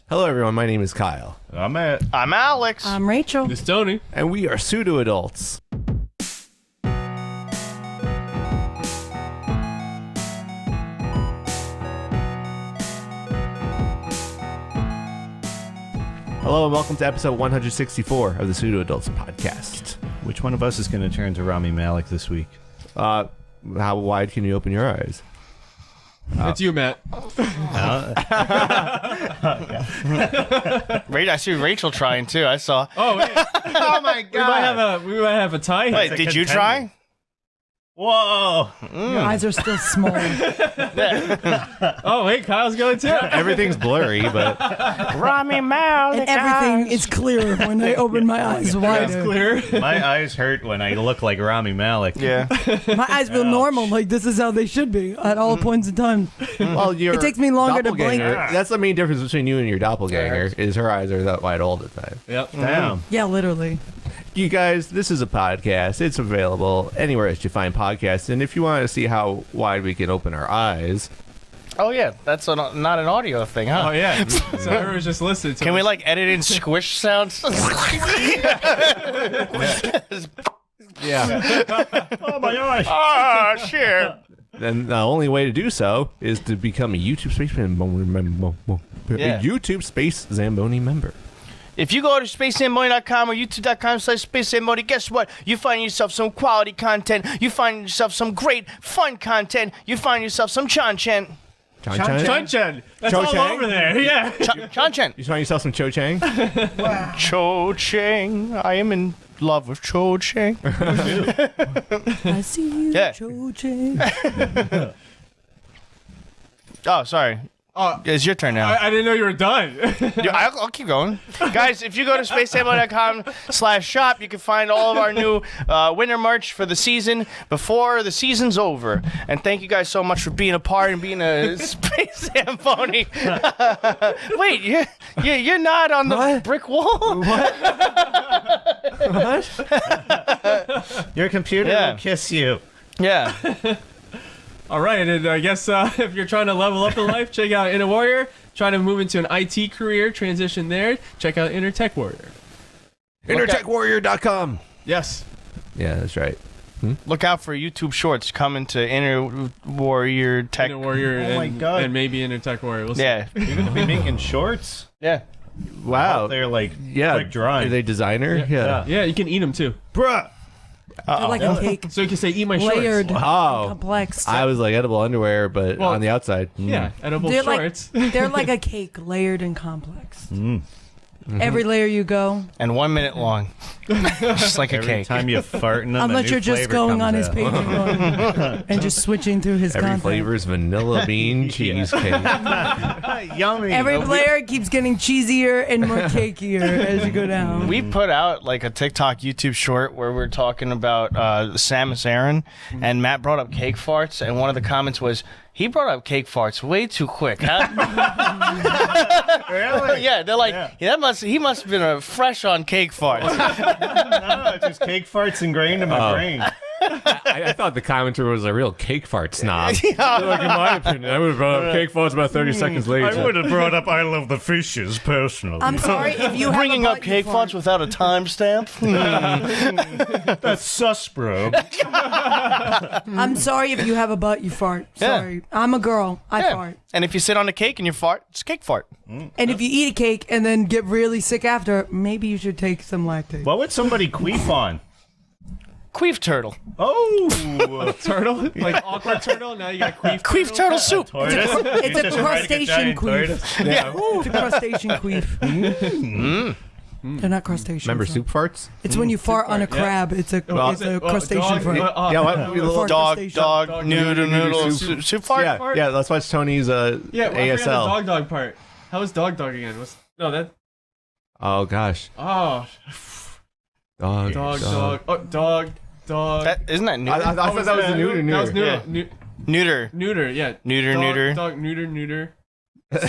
Hello, everyone. My name is Kyle. I'm Matt. I'm Alex. I'm Rachel. It's Tony. And we are Pseudo Adults. Hello, and welcome to episode 164 of the Pseudo Adults podcast. Which one of us is going to turn to Rami Malek this week? How wide can you open your eyes? It's you, Matt. I see Rachel trying too. I saw. Oh, wait. Oh my god. We might have a tie. Wait, did you try? Whoa! Your eyes are still small. Oh, wait, Kyle's going too. Everything's blurry, but Rami Malek. And everything is clear when I open my eyes wider. It's clear. My eyes hurt when I look like Rami Malek. Yeah. My eyes feel normal, like this is how they should be at all points in time. well, your It takes me longer to blink. doppelganger- That's the main difference between you and your doppelganger. Is her eyes are that wide all the time. Yep. Damn. Yeah, literally. You guys, this is a podcast. It's available anywhere that you find podcasts. And if you want to see how wide we can open our eyes, Oh yeah, that's not an audio thing, huh? Oh, yeah. So everyone's just listening to Can we us. like edit in squish sounds? yeah, Oh my gosh! Ah, shit. then the only way to do so is to become a YouTube Space Zamboni member. Yeah. A YouTube Space Zamboni member. If you go to spacezamboni.com or youtube.com/spacezamboni, guess what? You find yourself some quality content. You find yourself some great, fun content. You find yourself some Chan-Chan. Chun-Chen. That's Cho all Chang? over there. Yeah. Chan-Chan. You find yourself some Cho Chang? Cho Chang. I am in love with Cho Chang. I see you, Yeah. Cho Chang. Oh, sorry. Oh, It's your turn now. I didn't know you were done. Yeah, I'll keep going. Guys, if you go to spacezamboni.com/shop, you can find all of our new winter merch for the season before the season's over. And thank you guys so much for being a part and being a Space Zamboni. Wait, you're not on the What? brick wall? What? Your computer Yeah. will kiss you. Yeah. All right, and I guess if you're trying to level up in life, check out Inner Warrior. Trying to move into an IT career, transition there, check out Inner Tech Warrior. InnerTechWarrior.com. Yes. Yeah, that's right. Look out for YouTube shorts coming to Inner Warrior Tech. Inner Warrior Oh my and, God. and maybe Inner Tech Warrior. We'll see. Yeah. You're going to be making shorts? Yeah. Wow. They're like Yeah. quick drawing. Are they designer? Yeah. Yeah, you can eat them too. Bruh! They're like a cake, So you can say, eat my layered, shorts. Oh. complex. I was like edible underwear, but Well, on the outside. Yeah, edible They're shorts. they're like a cake, layered and complex. Every layer you go, And 1 minute long. Just like a Every cake. time you fart in them, unless a new you're just flavor going comes on his out. page and, going, and just switching through his Every content. flavor is vanilla bean cheesecake. Yummy. Every layer keeps getting cheesier and more cakier as you go down. We put out like a TikTok YouTube short where we're talking about Samus Aran, and Matt brought up cake farts, and one of the comments was, he brought up cake farts way too quick. Huh? Really? Yeah, they're like, he must have been fresh on cake farts. No, it's just cake farts ingrained in my brain. I thought the commenter was a real cake fart snob. Like, in my opinion, I would have brought up cake farts about 30 seconds later. have brought up I Love the Fishes personally. I'm sorry if you have Bringing a up butt, cake you fart. farts without a timestamp. That's sus, bro. I'm sorry if you have a butt, you fart. Yeah. Sorry. I'm a girl. I Yeah. fart. And if you sit on a cake and you fart, it's cake fart. And if you eat a cake and then get really sick after, maybe you should take some lactate. What would somebody queef on? Queef turtle. Oh! Turtle? Like awkward turtle? Now you got queef. Queef turtle soup. Tortoise? It's You a just write crustacean giant queef. tortoise? Yeah. It's a crustacean queef. They're not crustaceans. Remember though. soup farts? It's when you fart on a crab. It's a crustacean fart. Yeah, what? We Fart Dog, crustacean. dog, noodle, soup fart. Yeah, let's watch Tony's Yeah, well, I forgot the ASL. dog part. How was dog again? No, that. Oh, gosh. Oh, Dog. dog. Oh, dog. Isn't that I neuter? thought that was the neuter. That was neuter. neuter. Neuter. Neuter, yeah. Neuter, Dog, neuter. Dog, neuter.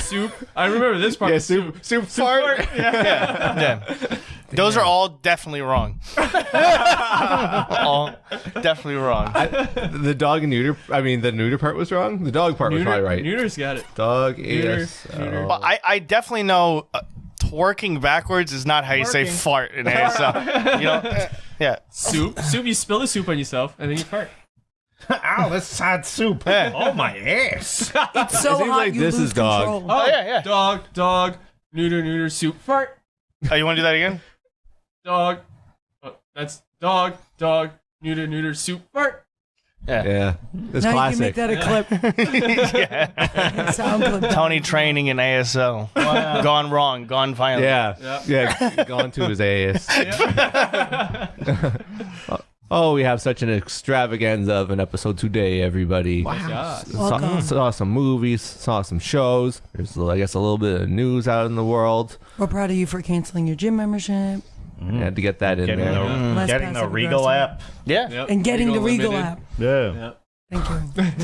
Soup. I remember this part. Yeah, soup fart. Yeah. Yeah. Those are all definitely wrong. All definitely wrong. The dog and neuter. I mean, the neuter part was wrong. The dog part was probably right. Neuter's got it. Dog, Neuter, ASL. neuter. Well, I definitely know twerking backwards is not how you say fart in ASL. You know? Yeah. Soup. You spill the soup on yourself, and then you fart. Ow, that's sad soup. Yeah. Oh, my ass. It's so seems hot like you this lose is dog. control. Oh, yeah. Dog, neuter, soup, fart. Oh, you want to do that again? Dog. Oh, that's dog, neuter, soup, fart. Yeah, it's Now classic. you can make that a clip. Sound clip. Tony training in ASL. Gone wrong. Gone violent. Yeah, gone to his ass. Oh, we have such an extravaganza of an episode today, everybody. Wow. Saw some movies, saw some shows. There's, I guess, a little bit of news out in the world. We're proud of you for canceling your gym membership Had to get that in Getting there. Less the passive Regal aggressive. app. Yeah. Yep. and getting the Regal Limited. app. Yeah. Thank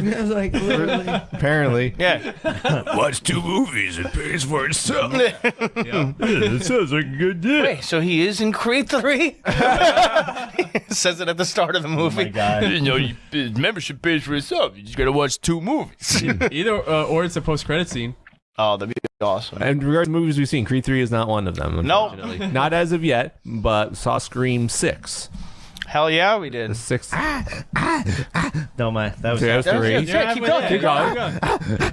you. I was like, literally. Apparently. Yeah. Watch 2 movies, it pays for itself. It sounds like a good day. Wait, so he is in Creed 3? Says it at the start of the Oh, my movie. God. You know, membership pays for itself. You just gotta watch 2 movies. Either or it's a post-credit scene. Oh, that'd be awesome. And regarding the movies we've seen, Creed 3 is not one of them, No. unfortunately. Not as of yet, but saw Scream 6. Hell yeah, we did. The 6th. No, my. That was. That was That was 3. good. Yeah, keep going. Keep going.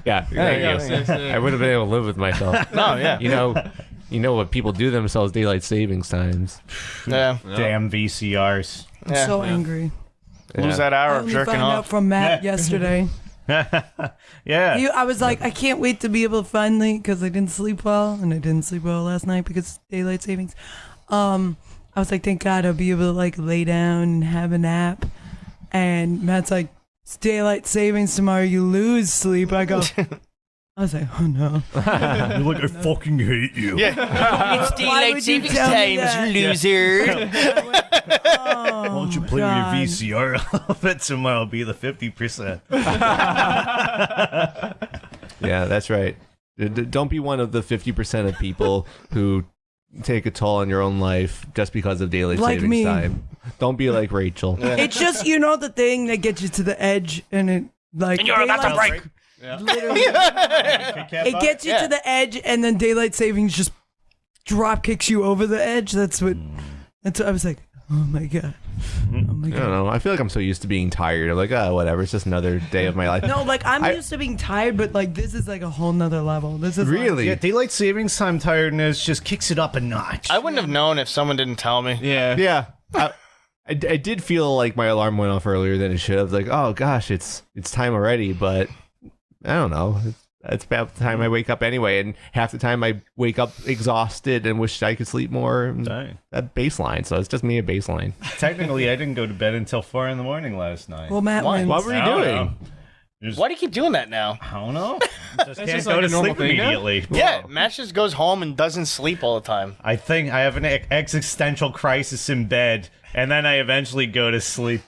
Yeah, There you go. thank you. I would have been able to live with myself. No, yeah. You know what people do themselves daylight savings times. Yeah. Damn VCRs. I'm Yeah. so angry. Lose that hour I of only jerking found out off. from Matt yesterday. Yeah. I was like, I can't wait to be able to finally, because I didn't sleep well, and I didn't sleep well last night because daylight savings. I was like, thank God I'll be able to like lay down and have a nap. And Matt's like, it's daylight savings tomorrow, you lose sleep. I go, I was like, oh no. You're like, I fucking hate you. Yeah. It's Why daylight would you savings tell me times, that? loser. Oh, Why don't you play God. with your VCR a little bit tomorrow? I'll be the 50%. Yeah, that's right. Don't be one of the 50% of people who take a toll on your own life just because of daylight Like savings me. time. Don't be like Rachel. It's just, the thing that gets you to the edge, and it like And you're about to daylight- break. Literally, it gets you Yeah. to the edge, and then daylight savings just drop kicks you over the edge. That's what I was like. Oh my god. Oh my I god. don't know. I feel like I'm so used to being tired. I'm like, oh, whatever. It's just another day of my life. No, like I'm I- used to being tired, but like this is like a whole nother level. This is Really? Yeah, daylight savings time tiredness just kicks it up a notch. I wouldn't have known if someone didn't tell me. Yeah. Yeah. I did feel like my alarm went off earlier than it should have. Like, oh gosh, it's time already. But I don't know. It's about the time I wake up anyway, and half the time I wake up exhausted and wish I could sleep more. Dang. That baseline, so it's just me a baseline. Technically, I didn't go to bed until 4 a.m. last night. Well, Matt Why? wins. What were you I don't doing? know. Just- Why do you keep doing that now? I don't know. Just can't just go like to a normal sleep thing now? immediately. Yeah, Matt just goes home and doesn't sleep all the time. I think I have an existential crisis in bed, and then I eventually go to sleep.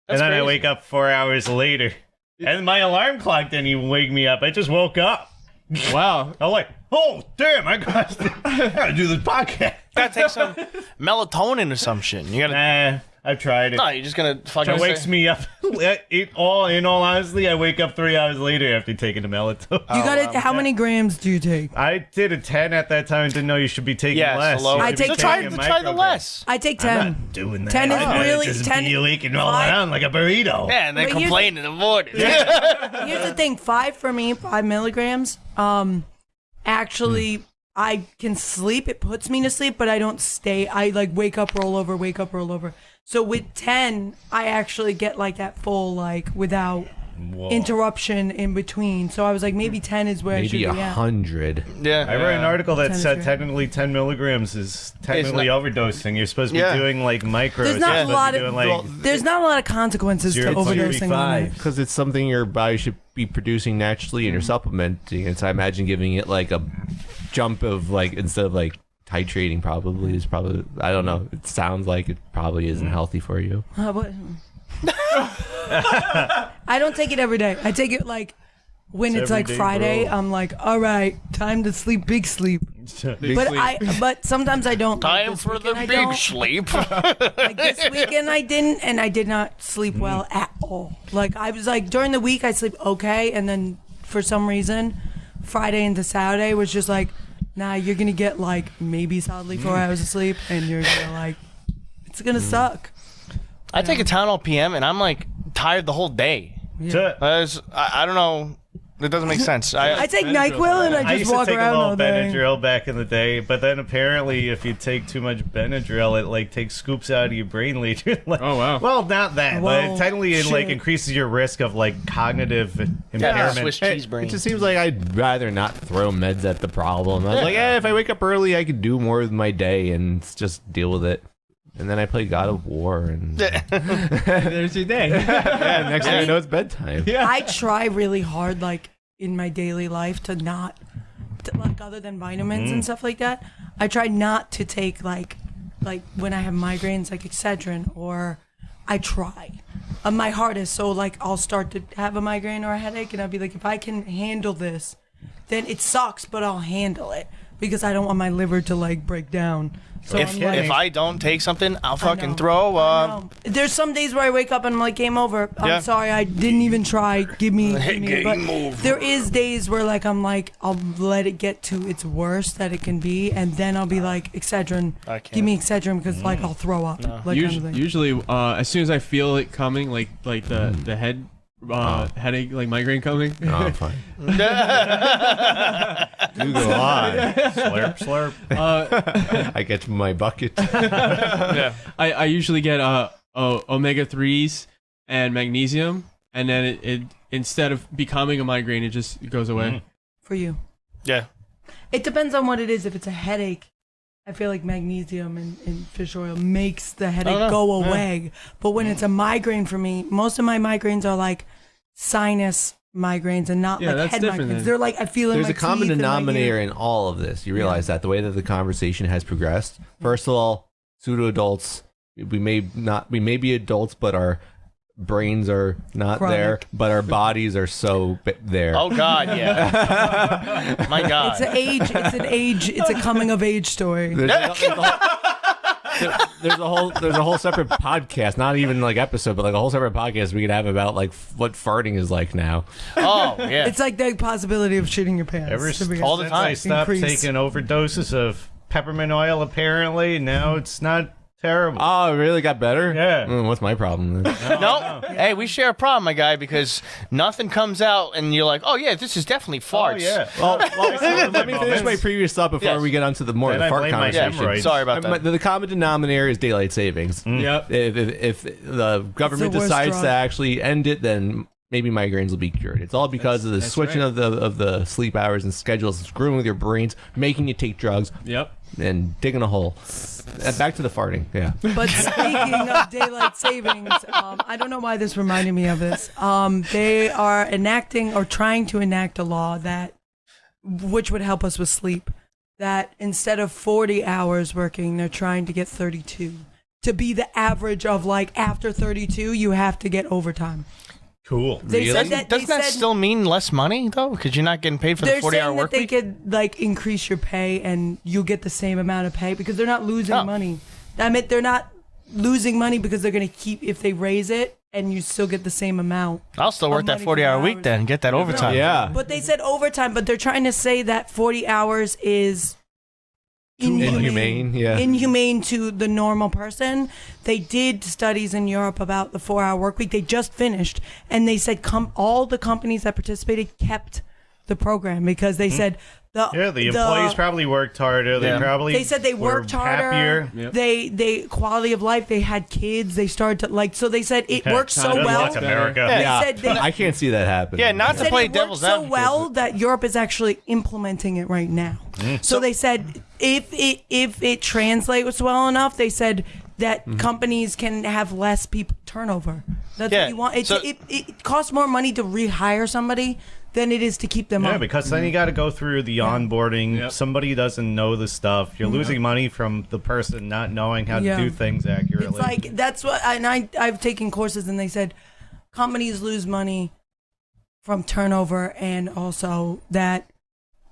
That's and then I crazy. wake up 4 hours later. And my alarm clock didn't even wake me up. I just woke up. Wow. I'm like, oh, damn, I gotta do this podcast. Gotta take some melatonin or some shit. You gotta. Nah, I've tried it. No, you're just gonna fucking. It wakes me up. In all honesty, I wake up 3 hours later after taking the melatonin. You got it. How many grams do you take? I did a 10 at that time and didn't know you should be taking Yeah, less. so lower. You I should be take So try taking to try the micrograms. less. I take I'm 10. not doing that. 10 is I'd really- just 10 be leaking all five- around like a burrito. Yeah, and then But here's- complain in the morning. Here's the thing: 5 for me, 5 milligrams. Actually, I can sleep. It puts me to sleep, but I don't stay. I like wake up, roll over, wake up, roll over. So with 10, I actually get like that full like without Whoa. interruption in between. So I was like, maybe 10 is where I should Maybe be at. 100. Yeah. I read an article that 10 is said right. technically 10 milligrams is technically not- overdosing. You're supposed to be Yeah. doing like micros. There's not You're a supposed lot to be of doing, like, there's not a lot of consequences to 0.35. overdosing on it. Because it's something your body should be producing naturally and you're supplementing it. So I imagine giving it like a jump of like, instead of like titrating probably is probably, I don't know. It sounds like it probably isn't healthy for you. What? I don't take it every day. I take it like when it's every like day, Friday. bro. I'm like, all right, time to sleep, big sleep. But sometimes I don't. Time This for the weekend I big don't. sleep. Like this weekend I didn't, and I did not sleep well at all. Like I was like during the week I sleep okay, and then for some reason Friday into Saturday was just like, nah, you're gonna get like maybe solidly 4 hours of sleep, and you're gonna like, it's gonna suck. I take a Tylenol PM and I'm like tired the whole day. I don't know. It doesn't make sense. I take NyQuil and I I just used to walk take a around little all day. Benadryl back in the day, but then apparently if you take too much Benadryl, it like takes scoops out of your brain later. Like, Oh, wow. Well, not that, but Well, it technically it like shit. increases your risk of like cognitive Yeah, impairment. Swiss cheese brain. It just seems like I'd rather not throw meds at the problem. I was like, if I wake up early, I could do more with my day and just deal with it. And then I play God of War, and There's your day. next thing I know, it's bedtime. I try really hard, like in my daily life, to not, like other than vitamins and stuff like that. I try not to take like when I have migraines, like Excedrin, or I try my hardest. So like I'll start to have a migraine or a headache, and I'll be like, if I can handle this, then it sucks, but I'll handle it because I don't want my liver to like break down. So I'm like, if I don't take something, I'll I fucking know, throw. I know. There's some days where I wake up and I'm like, game over. I'm Yeah. sorry, I didn't even try. Give me. Game But over. there is days where like I'm like, I'll let it get to its worst that it can be, and then I'll be like, Excedrin. I can't. Give me Excedrin because like I'll throw up. Like kind of thing. Usually, as soon as I feel it coming, like the head headache, like migraine coming. Oh, fine. Do go on. Slurp, slurp. I get my bucket. Yeah. I usually get omega 3s and magnesium, and then it instead of becoming a migraine, it just goes away. For you, Yeah. it depends on what it is. If it's a headache, I feel like magnesium and fish oil makes the headache go away. But when it's a migraine for me, most of my migraines are like sinus migraines and not like that's head different migraines. then. They're like I feel in There's my a common teeth and my denominator ear. in all of this. You realize that the way that the conversation has progressed. First of all, pseudo adults. We may be adults, but our brains are not Chronic. there, but our bodies are so there. Oh God, yeah. My God. It's an age. It's an age. It's a coming of age story. There's a whole separate podcast, not even like episode, but like a whole separate podcast we could have about like what farting is like now. Oh yeah. It's like the possibility of shitting your pants. Ever to be all the since time. I stopped Increase. taking overdoses of peppermint oil, apparently now it's not terrible. Oh, it really got better? Yeah. What's my problem then? No. Hey, we share a problem, my guy, because nothing comes out, and you're like, oh yeah, this is definitely farts. Oh yeah. Well, let me finish my previous thought before Yes. we get onto the more Then the I fart blame my conversation. hemorrhoids. Sorry about that. The common denominator is daylight savings. Yep. If the government worst decides drug. to actually end it, then maybe migraines will be cured. It's all because of the that's switching right. of the sleep hours and schedules, screwing with your brains, making you take drugs, Yep. and digging a hole. Back to the farting. Yeah. But speaking of daylight savings, I don't know why this reminded me of this. They are enacting or trying to enact a law which would help us with sleep. That instead of 40 hours working, they're trying to get 32. To be the average of like after 32, you have to get overtime. Cool. They said that. Doesn't that still mean less money though? Because you're not getting paid for the They're 40-hour saying work that they week. could like increase your pay and you get the same amount of pay because they're not losing Oh. money. I mean, they're not losing money because they're going to keep if they raise it and you still get the same amount. I'll still work that money for 40-hour the week hours. then. Get that overtime. Yeah. But they said overtime, but they're trying to say that 40 hours is Inhumane, yeah. inhumane to the normal person. They did studies in Europe about the 4-hour work week. They just finished, and they said all the companies that participated kept the program because they said The employees probably worked harder. They Yeah. probably They said they were worked harder. happier. Yep. They quality of life. They had kids. They started to like. So they said it worked so Good well. luck, America. Yeah. Yeah. said they- I can't see that happening. Yeah, not to Said play it worked devil's so advocate. well that Europe is actually implementing it right now. So they said if it translates well enough, they said that companies can have less people turnover. That's Yeah, what you want. so- It costs more money to rehire somebody than it is to keep them Yeah, on. because then you got to go through the onboarding. Yep. Somebody doesn't know the stuff. You're losing money from the person not knowing how Yeah. to do things accurately. It's like that's what I've taken courses and they said companies lose money from turnover and also that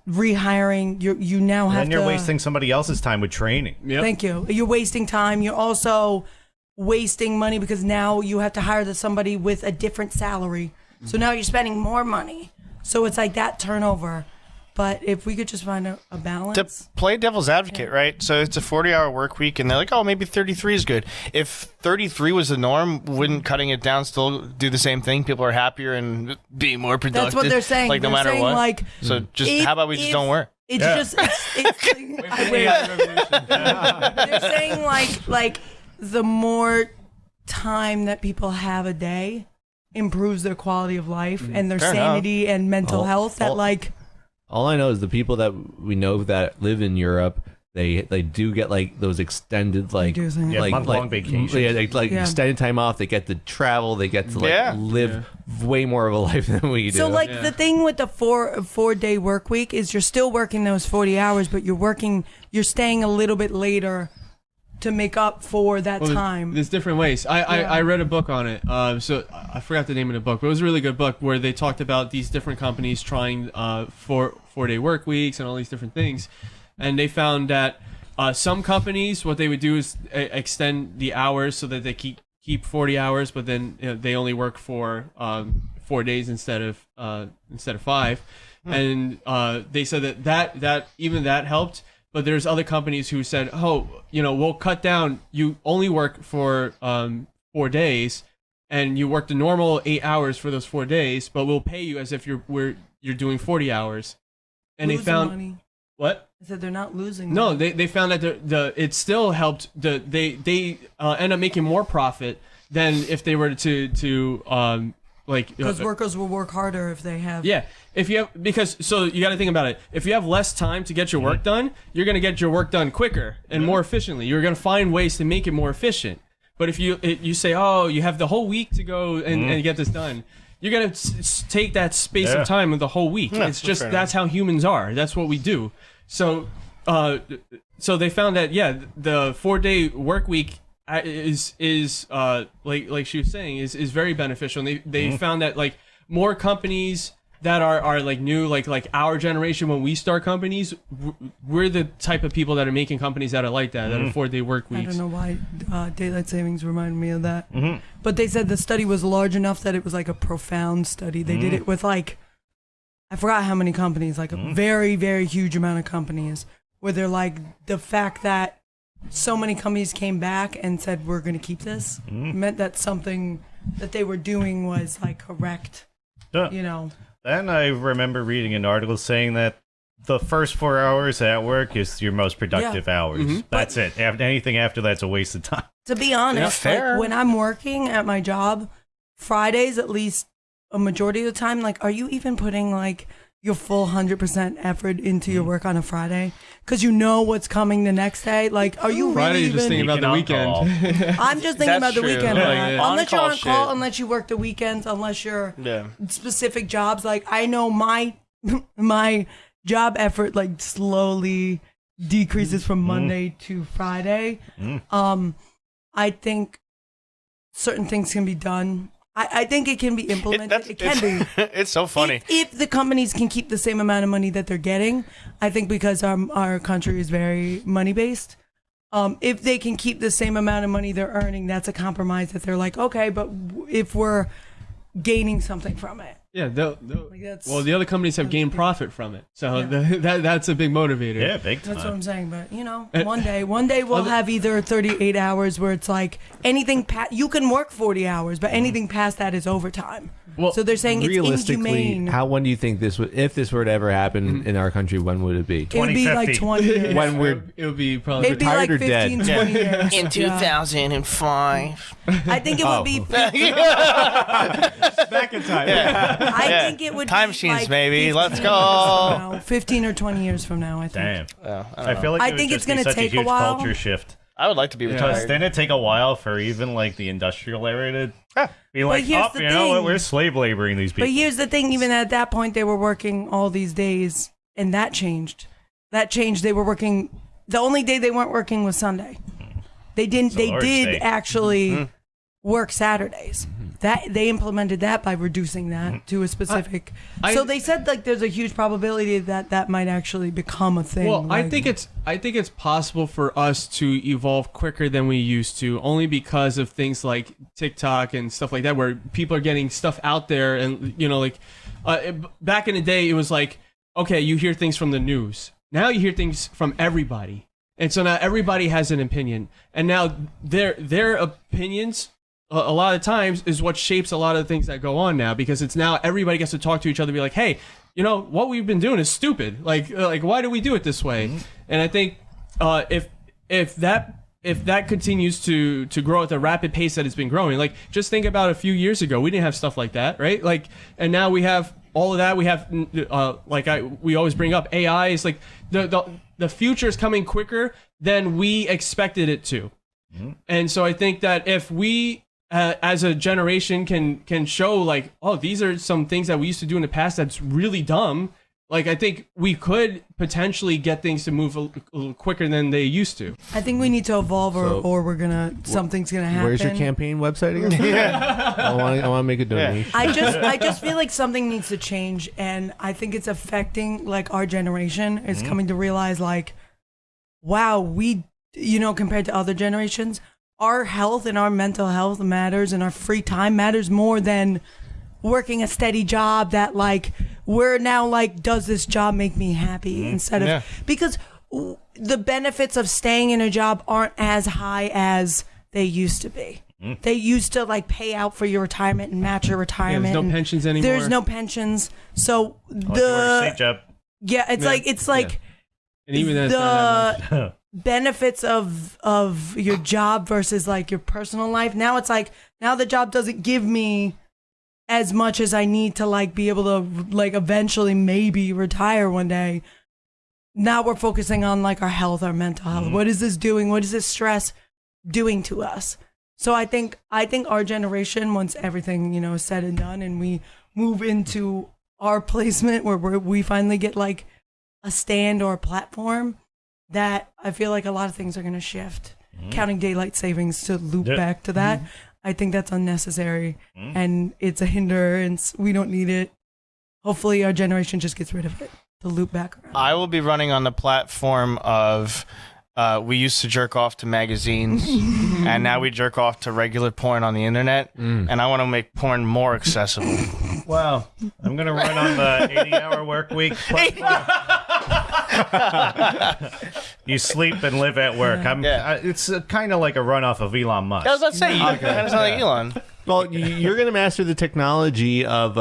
rehiring. You now have And then you're to. wasting somebody else's time with training. Yep. Thank you. You're wasting time. You're also wasting money because now you have to hire somebody with a different salary. So now you're spending more money. So it's like that turnover. But if we could just find a balance. To play devil's advocate, right? So it's a 40-hour work week, and they're like, oh, maybe 33 is good. If 33 was the norm, wouldn't cutting it down still do the same thing? People are happier and being more productive. That's what they're saying. Like, no They're matter saying, what. like, So just if- how about we just if- don't work? It's Yeah. just they're saying like the more time that people have a day improves their quality of life and their Fair sanity and mental Oh, health. That oh. like All I know is the people that we know that live in Europe, they do get like those extended like do think- Yeah, like month-long vacations. Yeah, like Yeah. extended time off. They get to travel. They get to like Yeah. live way more of a life than we do. so like Yeah. the thing with the 4-day work week is you're still working those 40 hours, but you're staying a little bit later to make up for that Well, time. There's different ways. I read a book on it. So I forgot the name of the book, but it was a really good book where they talked about these different companies trying 4-day work weeks and all these different things, and they found that some companies what they would do is extend the hours so that they keep 40 hours, but then they only work for 4 days instead of 5, and they said that even that helped. But there's other companies who said, oh, we'll cut down. You only work for 4 days, and you work the normal 8 hours for those 4 days, but we'll pay you as if you're doing 40 hours. And Losing they found money. what? I said they're not losing No, money. they found that it still helped. They end up making more profit than if they were to Because workers will work harder if they have. Yeah, if you have so you got to think about it. If you have less time to get your work done, you're gonna get your work done quicker and more efficiently. You're gonna find ways to make it more efficient. But if you say, oh, you have the whole week to go and get this done, you're gonna take that space Yeah. of time of the whole week. Yeah, it's just fair that's how humans are. That's what we do. So they found that the 4-day work week is like she was saying is very beneficial. And they found that like more companies that are like new, like our generation, when we start companies, we're the type of people that are making companies that are like that are 4-day work I weeks. don't know why daylight savings reminded me of that. But they said the study was large enough that it was like a profound study. They did it with like, I forgot how many companies, like a very, very huge amount of companies, where they're like, the fact that so many companies came back and said, we're going to keep this, meant that something that they were doing was like correct, Yeah. Then I remember reading an article saying that the first 4 hours at work is your most productive hours. That's it. Anything after that's a waste of time. To be honest, fair. like when I'm working at my job, Fridays at least a majority of the time, like, are you even putting like your full 100% effort into your work on a Friday? Because you know what's coming the next day. Like, are you Friday, really you're just even? thinking about the weekend. I'm just thinking That's about the true. weekend. Like, Like, yeah. unless you're On-call on call, shit. unless you work the weekends, unless you're Yeah. specific jobs. Like, I know my my job effort like slowly decreases from Monday to Friday. I think certain things can be done. I think it can be implemented. It can be. It's so funny. If the companies can keep the same amount of money that they're getting, I think because our country is very money based. If they can keep the same amount of money they're earning, that's a compromise that they're like, okay, but if we're gaining something from it. Yeah, that's- well, the other companies have gained profit from it, so that's a big motivator. Yeah, big time. That's what I'm saying. But one day we'll have either 38 hours where it's like anything you can work 40 hours, but anything past that is overtime. Well, So they're saying it's realistically, inhumane. when do you think this would, if this were to ever happen in our country, when would it be? It would be like 2050. 20 years. When we're it would be probably It'd be like retired or dead? 15, 20 years. In Yeah. 2005. I think it would be. back in time. I think it would Time be machines, like baby. 15 Let's years go. from now. 15 or 20 years from now, I think. Damn. I feel like I it would think just it's gonna be such take a a huge while. culture shift. I would like to be Because retired. didn't it take a while for even like the industrial area to be like, here's oh, the you know what, thing. we're slave laboring these people. But here's the thing: even at that point, they were working all these days, and that changed. That changed. They were working. The only day they weren't working was Sunday. They didn't. a They large did day. actually work Saturdays. that they implemented that by reducing that to a specific. So they said like there's a huge probability that might actually become a thing. Well, like, I think it's possible for us to evolve quicker than we used to, only because of things like TikTok and stuff like that, where people are getting stuff out there, and like back in the day, it was like, okay, you hear things from the news. Now you hear things from everybody, and so now everybody has an opinion, and now their opinions a lot of times is what shapes a lot of the things that go on now, because it's now everybody gets to talk to each other and be like, hey, what we've been doing is stupid. Like why do we do it this way? Mm-hmm. And I think if that continues to grow at the rapid pace that it's been growing, like just think about a few years ago, we didn't have stuff like that, right? Like, and now we have all of that. We have we always bring up AI is like the future is coming quicker than we expected it to. Mm-hmm. And so I think that if we as a generation can show like, oh, these are some things that we used to do in the past that's really dumb, like I think we could potentially get things to move a little quicker than they used to. I think we need to evolve, or we're something's gonna happen. Where's your campaign website again? Yeah. I want to make a donation. I just feel like something needs to change, and I think it's affecting like our generation is coming to realize like, wow, we compared to other generations, our health and our mental health matters, and our free time matters more than working a steady job that like we're now like, does this job make me happy instead of because the benefits of staying in a job aren't as high as they used to be. They used to like pay out for your retirement and match your retirement. There's no pensions anymore. There's no pensions. So state job. Yeah, it's like and even that's not that much. Benefits of your job versus like your personal life. Now it's like, now the job doesn't give me as much as I need to like be able to like eventually maybe retire one day. Now we're focusing on like our health, our mental health. What is this doing? What is this stress doing to us? So I think our generation, once everything is said and done, and we move into our placement where we finally get like a stand or a platform, that I feel like a lot of things are going to shift. Counting daylight savings to loop back to that. I think that's unnecessary and it's a hindrance. We don't need it. Hopefully our generation just gets rid of it to loop back around. I will be running on the platform of we used to jerk off to magazines and now we jerk off to regular porn on the internet, and I want to make porn more accessible. Wow. I'm going to run on the 80-hour work week platform. You sleep and live at work. It's kind of like a runoff of Elon Musk. I was about to say, you kind of sound like Elon. Well, you're going to master the technology of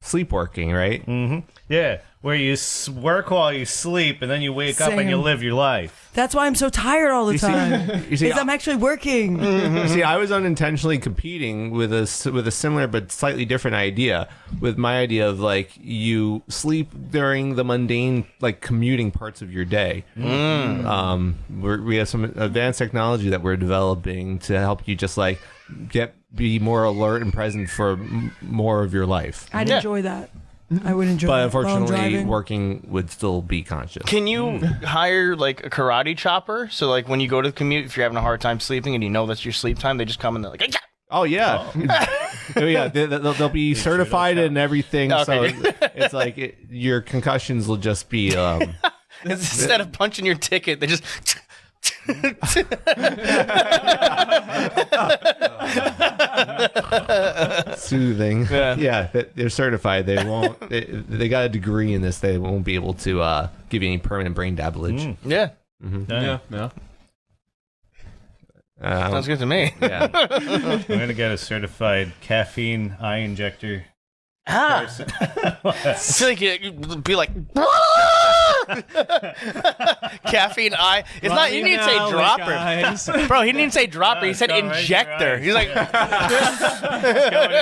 sleepworking, right? Mm-hmm. Yeah, where you work while you sleep, and then you wake up and you live your life. That's why I'm so tired all the time. You see, I'm actually working. See, I was unintentionally competing with a similar but slightly different idea. With my idea of like, you sleep during the mundane, like commuting parts of your day. We have some advanced technology that we're developing to help you just like be more alert and present for more of your life. I'd enjoy that. I would enjoy but that. Unfortunately, working would still be conscious. Can you hire like a karate chopper? So like when you go to the commute, if you're having a hard time sleeping and you know that's your sleep time, they just come and they're like, oh yeah, yeah. They'll be certified and everything. Okay. So it's like your concussions will just be. Instead of punching your ticket, they just. Soothing. Yeah, they're certified. They won't. They got a degree in this. They won't be able to give you any permanent brain damage. Yeah. Yeah. Sounds good to me. Yeah. I'm gonna get a certified caffeine eye injector. I feel like you'd be like caffeine eye. It's not. He didn't say dropper, bro. He didn't say dropper. He said injector. He's like going in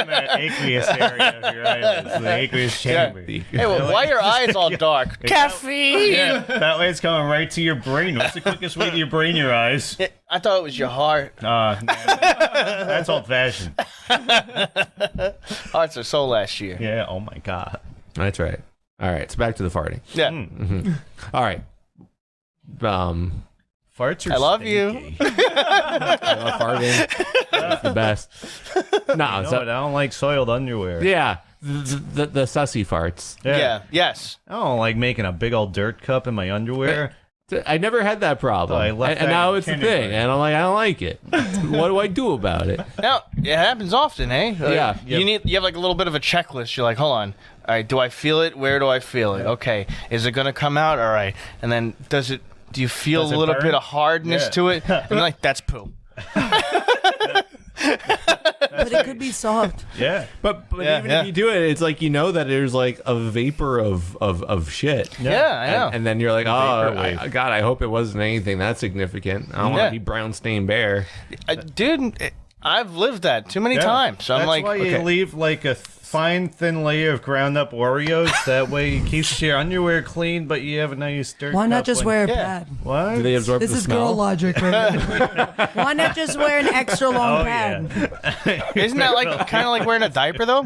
that aqueous area of your eyelids, the aqueous chamber. Hey, well, why are your eyes all dark? Caffeine. Yeah, that way it's going right to your brain. What's the quickest way to your brain? Your eyes. I thought it was your heart. That's old fashioned. Hearts are so last year. Yeah. Oh my god. That's right. All right. So back to the farting. Yeah. Mm-hmm. All right. Farts are I love stinky. you. Farting. It's the best. No, No, so, I don't like soiled underwear. yeah, the sussy farts. Yeah. Yes. I don't like making a big old dirt cup in my underwear. I never had that problem, Oh, I left and that now in it's a thing, kindergarten. and I'm like, I don't like it. What do I do about it? Now it happens often, eh? Yeah. You have like a little bit of a checklist. You're like, hold on. All right. Do I feel it? Where do I feel it? Okay. Is it gonna come out? All right. And then do you feel Does a it little burn? bit of hardness Yeah. to it? And you're like, that's poo. But it could be soft. Yeah. But Yeah, even yeah. if you do it, it's like you know that there's like a vapor of shit. Yeah, I know. And then you're like, Vaporwave. God, I hope it wasn't anything that significant. I don't want Yeah. to be brown stained bear. Dude, I've lived that too many Yeah. times. So I'm That's like, why you okay. leave like a fine thin layer of ground up Oreos. That way it keeps your underwear clean, but you have a nice dirt. Why not cup just when- wear a Yeah. pad? What? Do they absorb This the is smell? girl logic, right? Why not just wear an extra long Oh, pad? Isn't that like kind of like wearing a diaper though?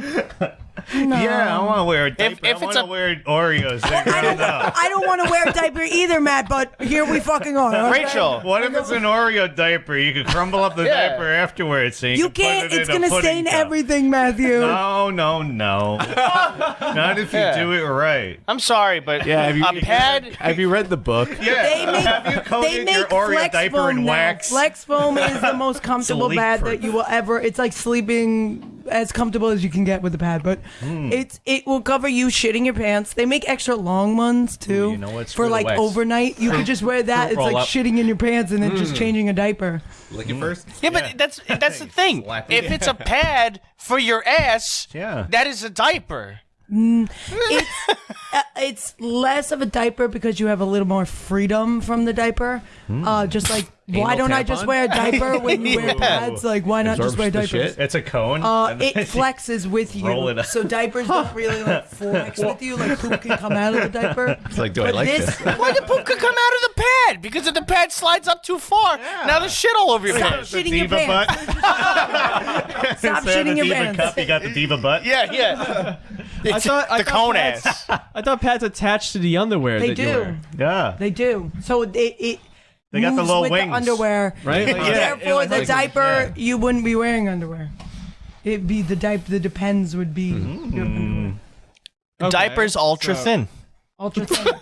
Yeah, I want to wear a diaper. if I it's want to a- wear Oreos. They're ground up. I don't want to wear a diaper either, Matt, but here we fucking are. okay? Rachel, What if it's an Oreo diaper? You could crumble up the Yeah. diaper afterwards, so You can put can't. it It's in a going to pudding stain cup. everything, Matthew. No. Not if you Yeah. do it right. I'm sorry, but Yeah, have you, a pad. have you read the book? Yeah. They make, Have you they coated make your Oreo flex diaper foam in now. wax? Flex foam is the most comfortable leak pad proof. that you will ever. It's like sleeping as comfortable as you can get with a pad, but it will cover you shitting your pants. They make extra long ones too. you know what's for for the like wax. overnight. You could just wear that. It's Roll like up. shitting in your pants and then just changing a diaper. Lick it first. Yeah, but that's the thing. Slap it. If it's a pad for your ass, Yeah. that is a diaper. It's less of a diaper because you have a little more freedom from the diaper. Just like why don't I just tampon? wear a diaper when you wear pads? Like why not just Absorbs wear the diapers? shit. It's a cone. It flexes with you, Roll it up. so diapers don't really like flex with you. Like poop can come out of the diaper. It's like, do I But like this? this? Why the poop could come out of the pad? Because if the pad slides up too far, now there's shit all over your Stop pants. The shitting your diva pants. butt. Stop Instead of shitting the your diva pants. cup, you got the diva butt. Yeah, yeah. It's I the thought cone pads- ass. I thought pads attached to the underwear. They that you do. wear. Yeah. They do. So it They got the moves little with wings. the underwear. Right? Like, Therefore, the like- diaper you wouldn't be wearing underwear. It'd be the diaper. The depends would be your underwear. Okay, Diapers ultra so- thin. Ultra thin.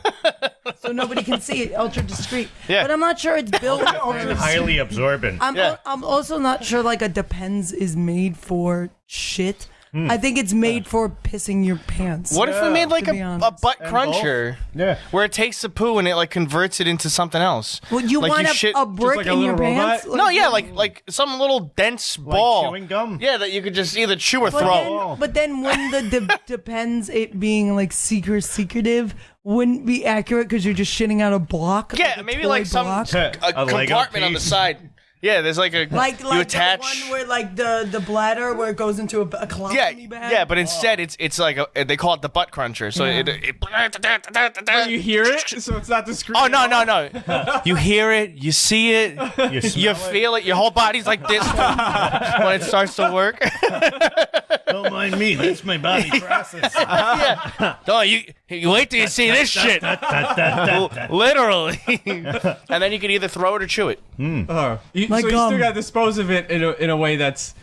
So nobody can see it. Ultra discreet. Yeah. But I'm not sure it's built for. Highly absorbent. I'm also not sure like a depends is made for shit. I think it's made for pissing your pants. What if we made like to be a honest. butt And cruncher Yeah. where it takes the poo and it like converts it into something else? Well, you like want you a, shit- a brick like a in your little robot? pants? No, yeah, like some little dense Like ball. chewing gum? Yeah, that you could just either chew or But throw. then when the depends it being like secretive wouldn't be accurate because you're just shitting out a block. Yeah, a maybe toy like some block. a Lego compartment on the piece. side. Yeah, there's like a Like you attach. the one where like the bladder where it goes into a colostomy bag. Yeah, but instead it's like they call it the butt cruncher. So Yeah. You hear it, so it's not discreet. Oh no! You hear it, you see it, You, you feel it. Your whole body's like this when it starts to work. Don't mind me. That's my body process. No, you wait till you see this shit. Literally. And then you can either throw it or chew it. So you Like, still got to dispose of it in a way that's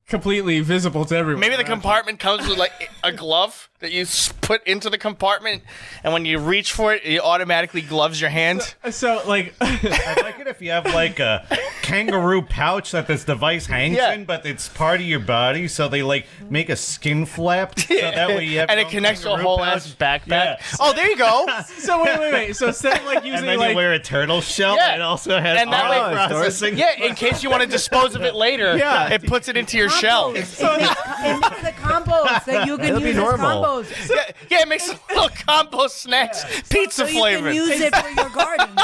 completely visible to everyone. Maybe the compartment comes with like a glove that you put into the compartment, and when you reach for it, it automatically gloves your hand. So like, I like it if you have like a kangaroo pouch that this device hangs Yeah. in, but it's part of your body, so they like make a skin flap, so that way you have And your it own connects to a kangaroo whole pouch. ass backpack. Yeah. Oh, there you go. so wait. So instead of like And using then like you wear a turtle shell. Yeah. It also has And that auto way- processing. Yeah, in case you want to dispose of it later, Yeah. it puts it into your shell. Compost. It makes the compost that you can It'll be use as normal. compost. Yeah, it makes little compost snacks, pizza So you can flavored. use it for your gardens.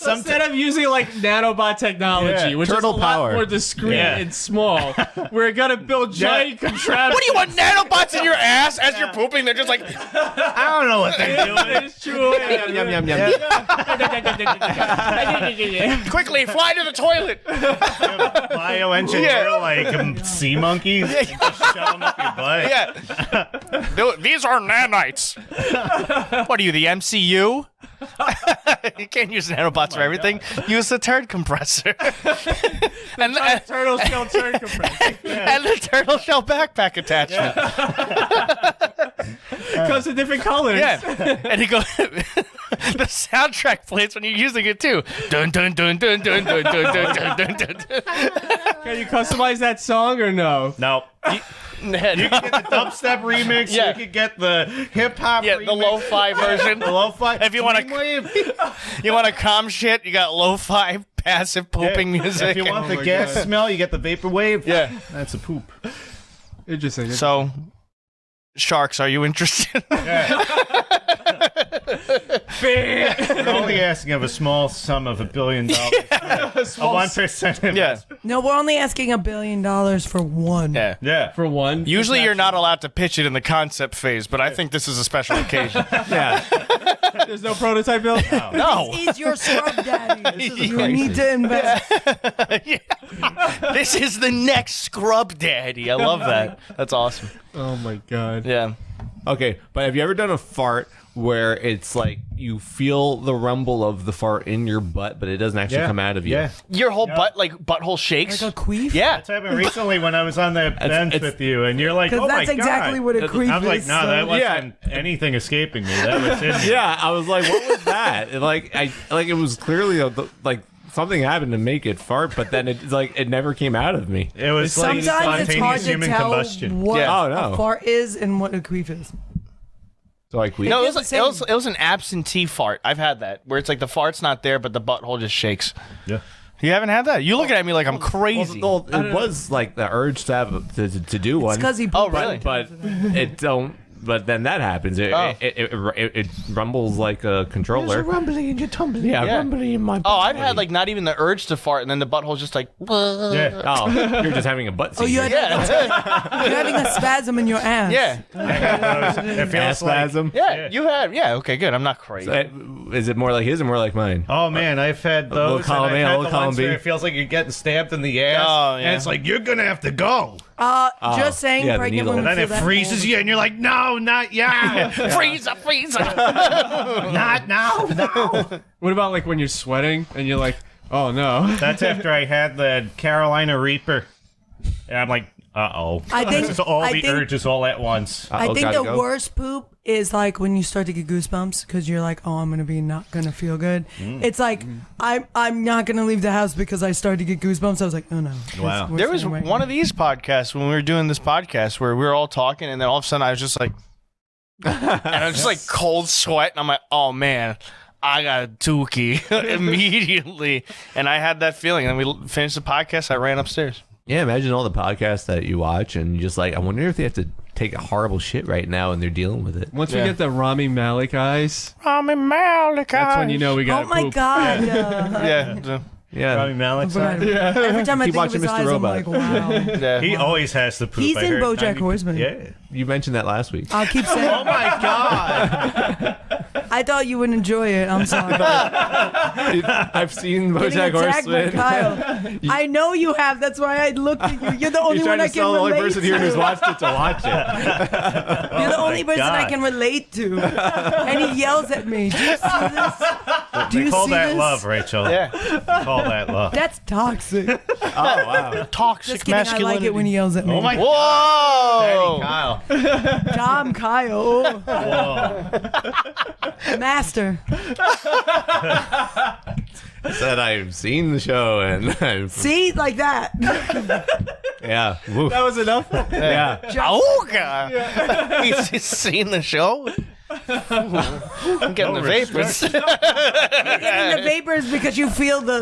instead of using like nanobot technology, Yeah. which Turtle is a lot power. more discreet Yeah. and small, we're gonna build giant contraptions. What do you want, nanobots in your ass as you're pooping? They're just like, I don't know what they're doing. It's true. Yum, yum, yum. quickly, fly to the toilet. Bioengineer Yeah. like sea monkeys. You just shove them up your butt. Yeah. These are nanites. What are you, the MCU? You can't use nanobots for everything. Use the turd compressor. and Turtle shell turd compressor. and the turtle shell backpack attachment. Comes in different colors. Yeah. And he goes, the soundtrack plays when you're using it too. Dun dun dun dun dun dun dun dun dun dun dun. Can you customize that song or no? No. You can get the dubstep remix. Yeah. You can get the hip hop. Yeah, remix. the lo-fi version. The lo-fi. If you want to, calm shit, you got lo-fi passive pooping music. If you want the my gas God. smell, you get the vaporwave. Yeah. That's a poop. Interesting. So, sharks, are you interested? We're only asking of a small sum of $1 billion. A 1%. Yeah. No, we're only asking $1 billion for one. Yeah. Yeah. For one. Usually you're not allowed to pitch it in the concept phase, but I think this is a special occasion. Yeah. There's no prototype built? No. This is your scrub daddy. You crisis. need to invest. This is the next scrub daddy. I love that. That's awesome. Oh my God. Yeah. Okay, but have you ever done a fart where it's like you feel the rumble of the fart in your butt, but it doesn't actually come out of you? Yeah. Your whole butthole shakes. Like a queef? Yeah. That's happened recently when I was on the bench with you, and you're like, Because oh my that's exactly God. what a queef I'm like, is. no, that so- wasn't anything escaping me. That was in me. Yeah, I was like, what was that? And it was clearly something happened to make it fart, but then it never came out of me. It was like Sometimes it's hard spontaneous to human tell combustion. what Yeah. Oh, no. a fart is and what a queef is. So I queefed. No, feels the same. it was an absentee fart. I've had that where it's like the fart's not there, but the butthole just shakes. Yeah. You haven't had that? You looking at me like I'm crazy. Well, it was like the urge to have to do one. It's because he Oh, pooped. really? But it don't. But then that happens. It, Oh. it rumbles like a controller. rumbling and you're tumbling. Yeah, Yeah. rumbling in my. Oh, I've had like not even the urge to fart, and then the butthole's just like. Yeah. Oh, you're just having a butt seizure. Oh, you had, Yeah. you're having a spasm in your ass. Yeah. It feels ass like. spasm. Yeah. You had. Yeah. Okay. Good. I'm not crazy. Is it more like his or more like mine? Oh man, I've had little those. column and A, I've had little the column ones B. where it feels like you're getting stabbed in the ass, Oh, yeah. and it's like you're gonna have to go, Just saying, yeah, the pregnant needle. women and then feel it that freezes all you, and you're like, no, not yeah, Freezer. not now, no. What about like when you're sweating and you're like, oh no. That's after I had the Carolina Reaper, and I'm like, uh-oh. I think- This is all I the think- urges all at once. I think gotta the go. worst poop is like when you start to get goosebumps because you're like, oh, I'm gonna be not gonna feel good. It's like I'm not gonna leave the house because I started to get goosebumps. I was like, oh no. Wow. There was one of these podcasts when we were doing this podcast where we were all talking, and then all of a sudden I was just like, and I was just like cold sweat, and I'm like, oh man, I got a dookie immediately, and I had that feeling. And we finished the podcast. I ran upstairs. Yeah, imagine all the podcasts that you watch, and you just like, I wonder if they have to take a horrible shit right now, and they're dealing with it. Once Yeah. we get the Rami Malek eyes, Rami Malek. that's when you know we got Oh my poop. god. Yeah. Yeah, Rami Malek's on. Every time I Keep think of watching his Mr. eyes, Robot. I'm like, wow. Yeah. He always has the poop. He's I in heard BoJack 90 Horseman. Yeah. you mentioned that last week. I'll keep saying. Oh my god. I thought you would enjoy it. I'm sorry. I've seen Getting BoJack attacked by Horseman. Kyle. I know you have. That's why I looked at you. You're the only You're one trying I to can sell the only relate person here who's to. watched it to watch it. You're the only person I God. can relate to. And he yells at me. Do you see this? Do They you call see that this? love, Rachel. Yeah. They call that love. That's toxic. Oh wow! Toxic Just kidding. I masculinity. like it when he yells at me. Oh my Whoa! Kyle. Tom Kyle. Whoa. Master. Said I've seen the show and I've, See? Like that. yeah, woof. That was enough? yeah. Oh god! He's seen the show. I'm getting the vapors. Getting the vapors because you feel the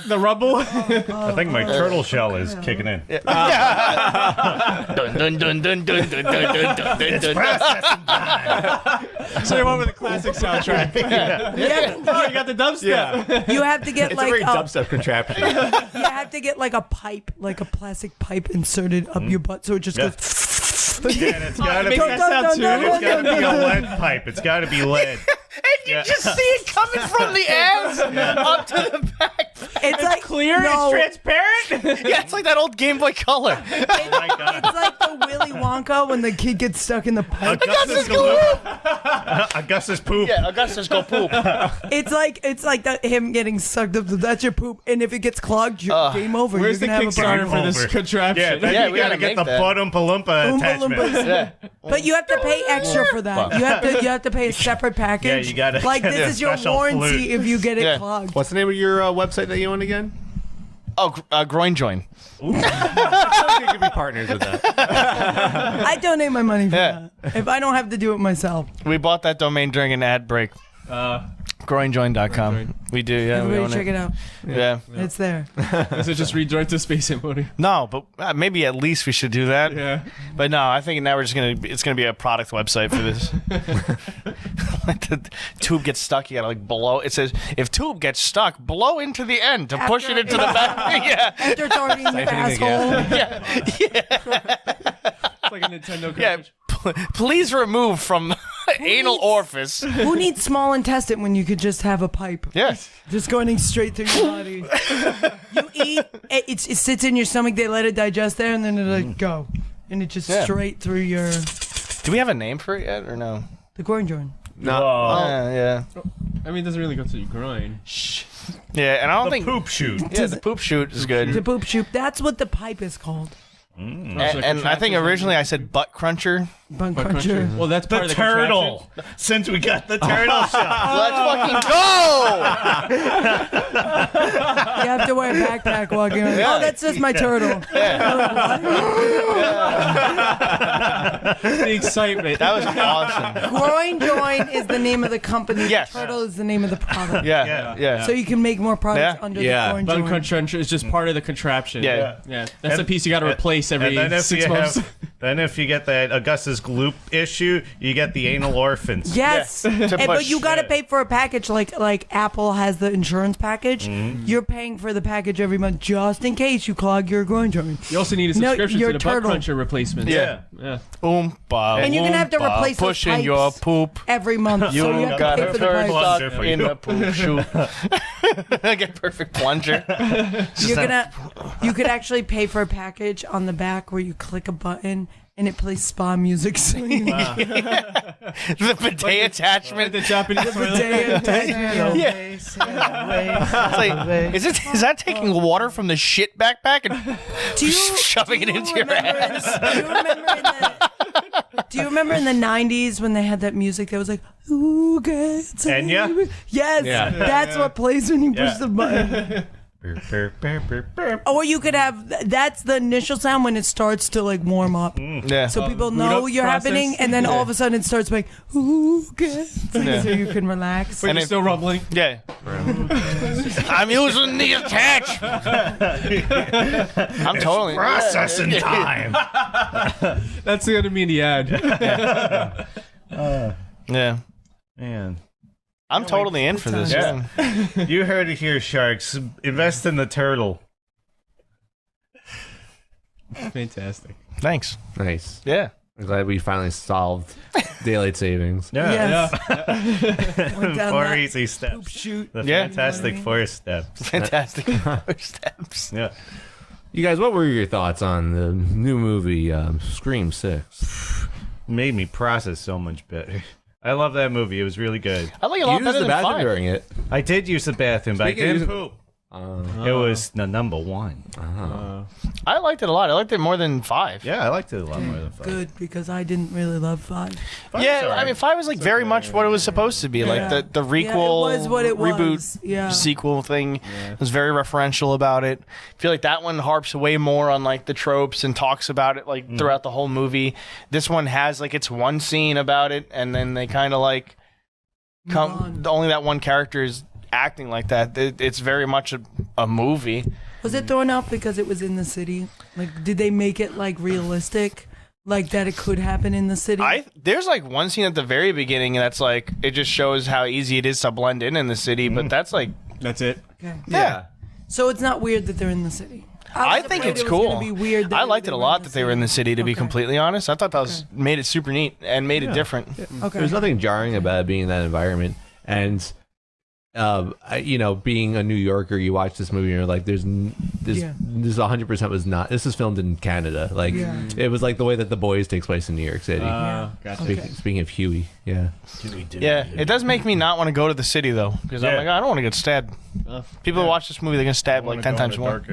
The rubble? I think my turtle shell is kicking in. Dun dun dun dun dun dun dun dun dun dun dun. So you went with the classic soundtrack. Oh, you got the dubstep. Yeah. you have to get It's a like very dubstep contraption. you have to get like a pipe, like a plastic pipe inserted up your butt so it just Yeah. goes Yeah, and it's gotta Make be, that sound too. it's gotta be a lead pipe. It's gotta be lead. And you just see it coming from the ass up to the back. It's like Clear? no, It's transparent? Yeah, it's like that old Game Boy Color. Oh my god. It's like the Willy Wonka when the kid gets stuck in the pipe. Augustus poop. Yeah, Augustus go poop. It's like him getting sucked up. That's your poop, and if it gets clogged, game over. Where's the You're gonna have a Kickstarter problem. for this contraption? Yeah, then Yeah, you we gotta gotta get the make that. Oompa Loompa attachment. Loompas. Yeah. But you have to pay extra for that. You have to pay a separate package. Yeah, you gotta like get this a is your special warranty flute. if you get it Yeah. clogged. What's the name of your website that you own again? Oh, groin join. We could be partners with that. I donate my money for Yeah. that if I don't have to do it myself. We bought that domain during an ad break. Groinjoin.com. We do, yeah. we own Everybody check it out. Yeah. It's there. Is it just redirect to Space Mode? No, but maybe at least we should do that. Yeah. But no, I think now we're just it's gonna be a product website for this. Like the tube gets stuck, you gotta like blow. It says if tube gets stuck, blow into the end to push it into the back. Yeah. After it's already in your asshole. It's like a Nintendo Yeah. cartridge. Please remove from anal orifice. Who needs small intestine when you could just have a pipe? Yeah. Just going straight through your body. You eat, it sits in your stomach, they let it digest there, and then it like go. And it just straight through your... Do we have a name for it yet or no? The groin joint. No. Yeah. I mean, it doesn't really go to your groin. Yeah, and I don't The think poop shoot. Yeah, the poop shoot is good. The poop shoot. That's what the pipe is called. And I think originally I said butt cruncher. Bun cruncher. Well, that's part The of the turtle. Since we got the turtle shot. Let's fucking go! You have to wear a backpack walking around. Oh, that's just my turtle. the excitement. That was awesome. Groin joint is the name of the company. Yes. Turtle is the name of the product. Yeah. So you can make more products Yeah. under Yeah. the groin Bun joint. cruncher is just part of the contraption. Yeah. Yeah. That's the piece you got to replace every And then if 6 you months. then if you get that Augustus Gloop issue, you get the anal orphans. Yes, Yeah. To but push- you got to pay for a package like Apple has the insurance package. Mm-hmm. You're paying for the package every month just in case you clog your groin joint. You also need a No, subscription your to the turtle. butt cruncher replacements. Yeah. Yeah. Oompa, And you're gonna have to loompa, replace those pushing pipes. your poop. Every month, You so you have to got pay a for the third price. Plunger for stuck you. in the poop shoot. Get perfect plunger. You could actually pay for a package on the back where you click a button and it plays spa music. So you The bidet attachment. The Japanese toilet. It's like, is that taking water from the shit backpack and shoving it into your ass? Do you remember in the 90s when they had that music that was like, who gets Enya? Yes, Yeah. that's what plays when you push Yeah. the button. Or you could have, that's the initial sound when it starts to like warm up. Yeah. So people boot know up you're process. happening, and then all of a sudden it starts like, who gets Yeah. so you can relax. But And you're it- still rumbling. Yeah. I'm using the attach. I'm totally Processing time. That's going to be in the ad. Yeah. Man. I'm totally in for this. Yeah. Yeah. You heard it here, Sharks. Invest in the turtle. Fantastic. Thanks. Nice. Yeah. I'm glad we finally solved daylight savings. Yes. Four that easy steps. Shoot. The Yeah. fantastic four steps. Fantastic first steps. Yeah. You guys, what were your thoughts on the new movie Scream 6? Made me process so much better. I love that movie. It was really good. I like it a You lot used better the than bathroom 5. during it. I did use the bathroom, but I Speaking of didn't using- poop. It was the number one. I liked it a lot. I liked it more than 5. Yeah, I liked it a lot more than five. Good, because I didn't really love 5. Yeah, alright. I mean, 5 was like very much what it was supposed to be. Like the requel, Yeah, it was what it reboot, was. Yeah. sequel thing. It was very referential about it. I feel like that one harps way more on like the tropes and talks about it like throughout the whole movie. This one has like its one scene about it, and then they kind of like on. only that one character is acting like that. It's very much a movie. Was it thrown out because it was in the city? Like, did they make it like realistic, like that it could happen in the city? There's like one scene at the very beginning that's like it just shows how easy it is to blend in the city, but that's like That's it. Okay. yeah. So it's not weird that they're in the city. I was think afraid it's it was gonna cool. be weird that I liked they it a were lot in that they were in the city. To be Okay. completely honest, I thought that was made it super neat and made it different. Okay. There's nothing jarring about being in that environment. And being a New Yorker, you watch this movie and you're like, this 100% was not. This is filmed in Canada. Like, it was like the way that The Boys takes place in New York City. Gotcha. Speaking of Huey, yeah. Yeah, it does make me not want to go to the city though, because I'm like, I don't want to get stabbed. People watch this movie, they're gonna stab like 10 times more.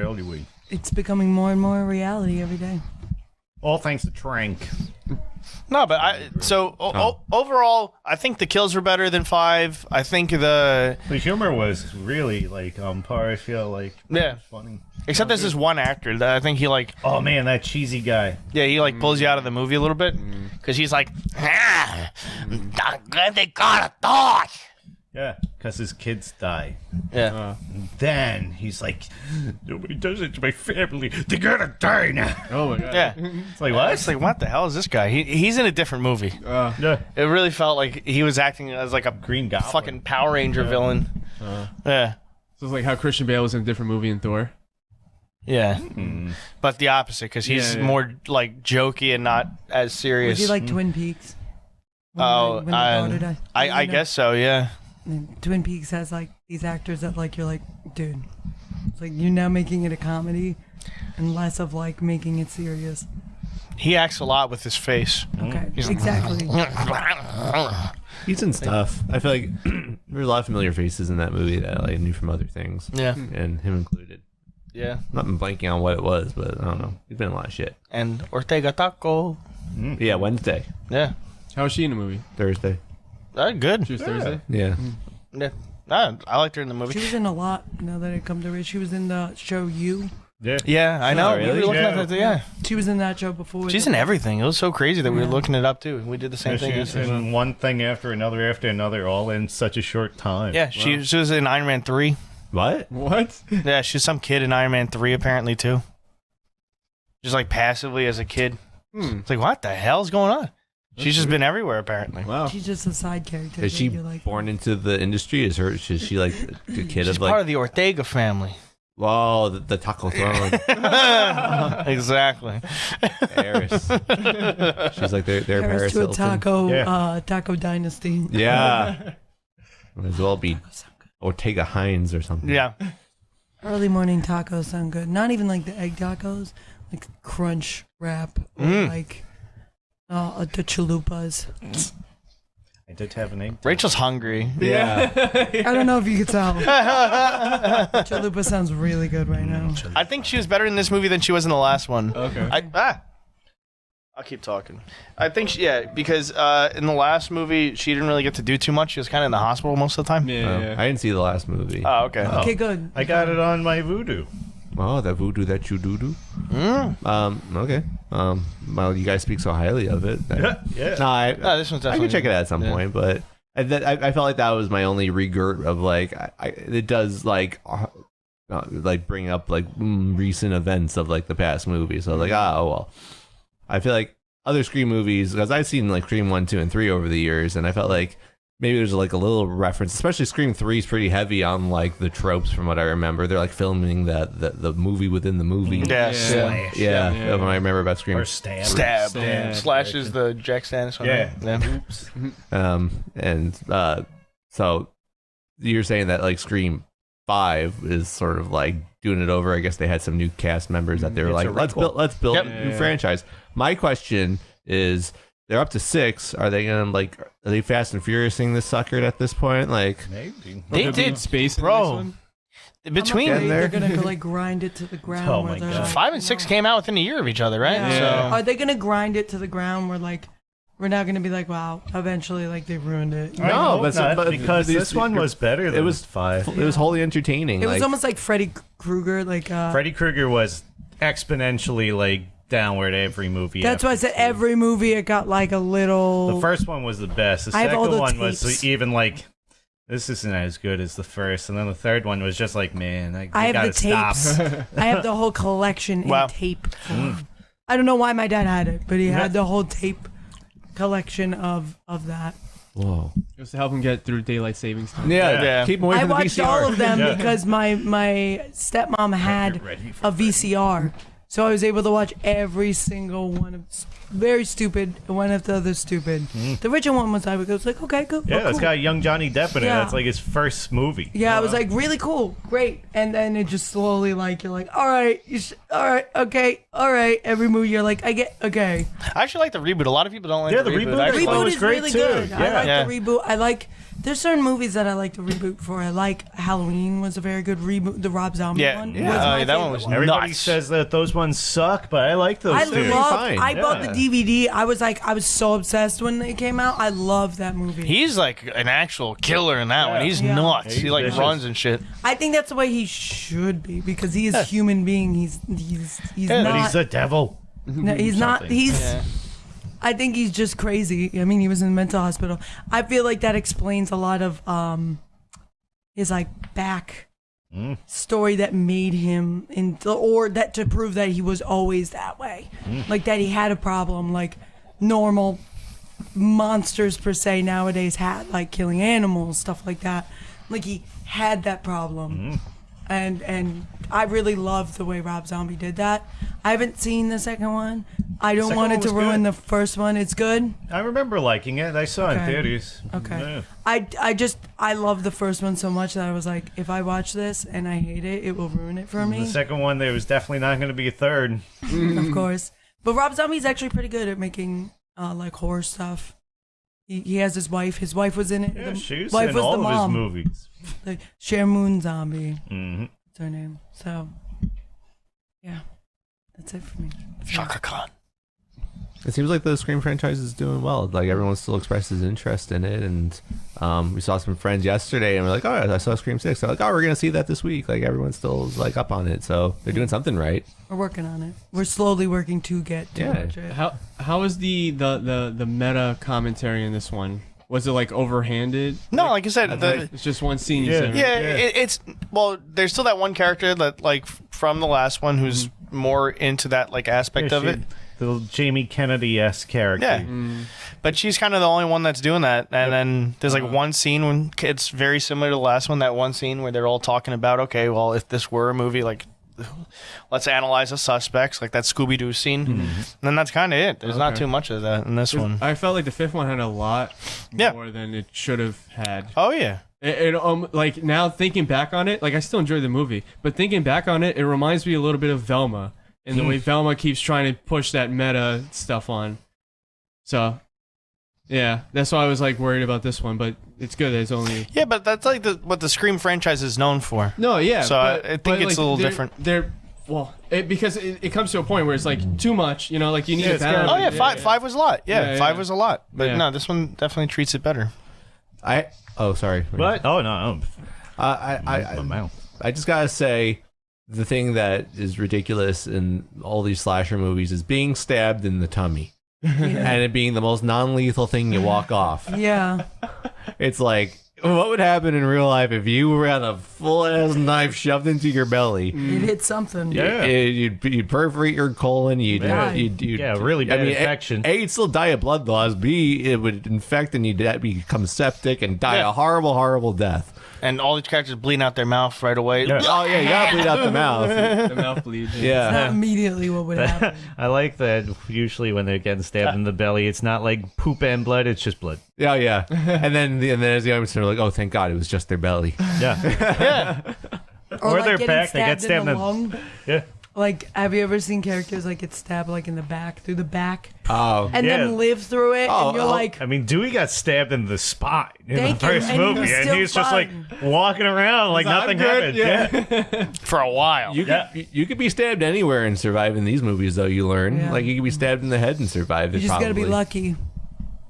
It's becoming more and more a reality every day. All thanks to Trank. No, but overall, I think the kills were better than 5. I think the humor was really like on par. I feel like funny. Except there's this one actor that I think he like. Oh man, that cheesy guy. Yeah, he like pulls you out of the movie a little bit because he's like, they got a dog. Yeah, because his kids die. Yeah. Then he's like, nobody does it to my family. They gotta die now. Oh my god. Yeah. It's like, what? It's like, what the hell is this guy? He's in a different movie. Yeah. It really felt like he was acting as like a Green Goblin. fucking Power Ranger villain. Yeah. So it's like how Christian Bale was in a different movie in Thor. Yeah. But the opposite, because he's more like jokey and not as serious. Would you like Twin Peaks? Oh, the daughter died? I guess so, yeah. And Twin Peaks has like these actors that like you're like, dude, it's like you're now making it a comedy and less of like making it serious. He acts a lot with his face. Okay, exactly. He's in stuff. I feel like there's a lot of familiar faces in that movie that I knew from other things. Yeah. And him included. Yeah. I'm not blanking on what it was, but I don't know. He's been in a lot of shit. And Ortega Taco. Yeah, Wednesday. Yeah. How was she in the movie? Thursday. Good. She was Thursday? Yeah. Yeah. I liked her in the movie. She was in a lot. Now that it comes to it, she was in the show You. Yeah. Yeah, I know. really? We were looking at that. Yeah. She was in that show before. She's in everything. It was so crazy that we were looking it up too. We did the same thing. She was in one thing after another, all in such a short time. Yeah, she was in Iron Man 3. What? What? Yeah, she's some kid in Iron Man 3 apparently too. Just like passively as a kid. It's like, what the hell's going on? She's just been everywhere apparently. Wow. She's just a side character. Is she like, born into the industry? Is she like a kid She's of like? part of the Ortega family. Wow, the taco throne. Exactly. Paris. She's like their Paris Paris to a Hilton. taco dynasty. Yeah. Might as well be Ortega Hines or something. Yeah. Early morning tacos sound good. Not even like the egg tacos, like crunch wrap or like the chalupas. I did have an egg. Rachel's hungry. Yeah. I don't know if you could tell. Chalupa sounds really good right now. I think she was better in this movie than she was in the last one. Okay. I'll keep talking. I think because in the last movie she didn't really get to do too much. She was kind of in the hospital most of the time. Yeah. I didn't see the last movie. Oh, okay. Okay, good. I got it on my Voodoo. Oh, that voodoo that you do. Okay. Well, you guys speak so highly of it. Yeah. No, This one's I definitely. could check it out at some point, but I felt like that was my only regret of like it does like bring up like recent events of like the past movie. So like well, I feel like other Scream movies, because I've seen like Scream 1, 2, and 3 over the years, and I felt like maybe there's like a little reference, especially Scream 3 is pretty heavy on like the tropes from what I remember. They're like filming the movie within the movie. Yeah. Slash. Yeah. What I remember about Scream. Or stab. Stab. Slash is the Jack Stannis one. Yeah. Yeah. So you're saying that like Scream 5 is sort of like doing it over. I guess they had some new cast members that they were It's like, a let's build Yep. a new franchise. My question is, they're up to 6. Are they gonna are they Fast and Furiousing this sucker at this point? Like, Maybe. They There'll be did, space in bro. this one? Between getting there. They're gonna go like grind it to the ground. Oh where my they're, God. like, 5 and 6 came out within a year of each other, right? Yeah. Yeah. Are they gonna grind it to the ground where like we're not gonna be like, wow, eventually like they ruined it? I No, hope but- not, but because this one was better than it was 5. it was wholly entertaining. It was almost like Freddy Krueger, like Freddy Krueger was exponentially like downward every movie. that's why I said every movie it got like a little. The first one was the best. The I have all second the one was tapes. even like, this isn't as good as the first, and then the third one was just like, man, I I have gotta the stop. tapes. I have the whole collection in Wow. tape form. I don't know why my dad had it, but he had the whole tape collection of that. Whoa. It was to help him get through daylight savings time. Yeah. Keep them away I from the watched VCR. all of them Yeah. because my stepmom had ready for a VCR, So I was able to watch every single one of very stupid, one after the other stupid. The original one was I was like, okay, cool. Yeah, cool. it's got young Johnny Depp in it. Yeah. That's like his first movie. Yeah, I was like, really cool, great. And then it just slowly, like, you're like, all right, all right, okay, all right. Every movie you're like, I get, okay. I actually like the reboot. A lot of people don't like the reboot. reboot actually. actually Reboot was is great really too. good. I like Yeah. the reboot. There's certain movies that I like to reboot for. I like Halloween was a very good reboot. The Rob Zombie Yeah, one. yeah. was my That one favorite was Everybody nuts. says that those ones suck, but I like those I too. fine. I bought the Yeah. DVD. I was so obsessed when they came out. I love that movie. He's like an actual killer in that one. He's Yeah. nuts. Yeah, He like he's runs and shit. I think that's the way he should be because he is a human being. He's Yeah, not. But he's the devil. No, he's not. Something. He's. Yeah. I think he's just crazy. I mean, he was in a mental hospital. I feel like that explains a lot of his like back story that made him or that to prove that he was always that way, like that he had a problem, like normal monsters per se nowadays had, like killing animals, stuff like that. Like he had that problem. And I really loved the way Rob Zombie did that. I haven't seen the second one. I don't Second want one it to was ruin good. the first one. It's good. I remember liking it. I saw it in Okay. theaters. Okay. Yeah. I love the first one so much that I was like, if I watch this and I hate it, it will ruin it for The me. second one, there was definitely not going to be a third. Of course. But Rob Zombie's actually pretty good at making like horror stuff. He has his wife. His wife was in it. Yeah, The she was wife in was all the of mom. his movies. Like Sharon Zombie. Mm-hmm. That's her name. So, yeah, that's it for me. Shaka Khan. It seems like the Scream franchise is doing well. Like everyone still expresses interest in it, and we saw some friends yesterday, and we're like, "Oh, I saw Scream 6." They're like, "Oh, we're gonna see that this week." Like everyone still is like up on it, so they're doing something right. We're working on it. We're slowly working to get to Yeah. watch it. How is the meta commentary in this one? Was it like overhanded? No, like I said, It's just one scene. You Yeah. said, right? yeah, it's well. There's still that one character that like from the last one who's more into that like aspect of it. The Jamie Kennedy-esque character. Yeah, but she's kind of the only one that's doing that. And then there's like one scene when it's very similar to the last one. That one scene where they're all talking about, okay, well, if this were a movie, like let's analyze the suspects, like that Scooby-Doo scene. And then that's kind of it. There's not Okay. too much of that in this one. I felt like the fifth one had a lot Yeah. more than it should have had. Oh yeah. It like now thinking back on it, like I still enjoy the movie, but thinking back on it, it reminds me a little bit of Velma and the way Velma keeps trying to push that meta stuff on. So, yeah, that's why I was like worried about this one, but it's good that it's only. Yeah, but that's like what the Scream franchise is known for. No, yeah. So I think it's a little different. Because it comes to a point where it's like too much, you know, like you need Yeah, a it's gotta balance. be- Oh yeah, five was a lot. Yeah, Yeah, five yeah. was a lot. But Yeah. no, this one definitely treats it better. Sorry. What? Oh, no. I My mouth. I just gotta say, the thing that is ridiculous in all these slasher movies is being stabbed in the tummy, and it being the most non-lethal thing you walk off. Yeah. It's like, what would happen in real life if you had a full-ass knife shoved into your belly? It hit something. Yeah. You'd perforate your colon. Yeah. You'd Yeah, really bad infection. A, you'd still die of blood loss. B, it would infect and you'd become septic and die Yeah. a horrible, horrible death. And all these characters bleeding out their mouth right away. Yeah. Oh yeah, you gotta bleed out the mouth. The mouth bleed. Yeah. Not immediately what would happen. I like that usually when they're getting stabbed in the belly, it's not like poop and blood, it's just blood. Yeah, yeah. And then as the audience are like, oh, thank God, it was just their belly. Yeah. Yeah. Or like their getting back, they get stabbed stabbed in in- the lung. Yeah. Like, have you ever seen characters like get stabbed like in the back, through the back, Oh, and Yeah. then live through it, and you're like, I mean, Dewey got stabbed in the spine in the Thank you, first and he movie, was and still he's just like fine. walking around like I'm nothing good, happened. yeah. For a while. you could be stabbed anywhere and survive in these movies, though. You learn, Yeah. like you could be stabbed in the head and survive. you it just gotta be probably. lucky,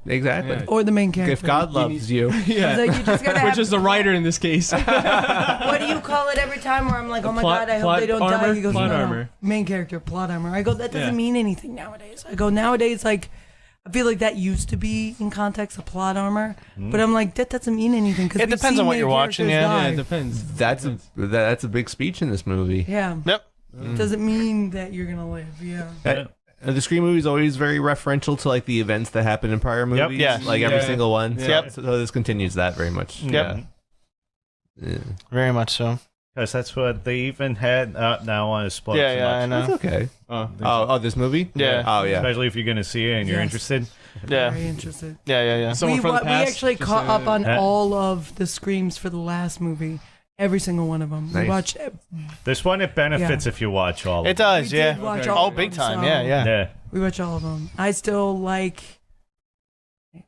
Exactly. Yeah. or the main character. If God loves you, It's like you just gotta Which have, is the writer in this case. what do you call it every time where I'm like, oh my Plot- God, I hope plot they don't die. armor? He goes, Plot no, armor. main character, plot armor. I go, that doesn't Yeah. mean anything nowadays. I go, nowadays, like, I feel like that used to be in context of plot armor, but I'm like, that doesn't mean anything. Cause It we've depends on seen what main you're watching, characters Yeah, die. it depends. that's a big speech in this movie. Yeah. Yep. Doesn't mean that you're gonna live. Yeah. The Scream movie is always very referential to like the events that happened in prior movies. yeah. Like every Yeah. single one. Yep. So this continues that very much. Yep. Yeah. Very much so. Because that's what they even had. Now I want to spoil Yeah, too yeah, I much. know. That's okay. Oh, this movie? Yeah. Oh, yeah. Especially if you're going to see it and you're Yes. interested. Yeah. Very interested. Yeah. Someone We, from the we past. actually just caught up on Yeah. all of the screams for the last movie. Every single one of them. We Nice. watched. There's one that benefits if you watch all of It them. does, We yeah. did watch Okay. all Oh, of big them, time. so Yeah. Yeah. We watch all of them. I still like.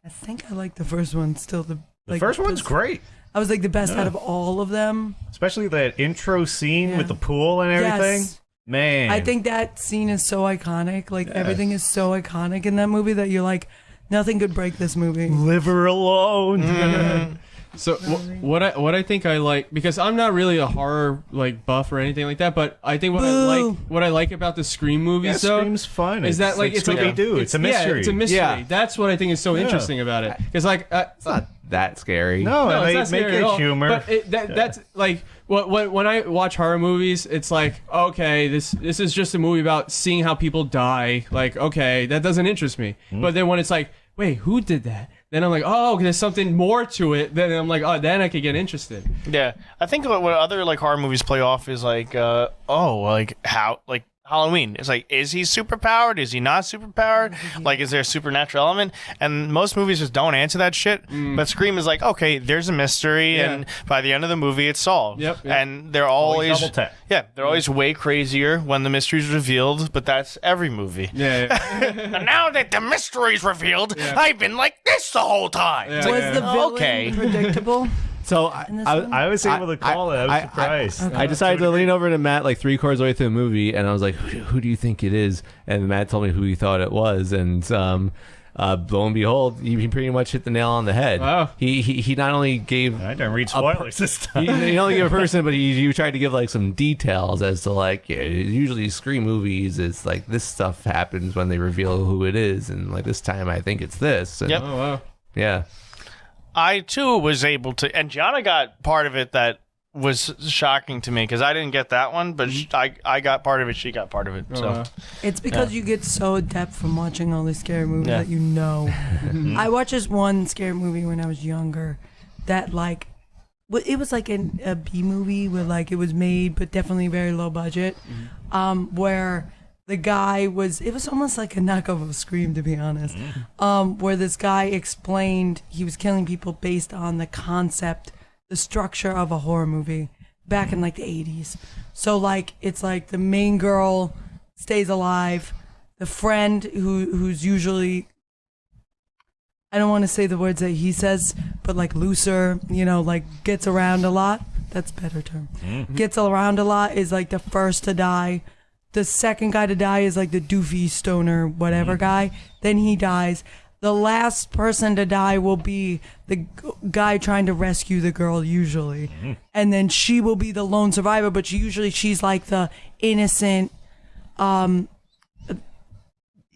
I think I like the first one still. The like, first one's great. I was like the best out of all of them. Especially that intro scene Yeah. with the pool and everything. Yes. Man. I think that scene is so iconic. Like everything is so iconic in that movie that you're like, nothing could break this movie. Leave her alone. So what I think I like, because I'm not really a horror like buff or anything like that, but I think what I like about the Scream movies though Scream's fun. is that like it's like Scooby-Doo. It's a mystery. Yeah, it's a mystery. Yeah. That's what I think is so interesting about it. Because like It's not that scary. No, no, they it's not make scary at it all, humor. But that's like when I watch horror movies, it's like, okay, this is just a movie about seeing how people die. Like, okay, that doesn't interest me. But then when it's like, wait, who did that? Then I'm like, oh, there's something more to it. Then I'm like, oh, then I could get interested. Yeah. I think what other like horror movies play off is like, like how like Halloween. It's like, is he superpowered? Is he not superpowered? Like, is there a supernatural element? And most movies just don't answer that shit. But Scream is like, okay, there's a mystery, Yeah. and by the end of the movie, it's solved. Yep. And they're always double tap. yeah, they're always way crazier when the mystery's revealed. But that's every movie. Yeah. And now that the mystery's revealed, I've been like this the whole time. It's Yeah. like, Was the villain okay. predictable? So In this one? I was able to call it. I was surprised. I decided to lean over to Matt like 3/4 of the way through the movie, and I was like, "Who do you think it is?" And Matt told me who he thought it was, and lo and behold, he pretty much hit the nail on the head. Wow. He not only gave I didn't read spoilers this time. he only gave a person, but he tried to give like some details as to like, yeah, usually Scream movies, it's like this stuff happens when they reveal who it is, and like this time I think it's this. And, Yep. Oh wow. Yeah. I too was able to, and Gianna got part of it that was shocking to me because I didn't get that one, but I got part of it. She got part of it. Oh, So wow. It's because you get so adept from watching all these scary movies Yeah. that you know. I watched this one scary movie when I was younger that like, it was like a B movie where like it was made but definitely very low budget, where the guy it was almost like a knockoff of Scream, to be honest, where this guy explained he was killing people based on the concept, the structure of a horror movie back in like the 80s. So like it's like the main girl stays alive, the friend who's usually, I don't want to say the words that he says, but like looser, like gets around a lot. That's a better term. Gets around a lot is like the first to die. The second guy to die is like the doofy stoner whatever guy. Then he dies. The last person to die will be the guy trying to rescue the girl usually. And then she will be the lone survivor, but she's like the innocent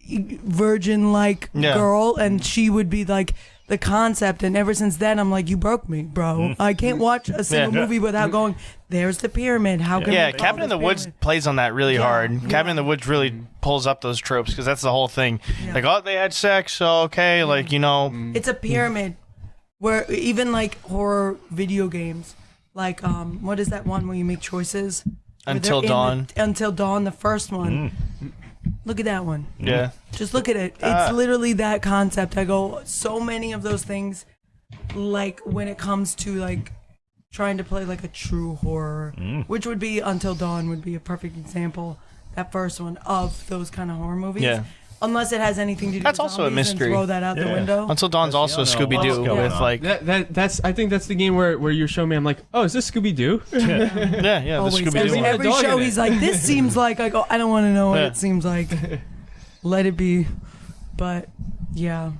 virgin like girl, and she would be like the concept. And ever since then I'm like, you broke me, bro. I can't watch a single movie without going, there's the pyramid, how can we follow Cabin in the this Woods pyramid? plays on that really hard. Cabin in the Woods really pulls up those tropes because that's the whole thing. Like, oh, they had sex, so okay, like, It's a pyramid where even like horror video games, like what is that one where you make choices? Where Until they're in Dawn. Until Dawn, the first one. Look at that one. Yeah. Just look at it. It's literally that concept. I go, so many of those things, like when it comes to like trying to play like a true horror, which would be Until Dawn would be a perfect example, that first one, of those kind of horror movies. Yeah. Unless it has anything to do That's with also a zombies and mystery. throw that out the window. Until Dawn's also What's Scooby-Doo going with on? like, That's I think that's the game where you show me, I'm like, oh, is this Scooby Doo? the Always. Scooby-Doo one. Every dog show in it. he's like, this seems like, I go, I don't want to know what Yeah. it seems like. Let it be. But yeah.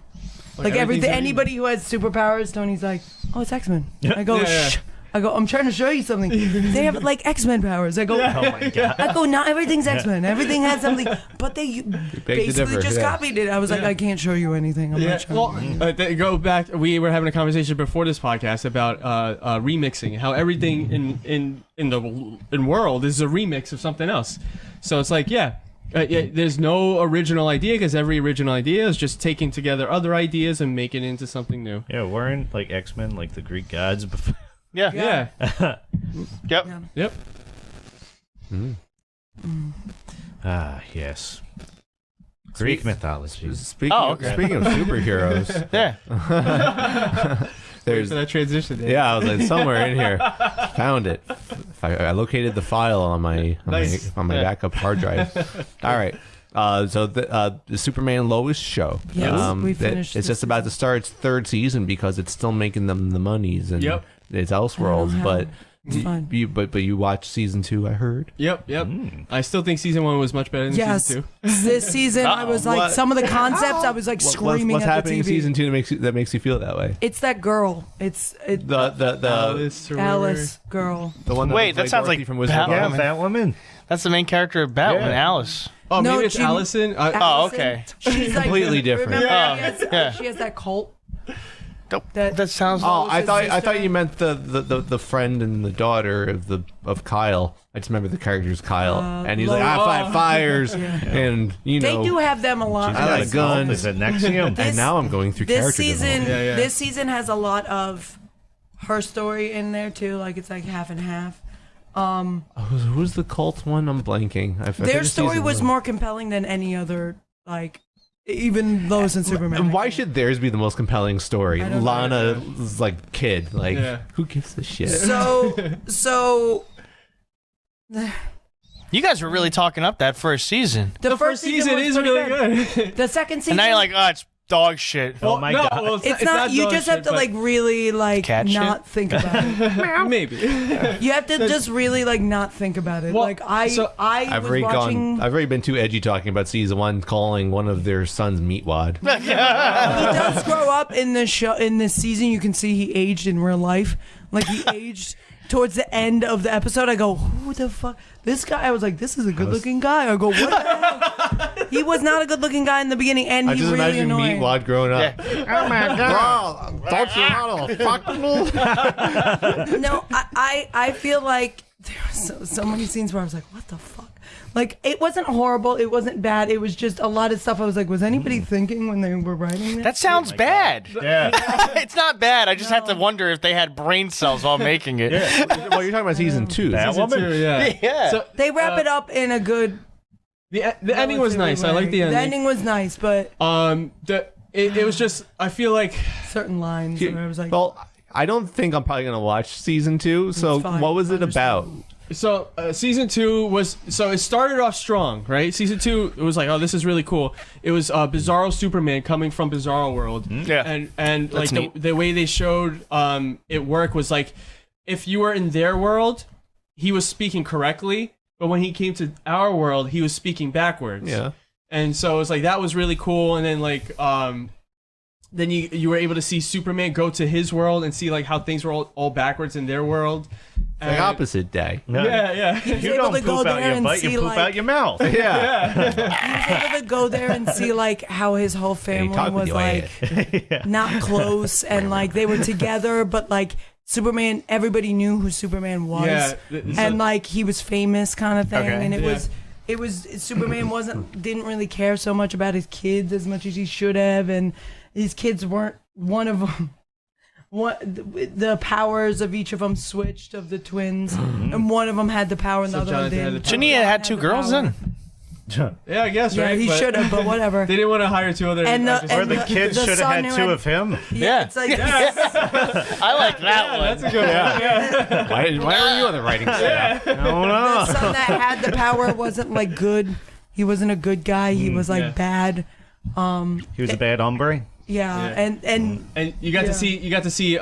Like everything, anybody who has superpowers, Tony's like, oh, it's X-Men. I go, Yeah. shh. I go, I'm trying to show you something. They have like X-Men powers. I go, Oh my god. I go, not everything's X-Men. Everything has something, but they basically differ, just yeah. copied it. I was like, I can't show you anything. I'm Yeah, not showing well, you. go back. We were having a conversation before this podcast about remixing. How everything in the world is a remix of something else. So it's like, there's no original idea because every original idea is just taking together other ideas and making it into something new. Yeah, weren't like X-Men like the Greek gods before? Yeah. Yeah. Yep. Yeah. Yep. Ah, yes. Greek mythology. Speaking Oh, okay. speaking of superheroes, Yeah. there's For that transition. Dave. yeah, I was like somewhere in here, found it. I located the file on my Nice. on my backup hard drive. All right. So the Superman Lois show. Yes, we that- finished It's this just about to start its third season because it's still making them the monies and Yep. it's Elseworlds. I don't know But It's fine. but you watched season 2, I heard. Yep. I still think season 1 was much better than Yes, season 2. this season I was like What? some of the concepts I was like screaming What's at the happening in TV. season 2 that makes you feel that way? It's that girl. It's The Alice, or whatever. Alice girl. the one that Wait, looks that sounds Dorothy like from Wizard of Batman. Oz. Yeah, Batwoman. That's the main character of Batwoman, Yeah. Alice. Oh, No, maybe it's Jim- Allison. Oh, Allison, okay. She's like, Completely different. Remember Yeah. she, has, Yeah. she has that cult. That sounds. Oh, I Lois's thought sister. you meant the friend and the daughter of Kyle. I just remember the character's Kyle, and he's like, Lois. I fight fires, and you They know. do have them a lot. I Got like a cult. guns. Is it Nexium? And now I'm going through This character season, development. Yeah. this season has a lot of her story in there too. Like it's like half and half. Who's the cult one? I'm blanking. I forget Their the story season was one. more compelling than any other. Like even Lois and Superman. And why should theirs be the most compelling story? I don't know. Lana's like kid. Like Yeah. who gives a shit? So You guys were really talking up that first season, the First season was is pretty really good. The second season, and now you're like, oh, it's dog shit. Oh my no, god. well, it's not. You dog just shit, have to but like really like Cat shit? not think about it. maybe. You have to just really like not think about it. Well, Like I I've was already watching. I've already been too edgy talking about season 1, calling one of their sons meatwad. He does grow up in the show. In this season, you can see he aged in real life. Like he aged towards the end of the episode. I go, who the fuck? This guy. I was like, this is a good-looking guy. I go, what the hell? He was not a good-looking guy in the beginning, and I he just really imagine annoying. meatwad growing up. Yeah. Oh my god! Don't you want to fuck me? No, I feel like there was so many scenes where I was like, what the fuck? Like, it wasn't horrible. It wasn't bad. It was just a lot of stuff. I was like, was anybody thinking when they were writing That sounds bad. Yeah. It's not bad. I just have to wonder if they had brain cells while making it. Well, you're talking about season 2. Batwoman? Season 2, yeah. Yeah. So They wrap it up in a good. the ending was nice. I like the The ending. ending was nice, but It was just. I feel like. certain lines where I was like, Well, I don't think I'm probably gonna watch season 2. So It's fine. what was it about? So season 2 was it started off strong, right? Season 2 it was like, oh, this is really cool. It was Bizarro Superman coming from Bizarro World, Yeah. and like That's neat. the way they showed it work was like, if you were in their world, he was speaking correctly, but when he came to our world, he was speaking backwards. Yeah. And so it's like that was really cool, and then like then you were able to see Superman go to his world and see like how things were all backwards in their world. Like And- opposite day. Yeah. You able don't to go poop out there your and butt, you see, poop like- out your mouth. Yeah. he was able to go there and see like how his whole family talk with was your like not close and like they were together, but like Superman, everybody knew who Superman was, Yeah, and like he was famous kind of thing, Okay. and Yeah. it was Superman didn't really care so much about his kids as much as he should have, and his kids weren't one of them. The powers of each of them switched of the twins, and one of them had the power and the So other one Jonathan had didn't. the Shouldn't he have had two girls then? Yeah, I guess, Yeah, right? he But should have, but whatever. They didn't want to hire two other And the- actors. and Or the kids the should have son had who two had- of him. Yeah. It's like I like that one. That's a good one. Yeah. Why are you on the writing staff? I don't know. the son that had the power wasn't like good. He wasn't a good guy. He was like yeah. bad. He was a bad hombre. Yeah, and And you got Yeah. to see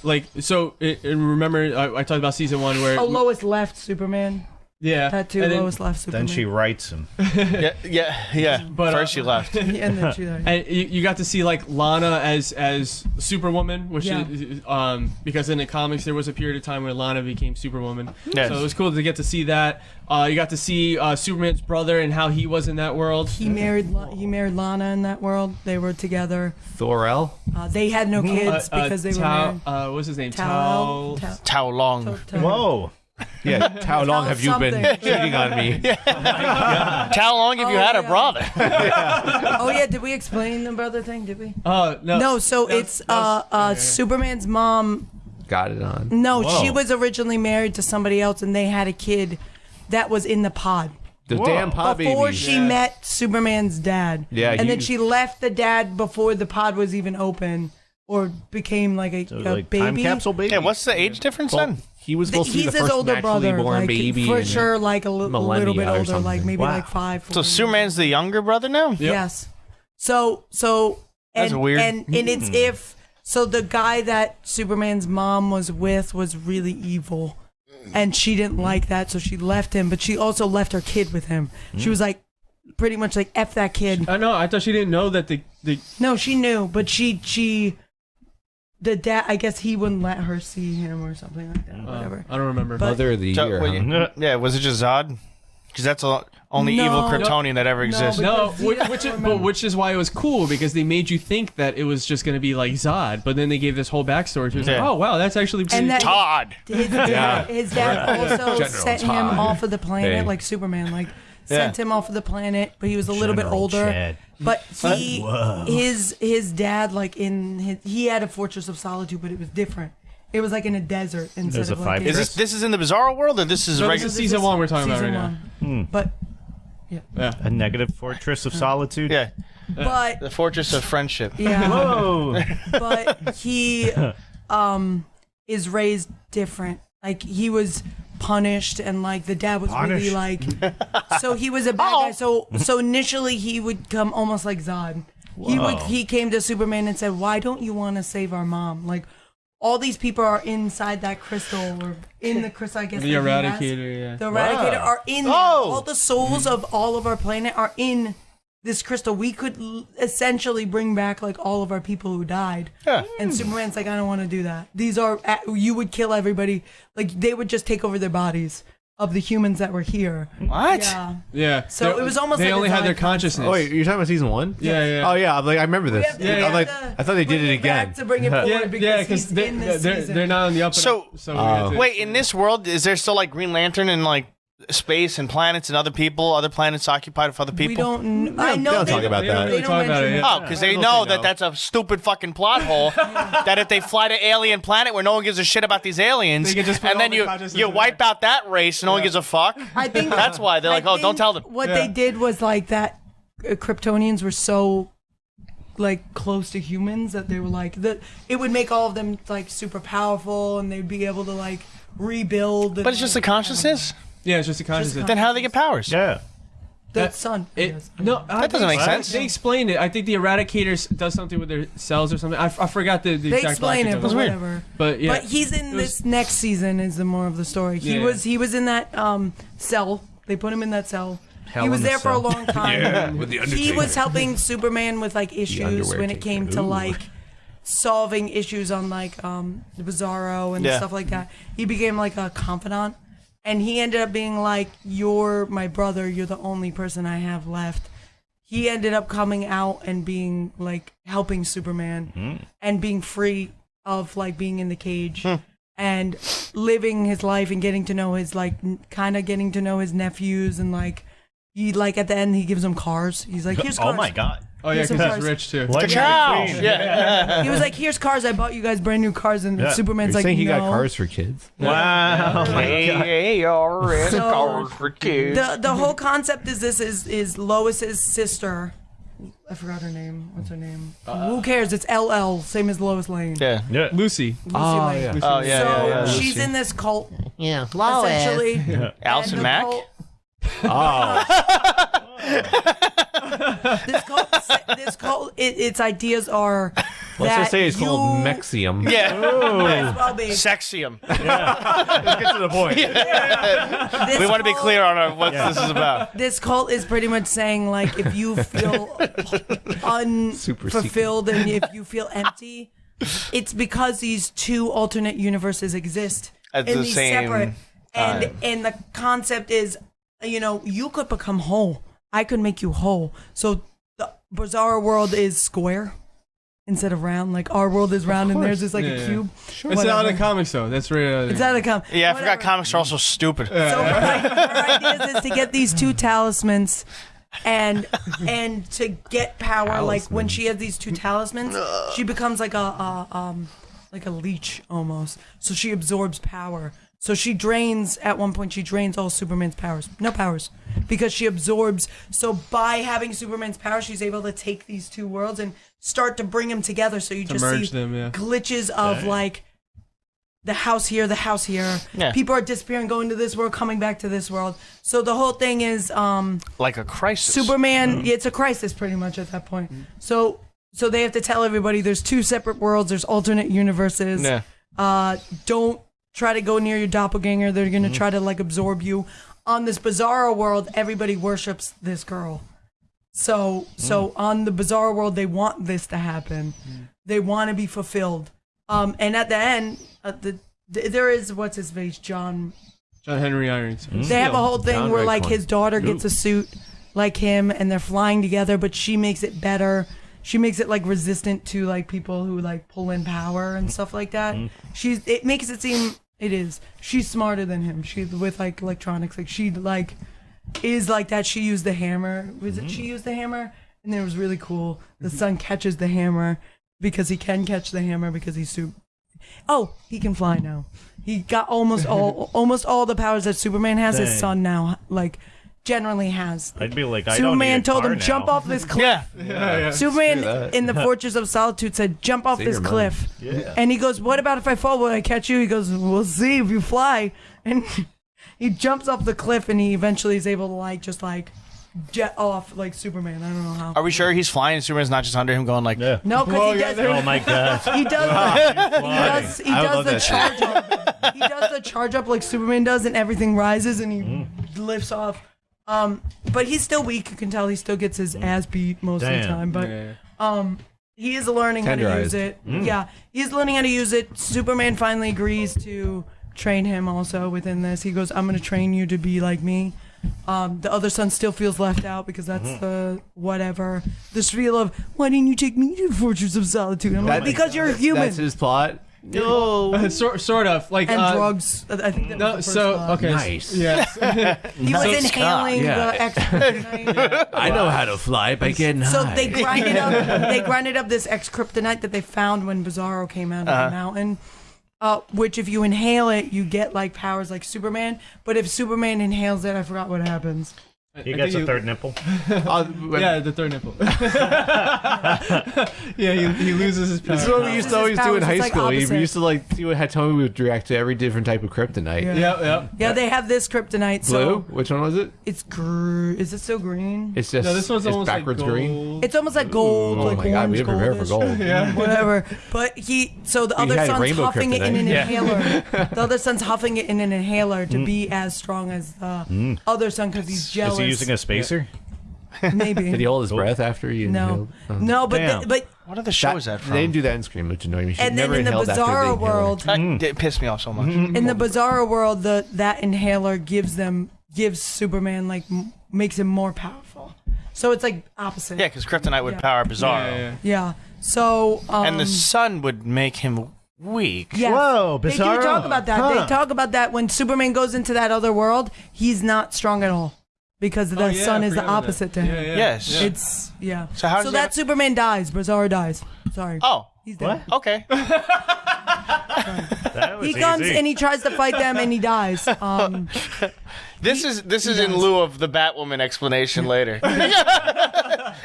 like so. Remember, I talked about season 1 where Lois left Superman. yeah, That too. and then- Lois left Superman. Then she writes him. Yeah. But, First she left. and then she died. And you got to see like Lana as Superwoman, which Yeah. is because in the comics there was a period of time where Lana became Superwoman. Yes. So it was cool to get to see that. You got to see Superman's brother and how he was in that world. He married Lana in that world. They were together. Thorel? They had no kids because they were married. what's his name? Tao. Tao Long. Whoa. Yeah. How long have you been something. cheating on me? How long have you had a yeah. brother? Oh yeah, did we explain the brother thing? Did we? No. No, so That was- it's that was- okay. Superman's mom got it on. No, Whoa. she was originally married to somebody else, and they had a kid that was in the pod. The damn pod Before babies. she met Superman's dad. Yeah, and then she left the dad before the pod was even open or became like a like baby. time capsule baby. Yeah, what's the age difference then? He was supposed to be He's the his first older naturally brother, born like, baby. for in sure, like a little millennia bit or older, like something. maybe Wow. like 5. So Superman's the younger brother now? Yep. Yes. So That's and, weird. And it's if so the guy that Superman's mom was with was really evil, and she didn't like that, so she left him. But she also left her kid with him. She was like, pretty much like F that kid. I know. I thought she didn't know that the No, she knew, but the dad. I guess he wouldn't let her see him or something like that. Whatever. I don't remember. But- Mother of the So, year. wait, huh? yeah, was it just Zod? Because that's the only No. evil Kryptonian that ever No, exists. but- No, Because he doesn't remember. which is why it was cool, because they made you think that it was just going to be like Zod, but then they gave this whole backstory to it. It's Yeah. like, oh wow, that's actually pretty And that- Todd. His dad also General sent him Todd. off of the planet, Hey. like Superman, like sent him off of the planet, but he was a little bit General older. Chad. But his dad, like he had a Fortress of Solitude, but it was different. It was like in a desert instead There's a of like five- Is this is in the Bizarro world or this is No, this regular? is season 1 we're talking about right now. now. But Yeah. A negative fortress of solitude. Yeah, but the Fortress of Friendship. yeah, Whoa. but he is raised different. Like he was punished, and like the dad was really like. So he was a bad guy. So initially he would come almost like Zod. He came to Superman and said, "Why don't you want to save our mom? Like all these people are inside that crystal, or in the crystal. I guess The that he has. Eradicator, yeah. The Eradicator are in there. All the souls of all of our planet are in this crystal. We could essentially bring back like all of our people who died." Yeah. And Superman's like, "I don't want to do that. These are you would kill everybody. Like they would just take over their bodies of the humans that were here." What? Yeah. Yeah. So it was almost they like only a had their Zod consciousness. Oh, wait, you're talking about season 1? Yeah, yeah. Oh yeah, I'm like I remember this. We have to- I'm like, I thought they did bring it again. back to bring it forward Yeah, because because he's in this season. they're not on the up and So- up. So we had to- Wait, in this world, is there still like Green Lantern and like space and planets and other people, other planets occupied with other people? We don't. I know don't they talk about They don't that. really They don't talk about it. mention Yeah. Oh, because they I don't know think that no. that's a stupid fucking plot hole. That if they fly to alien planet where no one gives a shit about these aliens, They can just put and all then the you consciousness in wipe out that race and no one gives a fuck. I think That's why they're like, I oh, don't think tell them. What Yeah. they did was like that. Kryptonians were so like close to humans that they were like it would make all of them like super powerful, and they'd be able to like rebuild. But it's just the consciousness. Yeah, it's just a consciousness. Then how do they get powers? Yeah. the sun. That doesn't make sense. They explained it. I think the Eradicator does something with their cells or something. I forgot the They exact explain logic it, of but weird. whatever. But yeah, But he's in it was- this next season. Is the more of the story. He Yeah. was in that cell. They put him in that cell. Hell He was in a there for a cell. long time. with the He was helping Superman with like issues underwear when it taker. came to like solving issues on like the Bizarro and Yeah. stuff like that. He became like a confidant, and he ended up being like, "You're my brother. You're the only person I have left." He ended up coming out and being like helping Superman and being free of like being in the cage. And living his life and getting to know his like kind of getting to know his nephews, and like he like at the end he gives them cars. He's like, "Here's cars." Oh my god. oh yeah, Here's some because cars. he's rich too. Like Ciao. Queen. Yeah. He was like, "Here's cars. I bought you guys brand new cars." And Yeah. Superman's You're like, saying he "No." got cars for kids? Wow. AARS So, cars for kids. The whole concept is this is Lois's sister. I forgot her name. What's her name? Who cares? It's LL, same as Lois Lane. Yeah. Yeah. Lucy. Lucy Lane. yeah. Oh yeah, So yeah, yeah. she's in this cult, Yeah, essentially. Allison And the Mack. cult- Oh, This cult, its ideas are. let's that just say it's you, called Mexium. Yeah. Well, babe, Sexium. Let's get to the point. this We want to be cult- clear on what this is about. This cult is pretty much saying like if you feel unfulfilled and if you feel empty, it's because these two alternate universes exist At in the these same separate. time. And the concept is, you could become whole. I could make you whole. So the bizarre world is square instead of round. Like our world is round and theirs is like Yeah, a yeah. cube. It's out of the comics though. That's right. It's out of com. Yeah, I whatever. forgot comics are also stupid. So her ideas is to get these two talismans and to get power. Like when she has these two talismans, she becomes like a like a leech almost. So she absorbs power. So at one point she drains all Superman's powers. No powers. Because she absorbs. So by having Superman's power, she's able to take these two worlds and start to bring them together. So you just merge see them, yeah. glitches of like the house here. Yeah. People are disappearing, going to this world, coming back to this world. So the whole thing is like a crisis. Superman, it's a crisis pretty much at that point. So they have to tell everybody there's two separate worlds, there's alternate universes. Yeah. Don't try to go near your doppelganger. They're going to try to like absorb you. On this Bizarro world, everybody worships this girl. So on the Bizarro world, they want this to happen. They want to be fulfilled. And at the end, there is, what's his face, John Henry Irons. They have a whole thing John where like Redcorn. his daughter gets a suit like him and they're flying together, but she makes it better. She makes it like resistant to like people who like pull in power and stuff like that. It makes it seem she's smarter than him. She with like electronics, like she like is like that. She used the hammer. She used the hammer? And it was really cool. The son catches the hammer because he can catch the hammer because he's he can fly now. He got almost all the powers that Superman has. His Dang. son now like generally has. I'd be like, I Superman don't need a told car him now. jump off this cliff. Yeah. Superman in the Fortress of Solitude said, jump off this your money. cliff. Yeah. And he goes, what about if I fall? Will I catch you? He goes, we'll see if you fly. And he jumps off the cliff and he eventually is able to like just like jet off like Superman. I don't know how. Are we sure he's flying and Superman's not just under him going like, Yeah. No, because he does. Oh my god. He does. He I does love the that charge up. He does the charge up like Superman does, and everything rises and he lifts off. But he's still weak. You can tell he still gets his ass beat most of the Damn. time. But he is learning how to use Tenderized. it. Yeah, he's learning how to use it. Superman finally agrees to train him also within this. He goes, I'm going to train you to be like me. The other son still feels left out because that's the whatever. This feel of, why didn't you take me to the Fortress of Solitude? I'm like, because you're a human. That's his plot. No. Sort of like And drugs. I think that was No, the first so plot. okay, Nice. yes. He was inhaling Yeah. the X-kryptonite. I know how to fly by getting So high. they grinded up. They grinded up this X-kryptonite that they found when Bizarro came out of the mountain. Which, if you inhale it, you get like powers like Superman. But if Superman inhales it, I forgot what happens. He gets a third nipple. Yeah, the third nipple. Yeah, he loses his power. This is what we used to always do in It's high like school. opposite. We used to like see what Hatomi would react to every different type of kryptonite. Yeah. Yep. Yeah, they have this kryptonite. Blue? So Which one was it? it's is it still green? It's just No, this one's it's almost backwards like green. gold. It's almost like gold, Oh like my god, we orange didn't prepare for goldish. gold. Yeah. Whatever. But so the other had son's rainbow huffing it in an kryptonite. Yeah. inhaler. The other son's huffing it in an inhaler to be as strong as the other son because he's jealous. Is he using a spacer? Maybe. Did he hold his breath after he No, inhaled? no, but Damn. but what other show is that from? They didn't do that in Scream, which annoyed me. She and then never in the inhaled after the Bizarro inhaler. world, It pissed me off so much. in the Bizarro world, that inhaler gives Superman like makes him more powerful. So it's like opposite. Yeah, because Kryptonite would Yeah. power Bizarro. Yeah. Yeah. So And the sun would make him weak. yes. Whoa, They do Bizarro. talk about that. Huh. They talk about that when Superman goes into that other world, he's not strong at all because the Oh, yeah, sun I is the forgot about opposite that. to him. Yeah, yeah. Yes. Yeah. It's So how does so that- that Superman dies. Bizarro dies. Sorry. Oh, He's dead. okay. That was He comes easy. and he tries to fight them and he dies. This is in lieu of the Batwoman explanation later.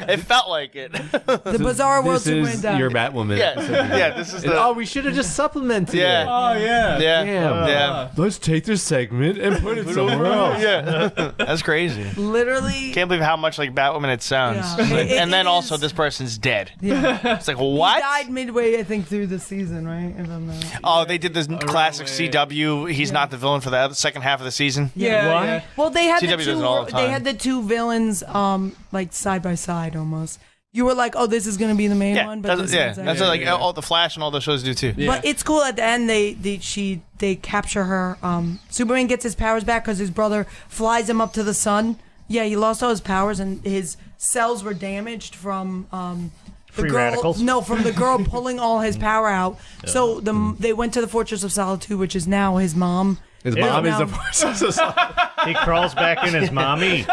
It felt like it. The Bizarro world This Superman is dies. your Batwoman. Yeah, yeah. This is the. Oh, we should have just supplemented Yeah. it. Oh yeah. Yeah, Damn. yeah, Let's take this segment and put it somewhere else. yeah. That's crazy. Literally. Can't believe how much like Batwoman it sounds. Yeah. And then It also is- this person's dead. Yeah. It's like He what? died midway, I think, through the season, right? If I'm not. Oh, they did this classic way. CW. He's not the villain for the second half of the season. Yeah. What? yeah. Well, they had CW the does it all the two. They time. had the two villains, like side by side almost. You were like, "Oh, this is gonna be the main Yeah, one," but that's, this one's that's actually- like all the Flash and all the shows do too. Yeah. But it's cool at the end. They capture her. Superman gets his powers back because his brother flies him up to the sun. Yeah, he lost all his powers and his cells were damaged from the Free girl. radicals? No, from the girl pulling all his power out. So they went to the Fortress of Solitude, which is now his mom. His Yeah. mom is No. the force of society. He crawls back in his mommy.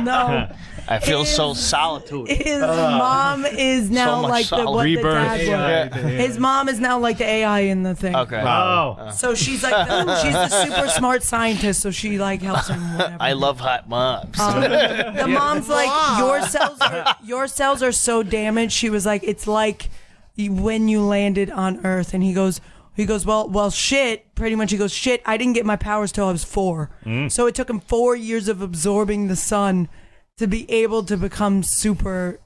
No. I feel so solitude. His mom is now much like solid. what Rebirth. the dad was. Yeah. His mom is now like the AI in the thing. Okay. Oh. So she's like she's a super smart scientist, so she like helps him. Whatever. I love hot moms. The mom's like your cells are so damaged. She was like, it's like when you landed on Earth, and he goes, well, shit. Pretty much, he goes, shit. I didn't get my powers till I was 4, so it took him 4 years of absorbing the sun to be able to become super,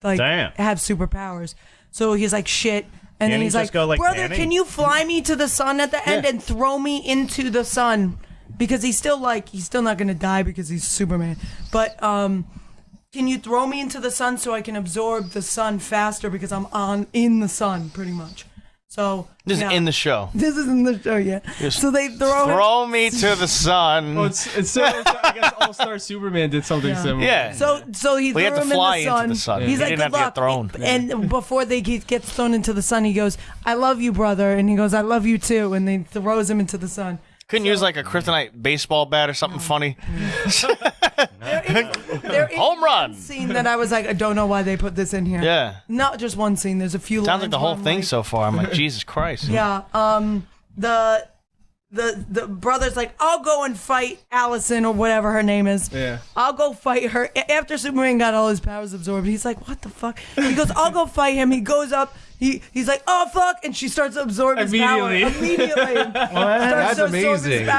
like have superpowers. So he's like, shit. And then he's like, go, brother, Danny? can you fly me to the sun at the end and throw me into the sun? Because he's still not gonna die because he's Superman. But can you throw me into the sun so I can absorb the sun faster because I'm in the sun pretty much. So This is in the show. This is in the show, yeah. So they throw me to the sun. Well, it's I guess All-Star Superman did something similar. Yeah. So he We threw had to him fly in the sun. into the sun. He's He like, didn't have good to luck. get thrown. And before he gets thrown into the sun, he goes, I love you, brother. And he goes, I love you too. And then throws him into the sun. Couldn't use like a kryptonite baseball bat or something funny. There is Home run. one scene that I was like, I don't know why they put this in here. Yeah. Not just one scene. There's a few Sounds lines like the where whole I'm thing like, so far. I'm like, Jesus Christ. Yeah. The brother's like, I'll go and fight Allison or whatever her name is. Yeah. I'll go fight her. After Superman got all his powers absorbed, he's like, what the fuck? He goes, I'll go fight him. He goes up. He's like, oh fuck, and she starts to absorb his power immediately. That's amazing.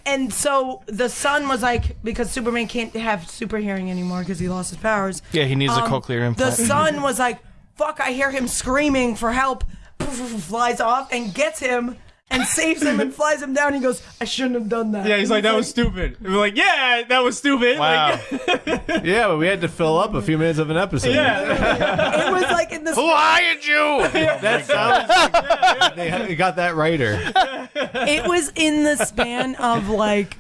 And so the son was like, because Superman can't have super hearing anymore because he lost his powers. Yeah, he needs a cochlear implant. The son was like, fuck, I hear him screaming for help. Flies off and gets him and saves him and flies him down. He goes, I shouldn't have done that. Yeah, he's like, that was stupid. We're like, yeah, that was stupid. Wow. Like, Yeah, but we had to fill up a few minutes of an episode. yeah. It was like in the Who hired you? That sounds like they got that writer. it was in the span of like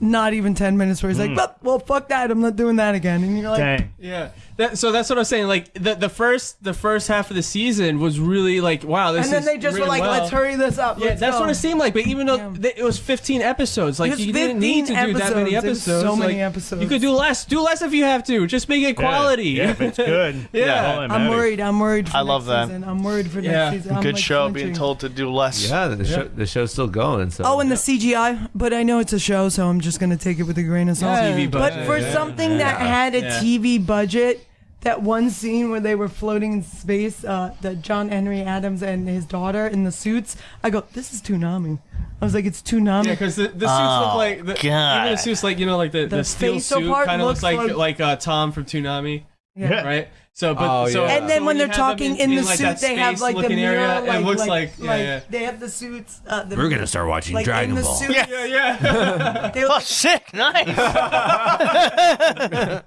not even 10 minutes where he's like, well, fuck that. I'm not doing that again. And you're like, Dang. Yeah. So that's what I was saying. Like the first half of the season was really like, wow, this is and then they just were written like, well. let's hurry this up. Yeah, Let's that's go. what it seemed like. But even though it was 15 episodes, like It was you didn't need to 15 do that many episodes. episodes. There's so many Like, episodes. You could do less. Do less if you have to. Just make it quality. Yeah, if it's good. Yeah. That's all that I'm matters. worried for I next love that. season. I'm worried for Yeah. next season. I'm, Good like, show flinching. being told to do less. Yeah, the show's still going. So. Oh, and the CGI, but I know it's a show, so I'm just gonna take it with a grain of salt. TV But budget, for yeah. something that had a Yeah. TV budget, that one scene where they were floating in space, the John Henry Adams and his daughter in the suits, I go, this is Toonami. I was like, it's Toonami. Yeah, because the suits look like God. even the suits like like the steel facial suit part kind of looks looks like Tom from Toonami, Yeah. right? So, but Oh, so yeah. And then so when they're you have them talking in the like, suit, that they have like the space-looking mirror, area, it looks like yeah. they have the suits. We're gonna start watching like Dragon in the Ball. suit. Yeah. They were, Oh, sick. Nice.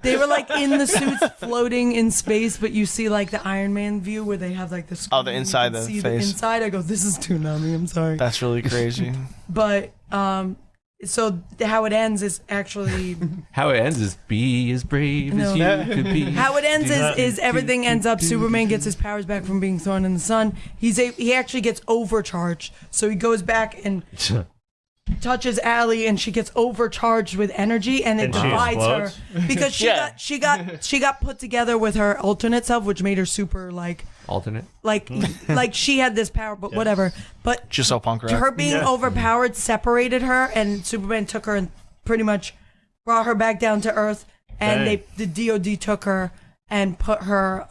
they were like in the suits floating in space, but you see like the Iron Man view where they have like the screen, Oh, the inside you can the see face. The inside, I go, this is Toonami. I'm sorry, That's really crazy. but so how it ends is actually How it ends is be as brave as No. you could be. how it ends Do not- is everything ends up. Superman gets his powers back from being thrown in the sun. He actually gets overcharged, so he goes back and touches Allie, and she gets overcharged with energy, and it And she divides her explodes? because Yeah. she got put together with her alternate self, which made her super like Alternate. she had this power, but whatever. But Just so punk rock. her being overpowered separated her, and Superman took her and pretty much brought her back down to Earth, and Dang. the DOD took her and put her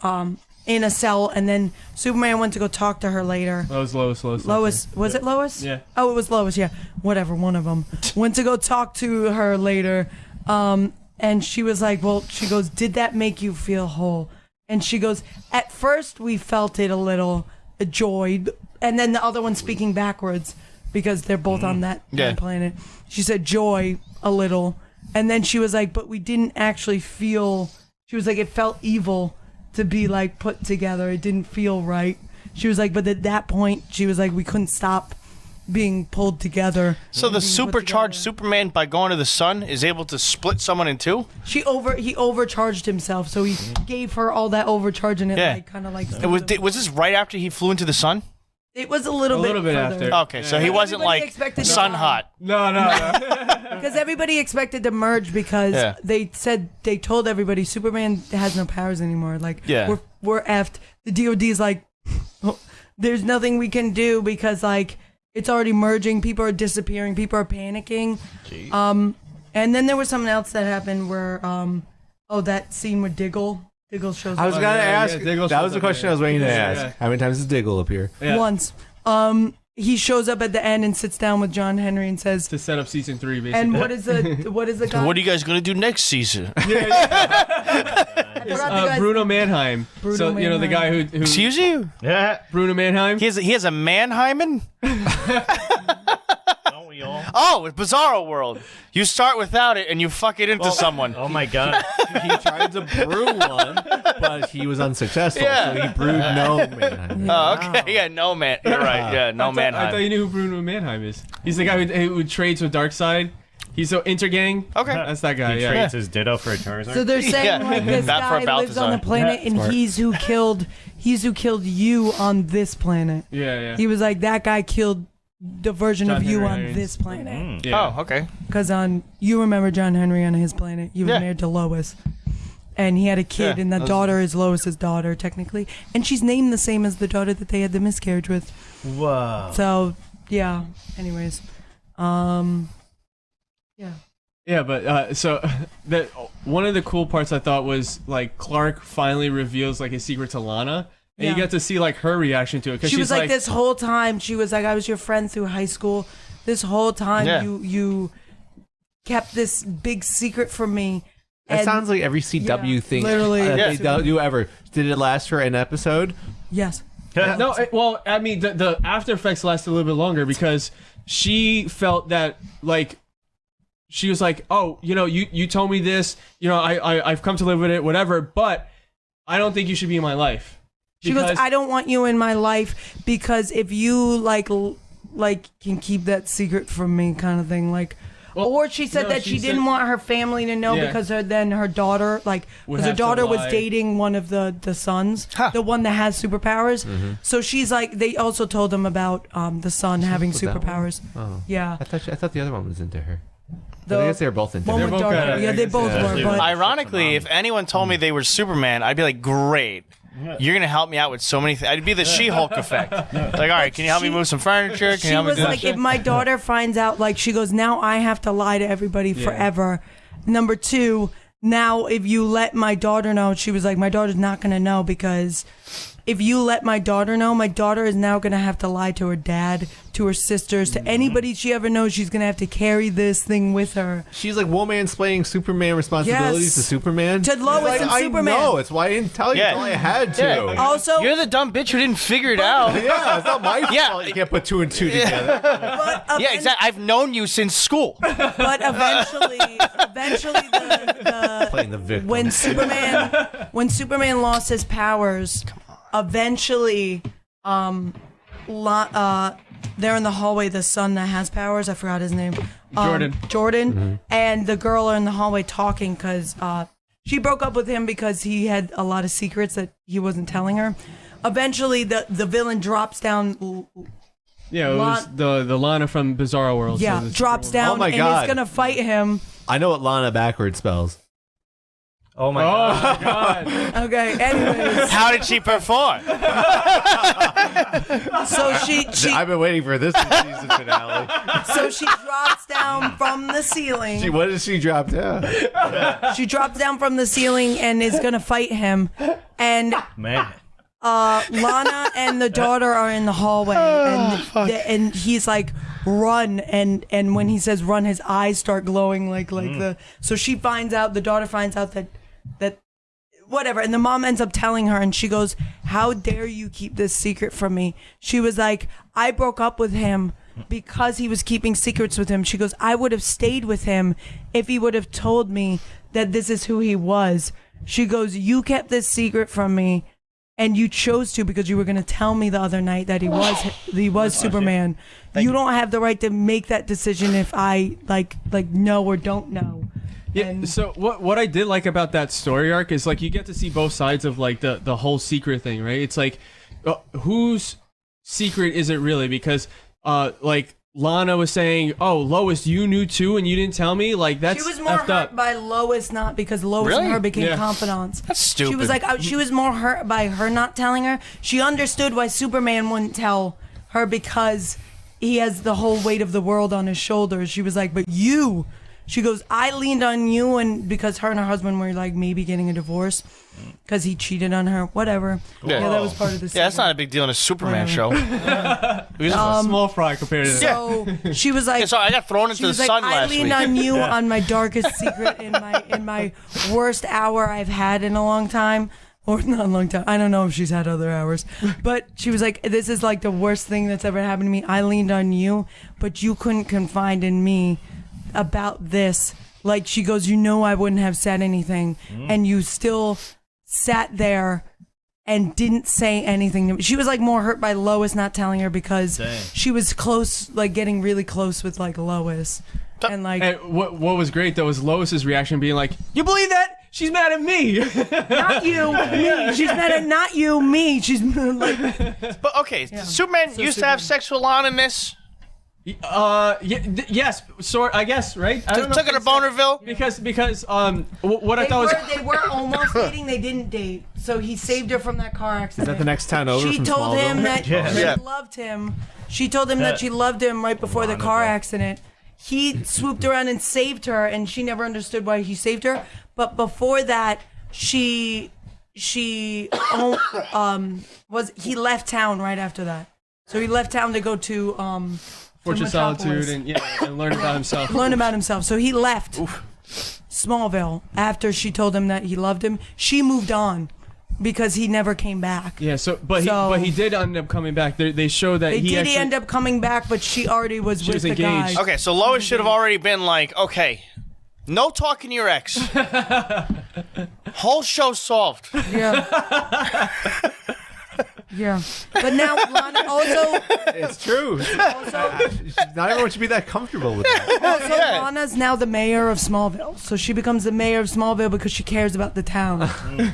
in a cell, and then Superman went to go talk to her later. That was Lois. Lois, was it Lois? Yeah. Oh, it was Lois. Yeah, whatever, one of them went to go talk to her later, and she was like, "Well," she goes, "Did that make you feel whole?" And she goes, "At first, we felt it a little, a joy," and then the other one speaking backwards because they're both on that Yeah. planet. She said, "Joy a little," and then she was like, "But we didn't actually feel." She was like, "It felt evil to be like put together. It didn't feel right." She was like, "But at that point," she was like, "we couldn't stop being pulled together." So the Being put supercharged together. Superman, by going to the sun, is able to split someone in two? He overcharged himself, so he gave her all that overcharge, and it Yeah. like kind of like. Was this right after he flew into the sun? It was a little bit bit further. after. Okay, so he wasn't Everybody like expected sun to- hot. No. Because everybody expected to merge because Yeah. they told everybody Superman has no powers anymore. Like, Yeah. we're effed. The DOD's like, there's nothing we can do because like it's already merging. People are disappearing. People are panicking. And then there was something else that happened where that scene with Diggle. Diggle shows I was up gonna yeah, ask. Diggle That shows was the up, question yeah. I was waiting to Yeah. ask. How many times does Diggle appear? Yeah. once. He shows up at the end and sits down with John Henry and says, To set up season 3, basically. and what is the guy? What are you guys gonna do next season? I forgot the guy's Bruno name. Mannheim. Bruno so you know the guy who Excuse you? Yeah. Bruno Mannheim. He has a Mannheimen? Don't we all? Oh, it's Bizarro World. You start without it and you fuck it into someone. Oh my god. He tried to brew one, but he was unsuccessful. Yeah. So he brewed no man. Oh, okay. Yeah, no man. You're right. Yeah, no I thought Mannheim. you knew who Bruno Mannheim is. He's the guy who trades with Darkseid. He's so intergang. Okay. That's that guy. He Yeah. trades his ditto for a Charizard. So they're saying Yeah. like this That for guy lives on the Balthazar. planet Yeah, and smart. he's who killed you on this planet. Yeah. He was like that guy killed the version John of you Henry on Irons. this planet. Yeah. Oh, okay. Because you remember John Henry on his planet. He was Yeah. married to Lois. And he had a kid, Yeah, and the that was- daughter is Lois's daughter, technically. And she's named the same as the daughter that they had the miscarriage with. Whoa. So, yeah. Anyways. Yeah. Yeah, but so that one of the cool parts I thought was like Clark finally reveals like his secret to Lana, and Yeah. you get to see like her reaction to it because She she's was like, this whole time, she was like, I was your friend through high school. This whole time, Yeah. you kept this big secret from me. That And- sounds like every CW Yeah, thing literally. that Yeah. they do ever. Did it last for an episode? Yes. No, well, I mean the after effects lasted a little bit longer because she felt that like. She was like, "Oh, you told me this. I've come to live with it, whatever. But I don't think you should be in my life." She goes, Because- I don't want you in my life because if you like can keep that secret from me, kind of thing. Like, Well, or she said no, that she she didn't said- want her family to know Yeah. because then her daughter, Would because her have to daughter was lie. dating one of the sons, Huh. the one that has superpowers. Mm-hmm. So she's like, they also told them about the son having with that one? superpowers. Oh, Yeah. I thought the other one was into her. The I guess they were both into one her. with both dark kinda- hair. Yeah, I they guess, both yeah. were. But Ironically, if anyone told me they were Superman, I'd be like, great. You're going to help me out with so many things. I'd be the She-Hulk effect. Like, all right, can you help me move some furniture? Can she you help me was do like, this? if my daughter finds out, like, she goes, now I have to lie to everybody forever. Number two, now if you let my daughter know, she was like, my daughter's not going to know because if you let my daughter know, my daughter is now going to have to lie to her dad, to her sisters, to anybody she ever knows. She's going to have to carry this thing with her. She's like woman-splaining Superman responsibilities Yes. to Superman. To Lois It's like, and I Superman. know. It's why I didn't tell you. Yeah. Until I had to. Yeah. Also, You're the dumb bitch who didn't figure it out. Yeah, it's not my Yeah. fault. You can't put two and two together. but, Yeah, exactly. I've known you since school. but eventually the Playing the victim. when Superman lost his powers, eventually they're in the hallway, the son that has powers, I forgot his name, Jordan and the girl are in the hallway talking because she broke up with him because he had a lot of secrets that he wasn't telling her. Eventually the villain drops down, Yeah, it was the Lana from Bizarro World. yeah, so the drops Superworld. down Oh my and God. is gonna fight him. I know what Lana backwards spells. Oh my Oh god. my god! Okay, anyways, How did she perform? so she I've been waiting for this season finale. so she drops down from the ceiling. What did she drop down? She drops down from the ceiling and is gonna fight him. And Man. Lana and the daughter are in the hallway, and he's like, "Run!" And when he says "run," his eyes start glowing like the. So she finds out. The daughter finds out that whatever, and the mom ends up telling her, and she goes, "How dare you keep this secret from me?" She was like, "I broke up with him because he was keeping secrets with him." She goes, "I would have stayed with him if he would have told me that this is who he was." She goes, "You kept this secret from me, and you chose to because you were going to tell me the other night that he was Superman. You don't have the right to make that decision if I like know or don't know." Yeah. And- So what I did like about that story arc is like you get to see both sides of like the whole secret thing, right? It's like whose secret is it really? Because like Lana was saying, "Oh, Lois, you knew too, and you didn't tell me." Like that's She was more effed hurt up. by Lois, not because Lois Really? and her became Yeah. confidants. That's stupid. She was like, she was more hurt by her not telling her. She understood why Superman wouldn't tell her because he has the whole weight of the world on his shoulders. She was like, but you. She goes, I leaned on you, and because her and her husband were like maybe getting a divorce because he cheated on her. Whatever. Yeah, that was part of the. Yeah, that's not a big deal in a Superman show. Small fry compared to that. So she was like, Yeah, sorry, I got thrown into she the was like, sun I last leaned week. on you on my darkest secret in my worst hour I've had in a long time. Or not a long time. I don't know if she's had other hours. But she was like, this is like the worst thing that's ever happened to me. I leaned on you, but you couldn't confide in me about this. Like, she goes, you know I wouldn't have said anything. And you still sat there and didn't say anything to me. She was like more hurt by Lois not telling her because she was close, like getting really close with like Lois. And like, And what was great though was Lois's reaction being like, "You believe that? She's mad at me." not you, me. She's mad at not you, me. She's like, But okay, Superman used to have sex with Lana in this. Yes, sort. I guess right. I don't know Took if her to they said- Bonerville. because what I thought was they were almost dating. They didn't date. So he saved her from that car accident. Is that the next town over She from told him Smallville? that Yeah. she loved him. She told him that she loved him right before the car accident. He swooped around and saved her, and she never understood why he saved her. But before that, he left town right after that. So he left town to go to Fortress Metropolis. Solitude and learn about himself. Learn about himself. So he left Smallville after she told him that he loved him. She moved on because he never came back. Yeah. But he did end up coming back. They show that They he did actually, end up coming back, but she already was with was the guy. engaged. Okay, so Lois should have already been like, okay, no talking to your ex. Whole show solved. Yeah. Yeah. But now Lana also It's true. Not everyone should be that comfortable with that. Also, Lana's now the mayor of Smallville. So she becomes the mayor of Smallville because she cares about the town.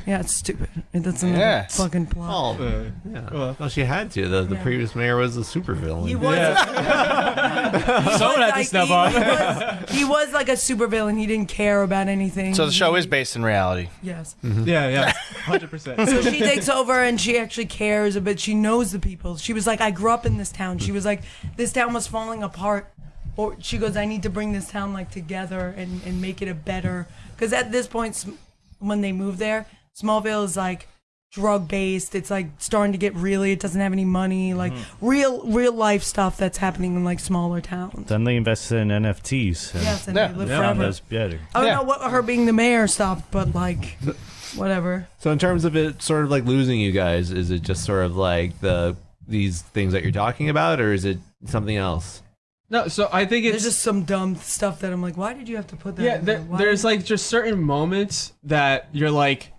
Yeah, it's stupid. That's another Yeah. fucking plot. Oh, yeah. Well, she had to. The previous mayor was a supervillain. He was. Someone had to step up. He was like a supervillain. He didn't care about anything. So the show is based in reality. Yes. Yeah, 100%. So she takes over and she actually cares a bit. She knows the people. She was like, I grew up in this town. She was like, this town was falling apart. Or she goes, I need to bring this town like together and make it a better. Because at this point, when they moved there, Smallville is like drug based. It's like starting to get really. It doesn't have any money. Like real life stuff that's happening in like smaller towns. Then they invested in NFTs. And Yes, and Yeah. they live found forever. those better. I don't Yeah. know what her being the mayor stopped, but like whatever. So in terms of it sort of like losing you guys, is it just sort of like these things that you're talking about, or is it something else? No, so I think it's There's just some dumb stuff that I'm like, why did you have to put that? yeah. in there? Why There's did- like just certain moments that you're like,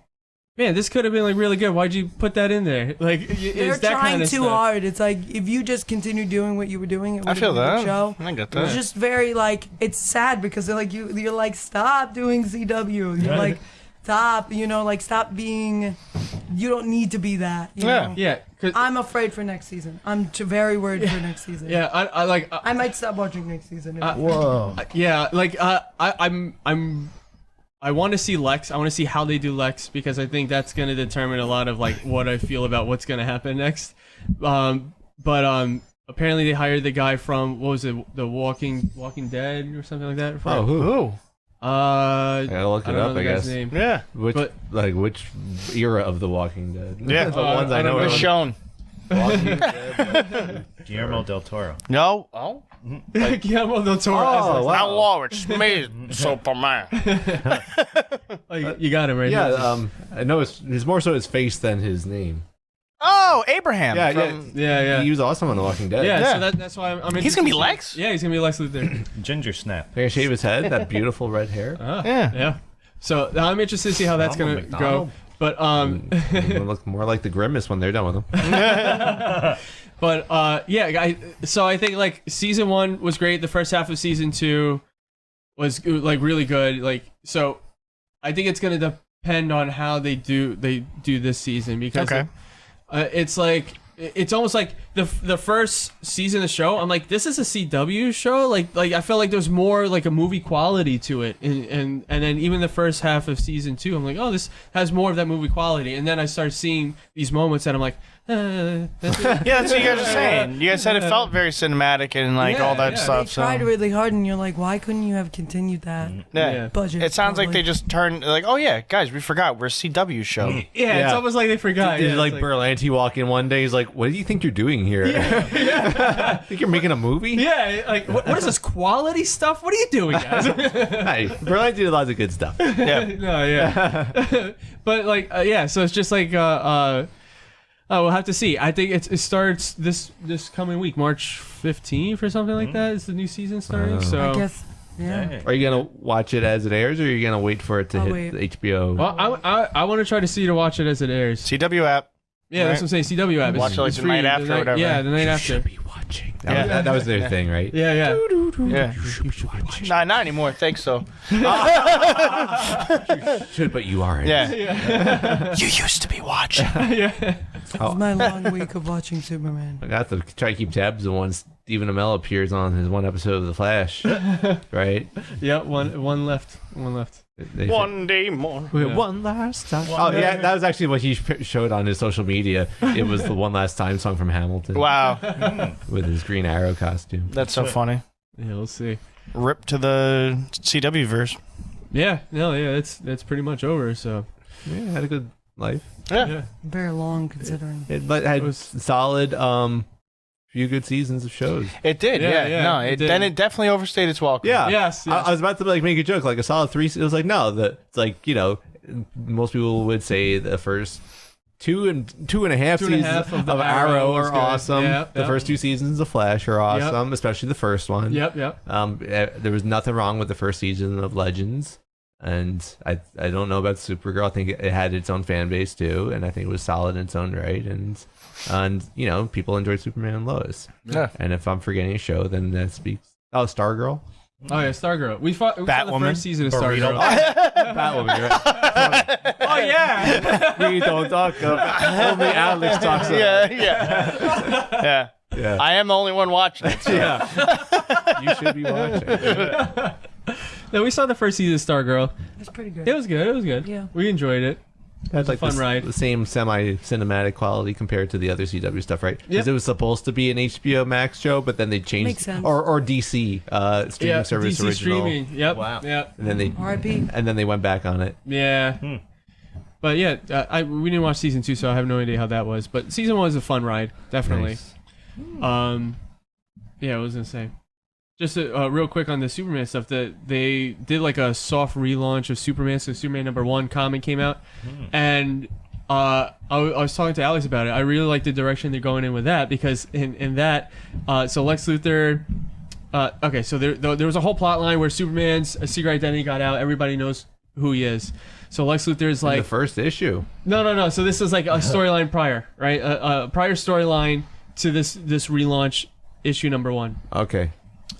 man, this could have been like really good. Why'd you put that in there? Like, they're it's that trying kind of too stuff. hard. It's like if you just continue doing what you were doing, it would I feel been a good that. show. I get It's that. just very like it's sad because they're like you're like stop doing CW. You're like stop, like stop being. You don't need to be that. You Yeah. know? Yeah, 'cause- I'm afraid for next season. I'm very worried for next season. yeah. I like. I might stop watching next season. Whoa. Yeah, like I want to see Lex. I want to see how they do Lex because I think that's going to determine a lot of like what I feel about what's going to happen next. But apparently they hired the guy from what was it, The Walking Dead or something like that. Oh, who? Ooh. I gotta look it don't know up, the I guy's guess. name. Yeah. Which But- era of The Walking Dead? Yeah. The ones I I don't know. know. Michonne. Walking Dead. Guillermo del Toro. No. Oh. Guillermo del Toro. Oh, wow. Not War. It's me, Superman. You got him right. Yeah, I know it's more so his face than his name. Oh, Abraham. Yeah, from- Yeah. He was awesome on The Walking Dead. Yeah, Yeah. so that's why I'm He's interested gonna be to see- Lex? Yeah, he's gonna be Lex Luthor. Ginger Snap. They shave his head, that beautiful red hair. Yeah. Yeah. So I'm interested to see how that's gonna Ronald go. McDonald. But It'll look more like the Grimace when they're done with him. But so I think like season 1 was great. The first half of season 2 was like really good. Like so, I think it's gonna depend on how they do this season because Okay. it's like it's almost like the first season of the show, I'm like, this is a CW show. Like I felt like there's more like a movie quality to it, and then even the first half of season 2, I'm like, oh, this has more of that movie quality. And then I start seeing these moments that I'm like, Yeah, that's what you guys are saying. You guys said it felt very cinematic and like all that Yeah. stuff. They tried really hard, and you're like, why couldn't you have continued that Yeah. budget? It sounds like probably? they just turned like, oh yeah, guys, we forgot we're a CW show. yeah, it's Yeah. almost like they forgot. Did Yeah, like it's Berlanti walk in one day? He's like, "What do you think you're doing here? Think you're making a movie?" yeah, like what is this quality stuff? What are you doing, guys? Hey, Berlanti did lots of good stuff. Yeah. No, yeah. But like, yeah. So it's just like, we'll have to see. I think it starts this coming week, March 15th or something like that. Is the new season starting? So I guess. Yeah. Are you gonna watch it as it airs, or are you gonna wait for it to I'll hit wait. the HBO? Well, I want to try to watch it as it airs. CW app. Yeah, that's what I'm saying. CW app. Watch it like it's the free. night after or whatever. Yeah, the night You after. should be watching. That, Yeah. was, that was their thing, right? Yeah, yeah. Yeah. Nah, not anymore. Thanks though. Should, but you aren't. Yeah. You used to be watching. It's my long week of watching Superman. I got to try to keep tabs on when Stephen Amell appears on his one episode of The Flash, right? Yeah, one left. They- One day more. we had one last time. Oh yeah, that was actually what he showed on his social media. It was the "One Last Time" song from Hamilton Wow. with his Green Arrow costume. That's so funny. Yeah, we'll see. Rip to the CW verse. Yeah, no, yeah, that's pretty much over. So Yeah, had a good life. yeah. Very long considering. It had solid, few good seasons of shows. It did, Yeah, yeah. yeah, No, it then did. it definitely overstayed its welcome. Yeah. Yes, yes. I was about to like make a joke, like a solid 3. It was like, no, it's like, most people would say the first two and a half Two and a seasons half of of the Arrow Arrow was are good. awesome. Yep, The yep. first 2 seasons of Flash are awesome, especially the first one. Yep. There was nothing wrong with the first season of Legends. And I don't know about Supergirl. I think it had its own fan base too, and I think it was solid in its own right. And people enjoyed Superman and Lois. Yeah. And if I'm forgetting a show, then that speaks. Oh, Stargirl. Oh yeah, Stargirl. We saw the Batwoman. first season of Burrito. Stargirl. Batwoman. Right? Oh yeah. We don't talk about. Only Alex talks about. Yeah. Yeah. I am the only one watching it. So. Yeah. You should be watching. No, we saw the first season of Stargirl. It's pretty good. It was good. Yeah. We enjoyed it. That's like fun ride. The same semi-cinematic quality compared to the other CW stuff, right? Because Yep. it was supposed to be an HBO Max show, but then they changed Makes sense. or DC streaming service DC original, streaming. Yep. Wow. Yep. and then they R.I.P. went back on it. Yeah. But yeah, we didn't watch season 2, so I have no idea how that was. But season 1 was a fun ride, definitely. Nice. Yeah, I was gonna say. Just real quick on the Superman stuff, that they did like a soft relaunch of Superman. So Superman #1 comic came out, and I was talking to Alex about it. I really like the direction they're going in with that, because in that, so Lex Luthor. Okay, so there was a whole plot line where Superman's secret identity got out. Everybody knows who he is. So Lex Luthor is In like the first issue. no. So this is like a storyline prior, right? A prior storyline to this relaunch issue #1. Okay.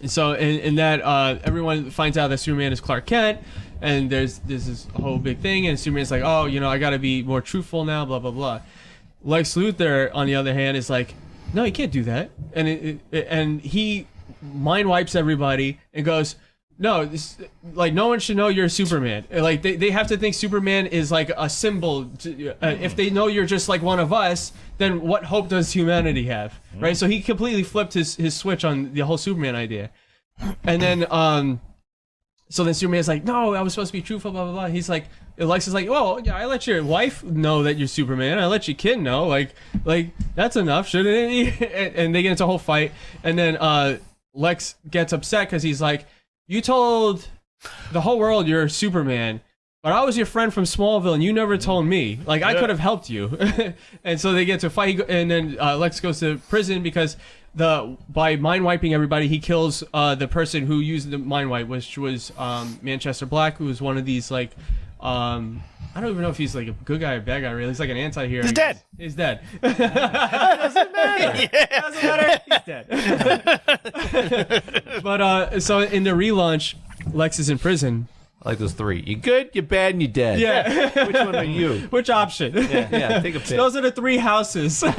So in that, everyone finds out that Superman is Clark Kent, and there's this whole big thing, and Superman's like, oh, I got to be more truthful now, blah blah blah. Lex Luthor, on the other hand, is like, no, you can't do that, and he mind wipes everybody and goes, no, no one should know you're Superman. Like they have to think Superman is like a symbol. If they know you're just like one of us, then what hope does humanity have, right? So he completely flipped his switch on the whole Superman idea, and then so then Superman's like, no, I was supposed to be truthful, blah blah blah. He's like, Lex is like, well, yeah, I let your wife know that you're Superman. I let your kid know, like that's enough, shouldn't it? And they get into a whole fight, and then Lex gets upset because he's like, you told the whole world you're Superman, but I was your friend from Smallville and you never told me. Like, I could have helped you. And so they get to fight, and then Lex goes to prison because by mind wiping everybody, he kills the person who used the mind wipe, which was Manchester Black, who was one of these, like, I don't even know if he's like a good guy or bad guy, really. He's like an anti-hero. He's dead. He's dead. Doesn't matter. Doesn't matter. He's dead. But so in the relaunch, Lex is in prison, I like those three. You good, you bad, and you dead. Yeah. Which one are you? Which option? Yeah, take a pick. Those are the three houses. Of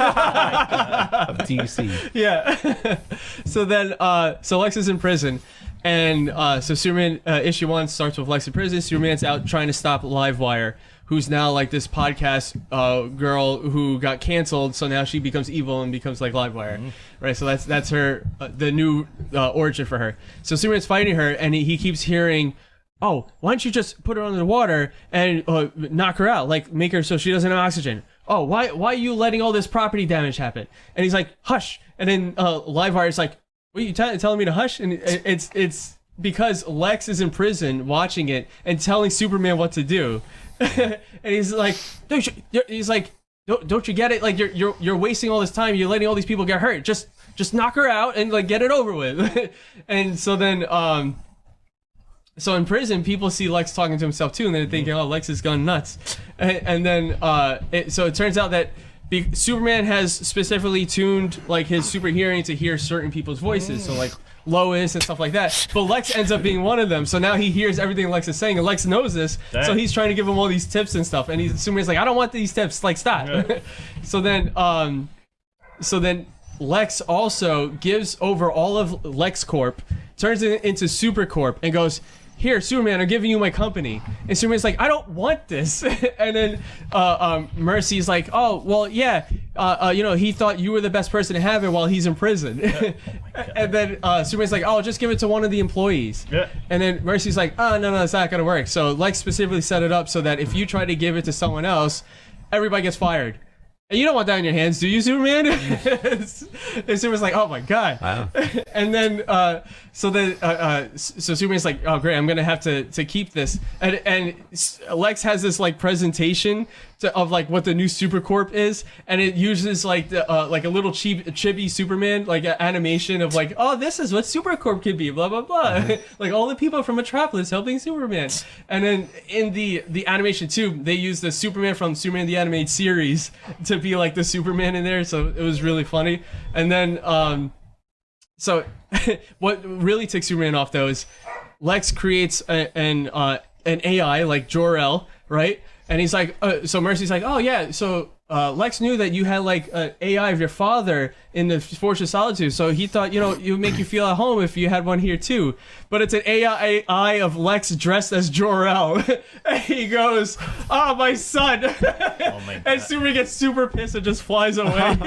DC. Yeah. So then, so Lex is in prison, and so Superman issue 1 starts with Lex in prison. Superman's out trying to stop Livewire, who's now like this podcast girl who got canceled. So now she becomes evil and becomes like Livewire, right? So that's her the new origin for her. So Superman's fighting her, and he keeps hearing, "Oh, why don't you just put her under the water and knock her out, like make her so she doesn't have oxygen? Oh, why are you letting all this property damage happen?" And he's like, "Hush!" And then Livewire's like, "What are you telling me to hush?" And it's because Lex is in prison watching it and telling Superman what to do, and he's like, "Don't you get it? Like you're wasting all this time. You're letting all these people get hurt. Just knock her out and like get it over with." And so then so in prison, people see Lex talking to himself too, and they're thinking, "Oh, Lex has gone nuts." And then so it turns out that Superman has specifically tuned like his super hearing to hear certain people's voices, so like Lois and stuff like that. But Lex ends up being one of them, so now he hears everything Lex is saying, and Lex knows this. Dang. So he's trying to give him all these tips and stuff, and Superman's like, "I don't want these tips. Like, stop." Yeah. So then Lex also gives over all of LexCorp, turns it into Supercorp, and goes, "Here, Superman, I'm giving you my company." And Superman's like, "I don't want this." And then Mercy's like, "Oh, well, yeah, he thought you were the best person to have it while he's in prison." And then Superman's like, "Oh, just give it to one of the employees." Yeah. And then Mercy's like, "Oh, no, it's not going to work." So Lex specifically set it up so that if you try to give it to someone else, everybody gets fired. And you don't want that in your hands, do you, Superman? And Superman's like, "Oh my god!" Wow. And then, so Superman's like, "Oh great, I'm gonna have to keep this." And Lex has this like presentation of like what the new Supercorp is, and it uses like like a little chibi Superman like animation of like, "Oh, this is what Supercorp could be," blah blah blah, like all the people from Metropolis helping Superman. And then in the animation too, they use the Superman from Superman the Animated Series to be like the Superman in there, so it was really funny. And then so what really ticks Superman off though is Lex creates an AI like Jor-El, right? And he's like, so Mercy's like, "Oh yeah, so Lex knew that you had like an AI of your father in the Fortress of Solitude, so he thought, it would make you feel at home if you had one here too. But it's an AI of Lex dressed as Jor-El." And he goes, "Oh, my son." Oh my God. And Superman gets super pissed and just flies away.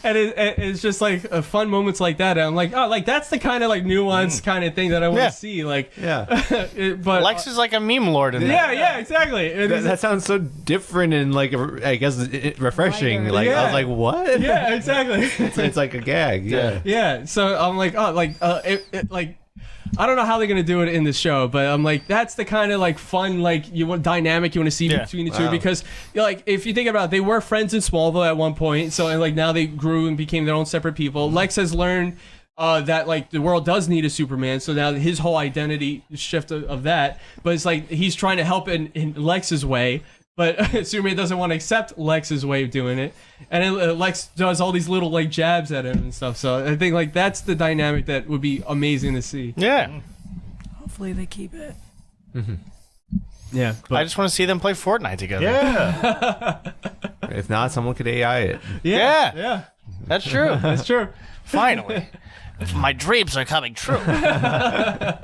And it's just like fun moments like that. And I'm like, oh, like that's the kind of like nuanced kind of thing that I want to see. Like, but Lex is like a meme lord in that. Yeah, exactly. That sounds so different and like I guess refreshing. Lighter. Like I was Yeah. like, what? Yeah, exactly. It's like a gag. Yeah. Yeah, so I'm like, oh, like, like, I don't know how they're gonna do it in the show, but I'm like, that's the kind of like fun, like dynamic you want to see between the two, because like if you think about it, they were friends in Smallville at one point, so and like now they grew and became their own separate people. Lex has learned that like the world does need a Superman, so now his whole identity shift of that, but it's like he's trying to help in Lex's way. But Superman doesn't want to accept Lex's way of doing it, and then Lex does all these little like jabs at him and stuff. So I think like that's the dynamic that would be amazing to see. Yeah. Hopefully they keep it. Mm-hmm. Yeah, I just want to see them play Fortnite together. Yeah. If not, someone could AI it. yeah, That's true. that's true. Finally. My dreams are coming true. How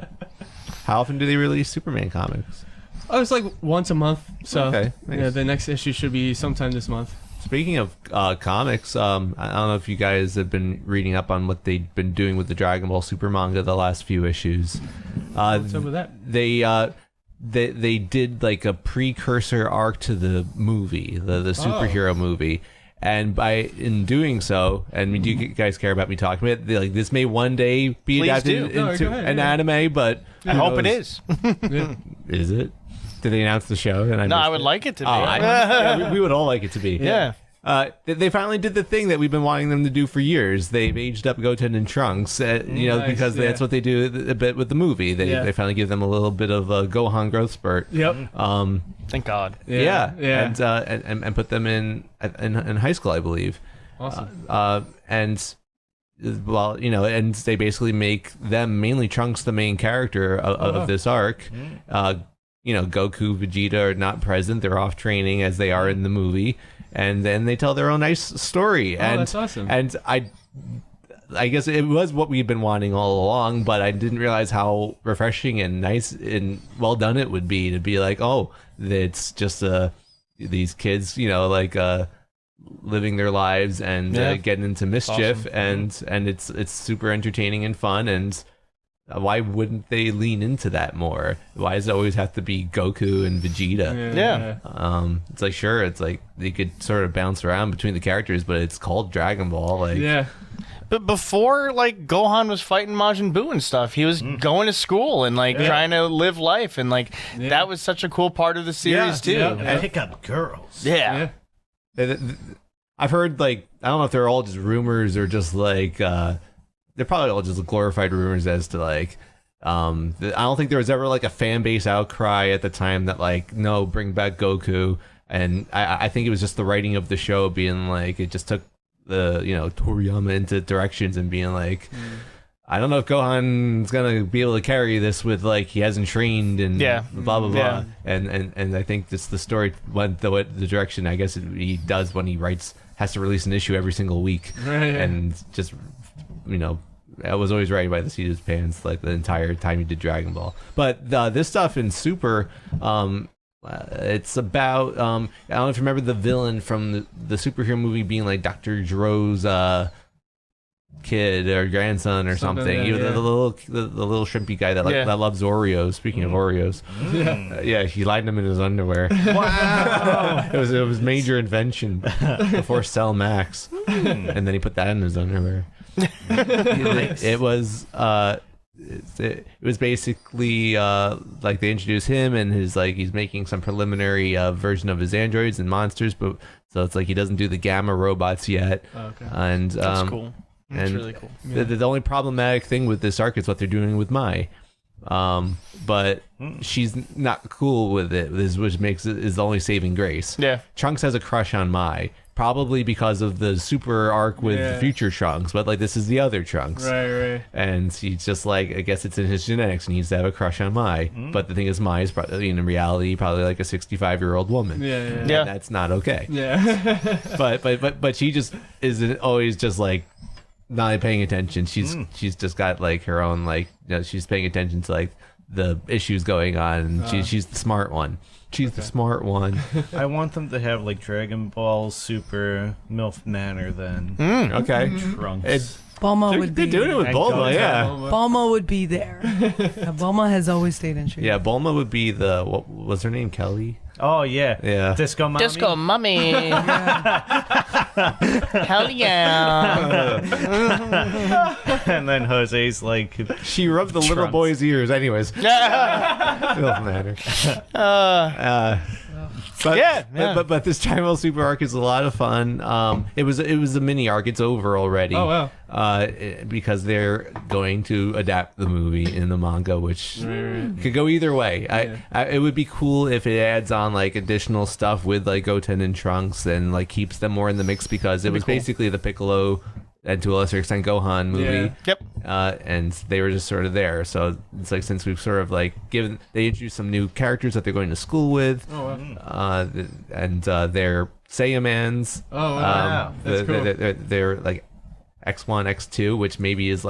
often do they release Superman comics? Oh, it's like once a month. So Okay, nice. yeah, the next issue should be sometime this month. Speaking of comics, I don't know if you guys have been reading up on what they've been doing with the Dragon Ball Super manga the last few issues. What's up with that? They did like a precursor arc to the movie, the superhero movie. And in doing so, and do you guys care about me talking about it? Like, this may one day be Please adapted do. into an anime, but I hope it is. Is it? Did they announce the show? And No, I would like it to be. yeah, we would all like it to be. Yeah. They finally did the thing that we've been wanting them to do for years. They've aged up Goten and Trunks, Nice, because that's what they do a bit with the movie. They finally give them a little bit of a Gohan growth spurt. Yep. Thank God. Yeah. And put them in high school, I believe. Awesome. And well, and they basically make them, mainly Trunks, the main character of this arc. Goku, Vegeta are not present; they're off training as they are in the movie, and then they tell their own nice story. And that's awesome. And I guess it was what we've been wanting all along, but I didn't realize how refreshing and nice and well done it would be to be like, oh, it's just these kids, living their lives and getting into mischief, awesome. and it's super entertaining and fun. And why wouldn't they lean into that more? Why does it always have to be Goku and Vegeta? Yeah. It's like, sure, it's like they could sort of bounce around between the characters, but it's called Dragon Ball. But before, Gohan was fighting Majin Buu and stuff, he was going to school and, trying to live life. And, that was such a cool part of the series, too. And pick up girls. Yeah. I've heard, I don't know if they're all just rumors or just, they're probably all just glorified rumors as to, I don't think there was ever, a fan base outcry at the time that, no, bring back Goku. And I think it was just the writing of the show being, it just took the Toriyama into directions and being I don't know if Gohan's gonna be able to carry this with he hasn't trained and blah blah blah, and I think this the story went the direction I guess he does when he has to release an issue every single week, and just I was always writing by the seat of his pants the entire time he did Dragon Ball. But this stuff in Super, it's about I don't know if you remember the villain from the superhero movie being Dr. Gero's kid or grandson or something. The little shrimpy guy that that loves Oreos. Speaking of Oreos, he lined him in his underwear. Wow, it was major invention before Cell Max, and then he put that in his underwear. It was. It was basically they introduce him and his he's making some preliminary version of his androids and monsters, but so it's he doesn't do the gamma robots yet. And that's cool. That's really cool. The only problematic thing with this arc is what they're doing with Mai. But she's not cool with it, which makes it is the only saving grace. Yeah. Trunks has a crush on Mai, probably because of the super arc with future Trunks, but this is the other Trunks. Right. And he's just I guess it's in his genetics, and he needs to have a crush on Mai. But the thing is, Mai is probably, in reality, probably a 65-year-old woman. Yeah. And that's not okay. Yeah. but she just isn't always just not paying attention. She's just got her own she's paying attention to the issues going on, and she's the smart one. She's the smart one. I want them to have Dragon Ball Super MILF Manor then. Okay. Trunks. Bulma would be. They're doing it with Bulma, yeah. Bulma would be there. Bulma has always stayed in shape. Yeah, Bulma would be what was her name? Kelly? Oh, yeah. Yeah. Disco Mommy. Disco Mummy. Hell yeah. And then Jose's she rubbed the little Trunks. boy's ears. Anyways. Doesn't matter. But this Primal Super arc is a lot of fun. It was a mini arc. It's over already. Oh wow! Because they're going to adapt the movie in the manga, which could go either way. It would be cool if it adds on additional stuff with Goten and Trunks and keeps them more in the mix, because it was basically the Piccolo and to a lesser extent Gohan movie. Yep. And they were just sort of there. So it's since we've sort of given, they introduced some new characters that they're going to school with. Oh wow. And they're Saiyamans. Oh wow. That's cool. They're X1, X2, which maybe is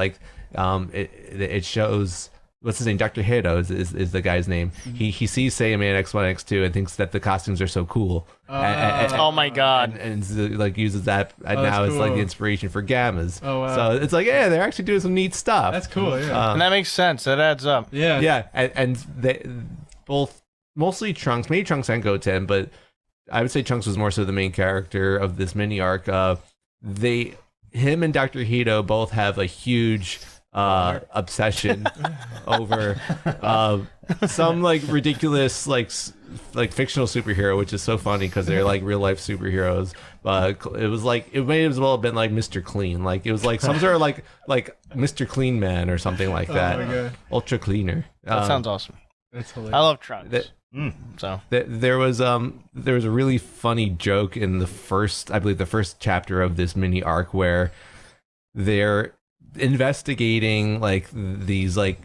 it shows. What's his name? Dr. Hado is the guy's name. He sees Saiyaman X1, X2 and thinks that the costumes are so cool. Oh my god! And uses that now as cool. the inspiration for Gammas. Oh wow! So it's they're actually doing some neat stuff. That's cool. Yeah. And that makes sense. That adds up. Yeah. Yeah, and they both mostly Trunks, maybe Trunks and Goten, but I would say Trunks was more so the main character of this mini arc. Him and Dr. Hito both have a huge obsession over some ridiculous fictional superhero, which is so funny because they're real life superheroes. But it was it may as well have been Mr. Clean. It was some sort of like Mr. Clean Man or something like that. Oh my God. Ultra Cleaner. That sounds awesome. That's hilarious. I love Trunks. So there was a really funny joke in the first chapter of this mini arc where they're investigating like these like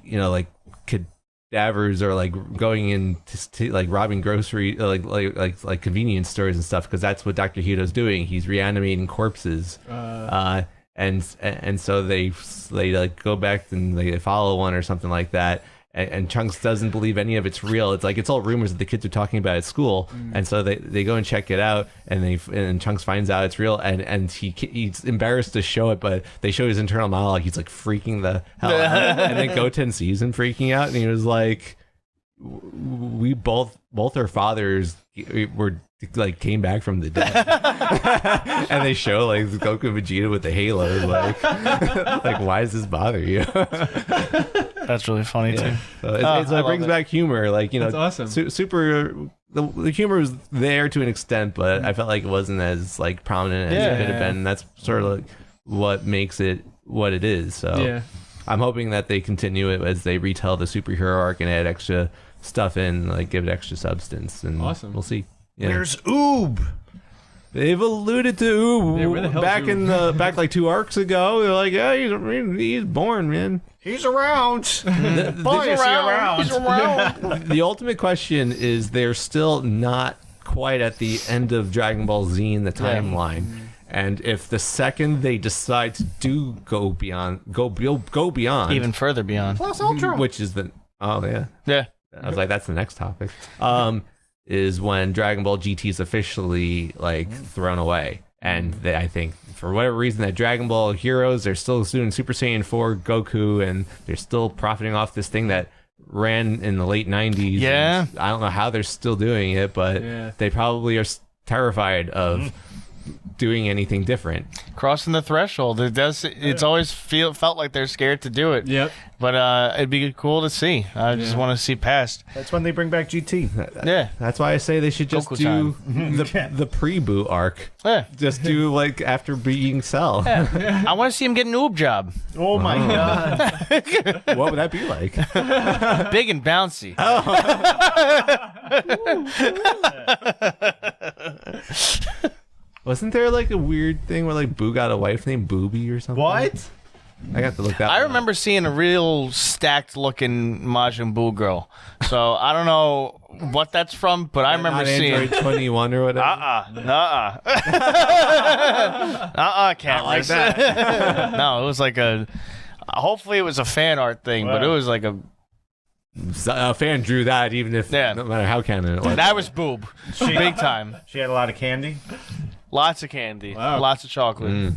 cadavers or like going in to like robbing grocery like convenience stores and stuff, because that's what Dr. Hito's doing. He's reanimating corpses. And so they like go back and they follow one or something like that. And Chunks doesn't believe any of it's real. It's like it's all rumors that the kids are talking about at school, and so they go and check it out, and Chunks finds out it's real, and he's embarrassed to show it, but they show his internal monologue. He's like freaking the hell out, and then Goten sees him freaking out, and he was like, "We both our fathers were like came back from the dead," and they show like Goku and Vegeta with the halos, like why does this bother you? That's really funny too. So it brings back humor, like That's awesome. Super. The humor was there to an extent, but I felt like it wasn't as like prominent as it could have been. And that's sort of like what makes it what it is. So I'm hoping that they continue it as they retell the superhero arc and add extra stuff in, like give it extra substance. And we'll see. Yeah. Where's Oob? They've alluded to Oob Yeah, where the hell's back Oob? back like 2 arcs ago. They're like, yeah, he's born, man. He's around. He's around. The ultimate question is they're still not quite at the end of Dragon Ball Z in the timeline. And if the second they decide to go beyond, Even further beyond. Plus Ultra. which is Yeah. I was like, that's the next topic. Is when Dragon Ball GT is officially like thrown away, and I think for whatever reason that Dragon Ball heroes are still doing Super Saiyan 4 Goku, and they're still profiting off this thing that ran in the late 90s. Yeah. And I don't know how they're still doing it, but they probably are terrified of doing anything different. Crossing the threshold. It's always felt like they're scared to do it. Yep. But it'd be cool to see. I just want to see past. That's when they bring back GT. Yeah. That's why I say they should just Goku do the pre-boot arc. Yeah. Just do like after beating Cell. I want to see him get an Oob job. Oh my god. What would that be like? Big and bouncy. Wasn't there like a weird thing where like Boo got a wife named Booby or something? What? I got to look that I one remember seeing a real stacked looking Majin Buu girl. So I don't know what that's from, but I remember Not seeing. Android 21 or whatever. Cameras. like that. No, it was like a. Hopefully, it was a fan art thing, but it was like a. A fan drew that, even if no matter how canon it was. That was boob, big time. She had a lot of candy. Lots of candy, Wow. lots of chocolate.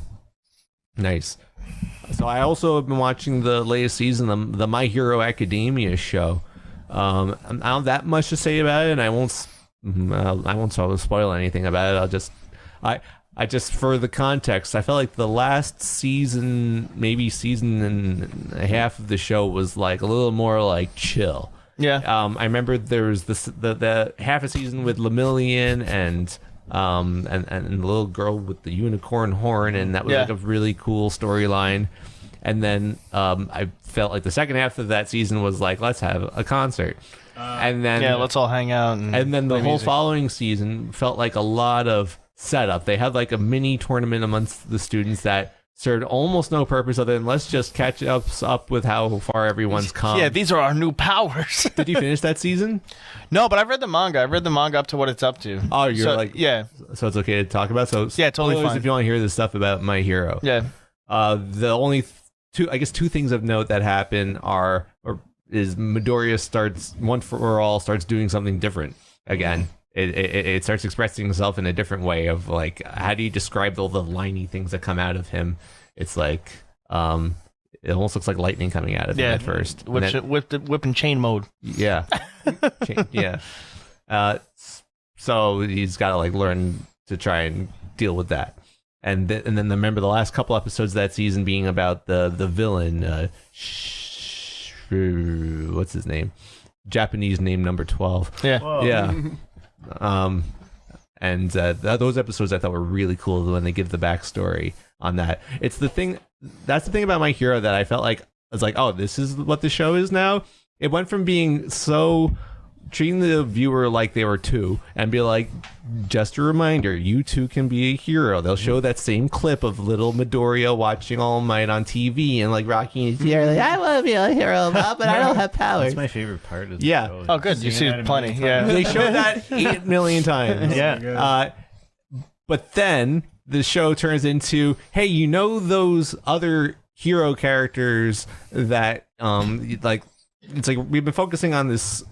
Nice. So I also have been watching the latest season, the My Hero Academia show. I don't have that much to say about it, and I won't spoil anything about it. I just for the context, I felt like the last season, maybe season and a half of the show was like a little more like chill. Yeah. I remember there was the half a season with Lemillion and the little girl with the unicorn horn, and that was like a really cool storyline. And then I felt like the second half of that season was like, let's have a concert. And then let's all hang out. And then the whole following season felt like a lot of setup. They had like a mini tournament amongst the students that served almost no purpose other than let's just catch up with how far everyone's come. Yeah, these are our new powers. Did you finish that season? No, but I've read the manga. I've read the manga up to what it's up to. Oh, you're so, like yeah. So it's okay to talk about. So yeah, totally fine. fine. If you want to hear this stuff about My Hero, yeah. The only two things of note that happen is Midoriya starts One for All starts doing something different again. It starts expressing itself in a different way of like, how do you describe all the liney things that come out of him? It's like it almost looks like lightning coming out of him at first. Whip and chain mode. Yeah. Yeah. So he's got to like learn to try and deal with that. And then remember the last couple episodes of that season being about the villain, what's his name? Japanese name number 12. Yeah. Whoa. Yeah. And those episodes I thought were really cool when they give the backstory on that. That's the thing about My Hero that I felt like I was like, oh, this is what the show is now. It went from being so treating the viewer like they were 2 and be like, just a reminder, you too can be a hero. They'll show that same clip of little Midoriya watching All Might on TV and like rocking his hair like, I want to be a hero, but I don't have powers. That's my favorite part of the Yeah. show. Oh, good. You see it plenty. Yeah. They showed that 8 million times. Yeah. But then the show turns into, hey, you know those other hero characters that like, it's like we've been focusing on this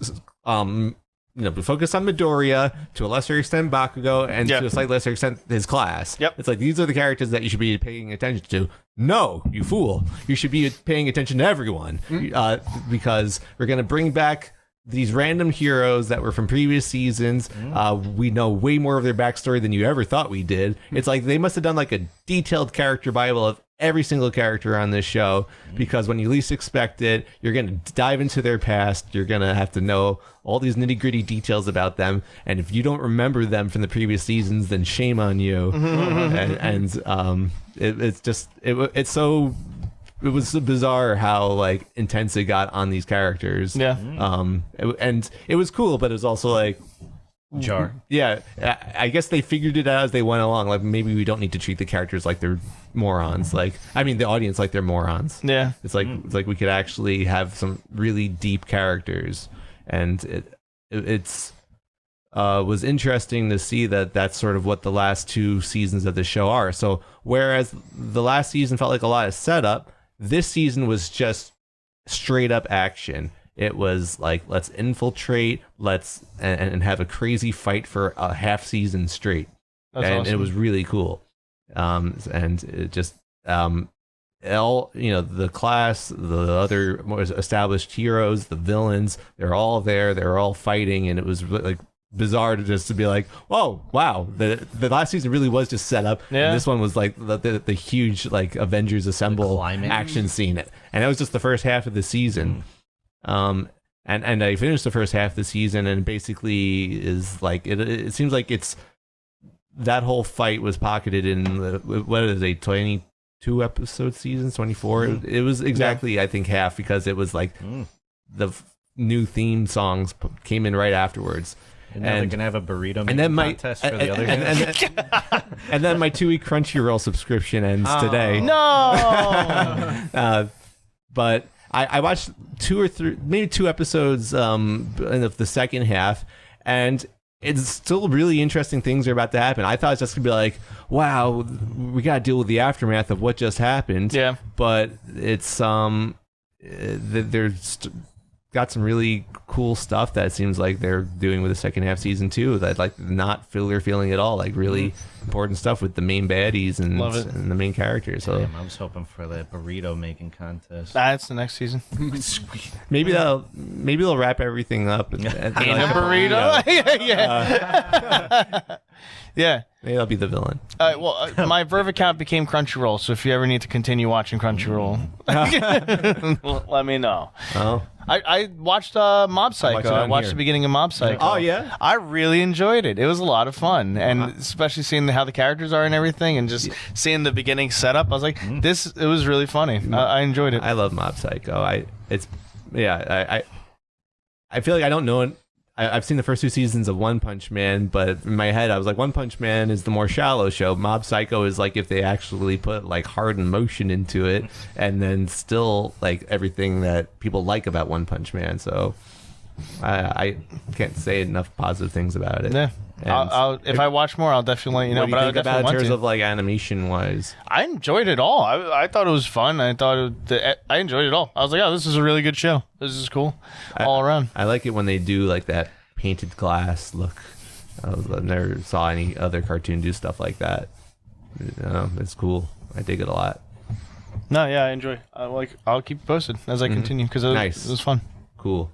we focus on Midoriya, to a lesser extent Bakugo, and to a slightly lesser extent his class. Yep. It's like these are the characters that you should be paying attention to. No, you fool. You should be paying attention to everyone because we're going to bring back these random heroes that were from previous seasons. We know way more of their backstory than you ever thought we did. It's like they must have done like a detailed character bible of every single character on this show, because when you least expect it, you're going to dive into their past. You're going to have to know all these nitty gritty details about them. And if you don't remember them from the previous seasons, then shame on you. It's so it was bizarre how like intense it got on these characters. Yeah. And it was cool, but it was also like Jar. Yeah, I guess they figured it out as they went along. Like maybe we don't need to treat the characters like they're morons. Like I mean, the audience like they're morons. Yeah. It's like we could actually have some really deep characters, and it's was interesting to see that that's sort of what the last 2 seasons of the show are. So whereas the last season felt like a lot of setup, this season was just straight up action. It was like, let's infiltrate, and have a crazy fight for a half season straight. That's and awesome. It was really cool. And it just, the class, the other more established heroes, the villains, they're all there, they're all fighting, and it was like bizarre to be like, whoa, wow, the last season really was just set up. Yeah. And this one was like the huge like Avengers Assemble action scene, and that was just the first half of the season. And I finished the first half of the season, and basically is like it seems like it's that whole fight was pocketed in what is a 22 episode season, 24. It was exactly I think half, because it was like the new theme songs came in right afterwards. And now they're gonna have a burrito and then contest for the other guys. and then my 2-week Crunchyroll subscription ends today. No. But I watched 2 or 3, maybe 2 episodes of the second half, and it's still really interesting things are about to happen. I thought it was just gonna be like, wow, we gotta deal with the aftermath of what just happened. Yeah. But it's there's got some really cool stuff that it seems like they're doing with the second half season 2 that like not filler feeling at all, like really important stuff with the main baddies and the main characters. So Damn, I was hoping for the burrito making contest. That's the next season. maybe they'll wrap everything up and And a burrito. Yeah. Yeah. Maybe I'll be the villain. My Verve account became Crunchyroll, so if you ever need to continue watching Crunchyroll, let me know. Oh, I watched Mob Psycho. I watched the beginning of Mob Psycho. Oh, yeah? I really enjoyed it. It was a lot of fun, and especially seeing how the characters are and everything, and just seeing the beginning setup. I was like, it was really funny. I enjoyed it. I love Mob Psycho. I feel like I don't know it. I've seen the first 2 seasons of One Punch Man, but in my head I was like, One Punch Man is the more shallow show. Mob Psycho is like if they actually put like heart and emotion into it, and then still like everything that people like about One Punch Man. So I can't say enough positive things about it. Yeah. And if I watch more, I'll definitely let you know. what do you But think I about it in definitely terms want of like animation wise? I enjoyed it all. I thought it was fun. I enjoyed it all. I was like, oh, this is a really good show. This is cool all around. I like it when they do like that painted glass look. I never saw any other cartoon do stuff like that. It's cool. I dig it a lot. No, yeah, I enjoy. I'll keep you posted as I continue, because it was fun. Cool.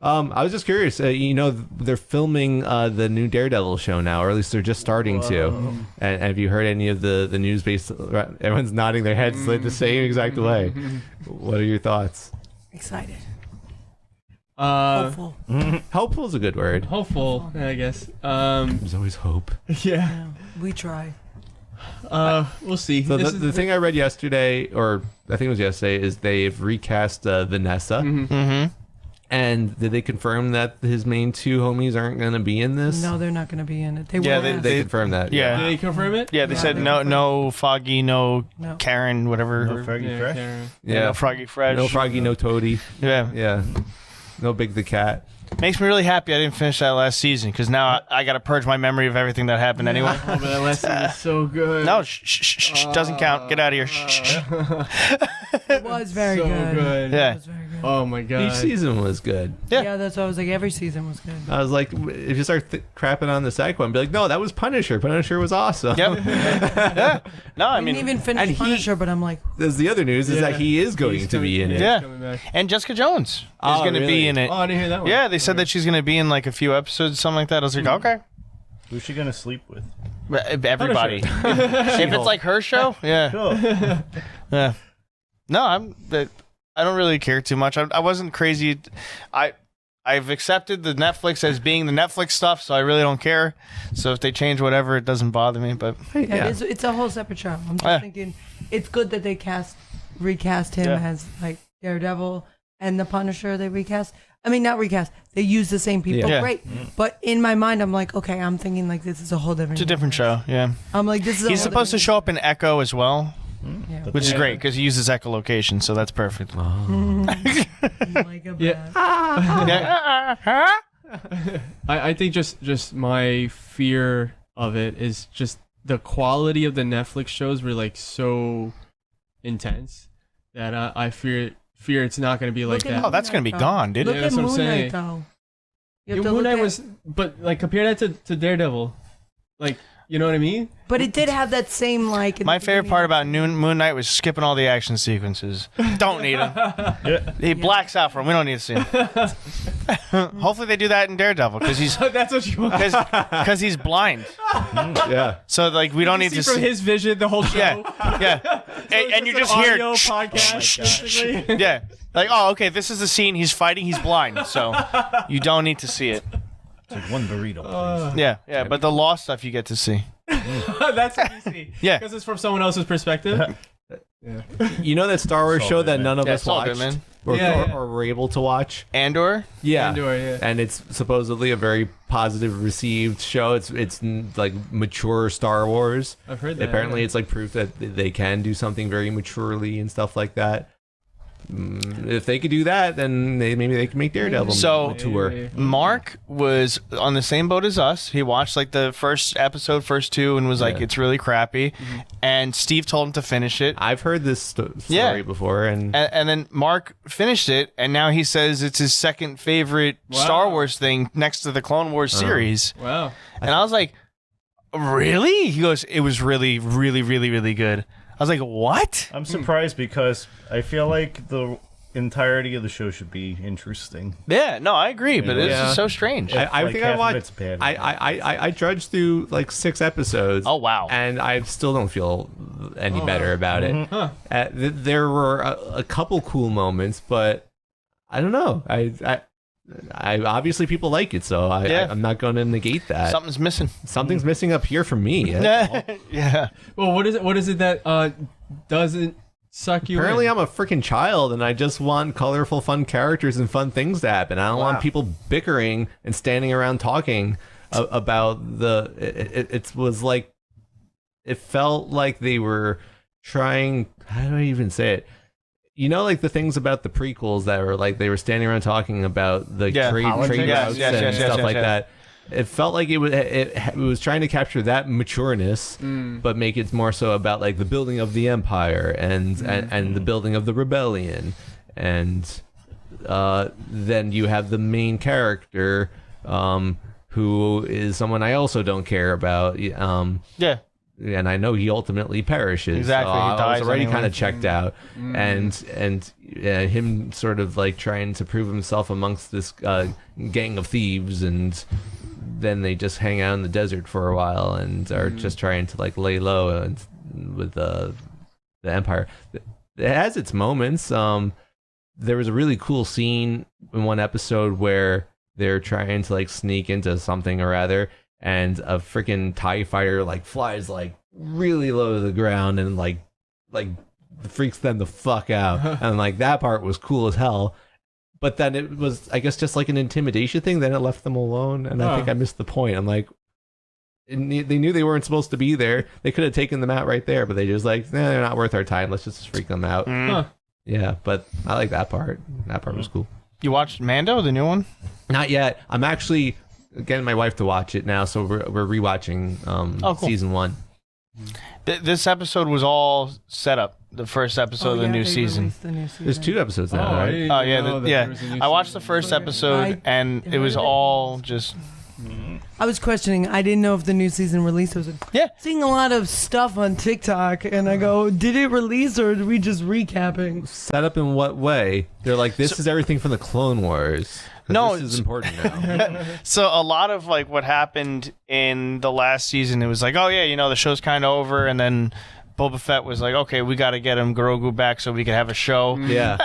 I was just curious. They're filming the new Daredevil show now, or at least they're just starting to. And have you heard any of the news based? Everyone's nodding their heads like the same exact way. What are your thoughts? Excited. Hopeful. Hopeful is a good word. Hopeful, I guess. There's always hope. Yeah. We try. We'll see. So the thing I read yesterday, or I think it was yesterday, is they've recast Vanessa. And did they confirm that his main two homies aren't going to be in this? No, they're not going to be in it. They Yeah, were. They confirmed that. Yeah. Did they confirm it? Yeah, they said they no Foggy, no No. Karen, whatever. No Fergie Yeah, Fresh. Karen. No Froggy Fresh. No Froggy, no Toady. Yeah. Yeah. No Big the Cat. Makes me really happy I didn't finish that last season because now I got to purge my memory of everything that happened anyway. Oh, but that last season was so good. No, shh, doesn't count. Get out of here. Shh. It was very so good. Yeah. It was very good. Oh my god. Each season was good. Yeah. Yeah, that's why I was like, every season was good. I was like, if you start crapping on the second one, be like, no, that was Punisher. Punisher was awesome. Yep. Yeah. No, I I mean, didn't even finish and he- Punisher, but I'm like, There's the other news is that he is going He's to be in it. Yeah. Coming back. and Jessica Jones is Oh, going to be really? in it. Oh, I didn't hear that one. Yeah, they said that she's going to be in like a few episodes, something like that. I was like, okay. Who's she gonna sleep with? Everybody. If it's like her show, yeah. Cool. Yeah. No, I don't really care too much. I wasn't crazy. I've accepted the Netflix as being the Netflix stuff, so I really don't care. So if they change whatever, it doesn't bother me. But Yeah. it's a whole separate show. I'm just Yeah. thinking it's good that they recast him Yeah. as like Daredevil and the Punisher. They recast. I mean, not recast. They use the same people. Yeah. Great. But in my mind, I'm like, okay, I'm thinking like this is a whole different. it's a different show. Yeah. I'm like, this is. He's supposed to show up in Echo as well, Yeah. which is great because he uses echolocation, so that's perfect. Like a Yeah. Yeah. I think just my fear of it is just the quality of the Netflix shows were like so intense that I fear it's not going to be like Look at that. Oh, that's gonna be gone, dude. Look Yeah, at that's what I'm Moon saying. Knight though. You Yeah, have to Moon look Knight at- was, but like compare that to Daredevil, like you know what I mean? But it did have that same like. in My the favorite beginning. part about Moon Knight was skipping all the action sequences. Don't need him. He blacks out for him. We don't need to see him. Hopefully they do that in Daredevil because he's That's what you want. because he's blind. Yeah. So like we don't need See to from see. his vision the whole show. Yeah. And you It's just an hear. audio podcast, basically. Yeah. Like, oh, okay, this is the scene. He's fighting. He's blind. So you don't need to see it. It's like one burrito, please. Yeah. But the law stuff you get to see. That's what you see. Yeah. Because it's from someone else's perspective. You know that Star Wars It's all show good, that man. none of Yeah, us it's all watched good, man. or were able to watch? Andor. Yeah. Andor, yeah. And it's supposedly a very positive received show. It's like mature Star Wars. I've heard that. Apparently, it's like proof that they can do something very maturely and stuff like that. If they could do that, then maybe they can make Daredevil So- tour. Yeah. Mark was on the same boat as us. He watched like the first two, and was like, Yeah. "It's really crappy." And Steve told him to finish it. I've heard this story Yeah. before, and And then Mark finished it, and now he says it's his second favorite Star Wars thing next to the Clone Wars series. Wow. And I was like, really? He goes, it was really, really, really, really good. I was like, what? I'm surprised because I feel like the entirety of the show should be interesting. Yeah, no, I agree, but this Yeah. is so strange. I Like think half I of watched. it's bad. I trudged through like 6 episodes. Oh, wow. And I still don't feel any better about it. Huh. There were a couple cool moments, but I don't know. I obviously people like it, so Yeah. I'm not going to negate that. Something's missing. Something's missing up here for me. That's all. Yeah. Well, what is it that doesn't suck you Apparently, in? I'm a freaking child, and I just want colorful, fun characters and fun things to happen. I don't want people bickering and standing around talking about the. It was like, it felt like they were trying. How do I even say it? You know, like the things about the prequels that were like they were standing around talking about the trade politics. routes Yes, and stuff like yes. that. It felt like it was trying to capture that matureness, but make it more so about like the building of the empire and the building of the rebellion, and then you have the main character, who is someone I also don't care about. Yeah. And I know he ultimately perishes. Exactly, So he I dies was already anyway. kind of checked out, and him sort of like trying to prove himself amongst this gang of thieves, and then they just hang out in the desert for a while and are just trying to like lay low and with the Empire. It has its moments. There was a really cool scene in one episode where they're trying to like sneak into something or other, and a freaking TIE fighter like flies like really low to the ground and like freaks them the fuck out. And like that part was cool as hell. but then it was, I guess, just like an intimidation thing. Then it left them alone, and I think I missed the point. I'm like, they knew they weren't supposed to be there. They could have taken them out right there, but they just like, they're not worth our time. Let's just freak them out. Yeah, but I like that part. That part was cool. You watched Mando, the new one? Not yet. I'm actually getting my wife to watch it now, so we're rewatching cool. season 1. This episode was all set up. The first episode of the new season. There's 2 episodes now, right? Oh yeah. I watched the first episode, and it was all just. I was questioning. I didn't know if the new season released. Was seeing a lot of stuff on TikTok, and I go, did it release or did we just recapping? Set up in what way? They're like, this is everything from the Clone Wars. No, this is important now. So a lot of like what happened in the last season, it was like, oh yeah, the show's kind of over, and then Boba Fett was like, okay, we got to get him Grogu back so we can have a show. Yeah.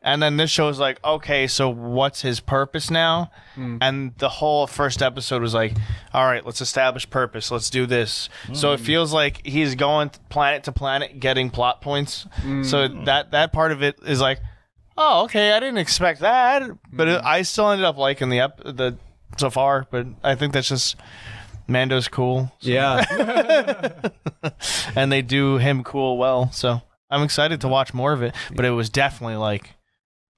And then this show's like, okay, so what's his purpose now? And the whole first episode was like, all right, let's establish purpose. Let's do this. So it feels like he's going planet to planet getting plot points. So that part of it is like, oh, okay, I didn't expect that. But I still ended up liking the so far. But I think that's just... Mando's cool. So. Yeah. And they do him cool well. So I'm excited to watch more of it. But it was definitely like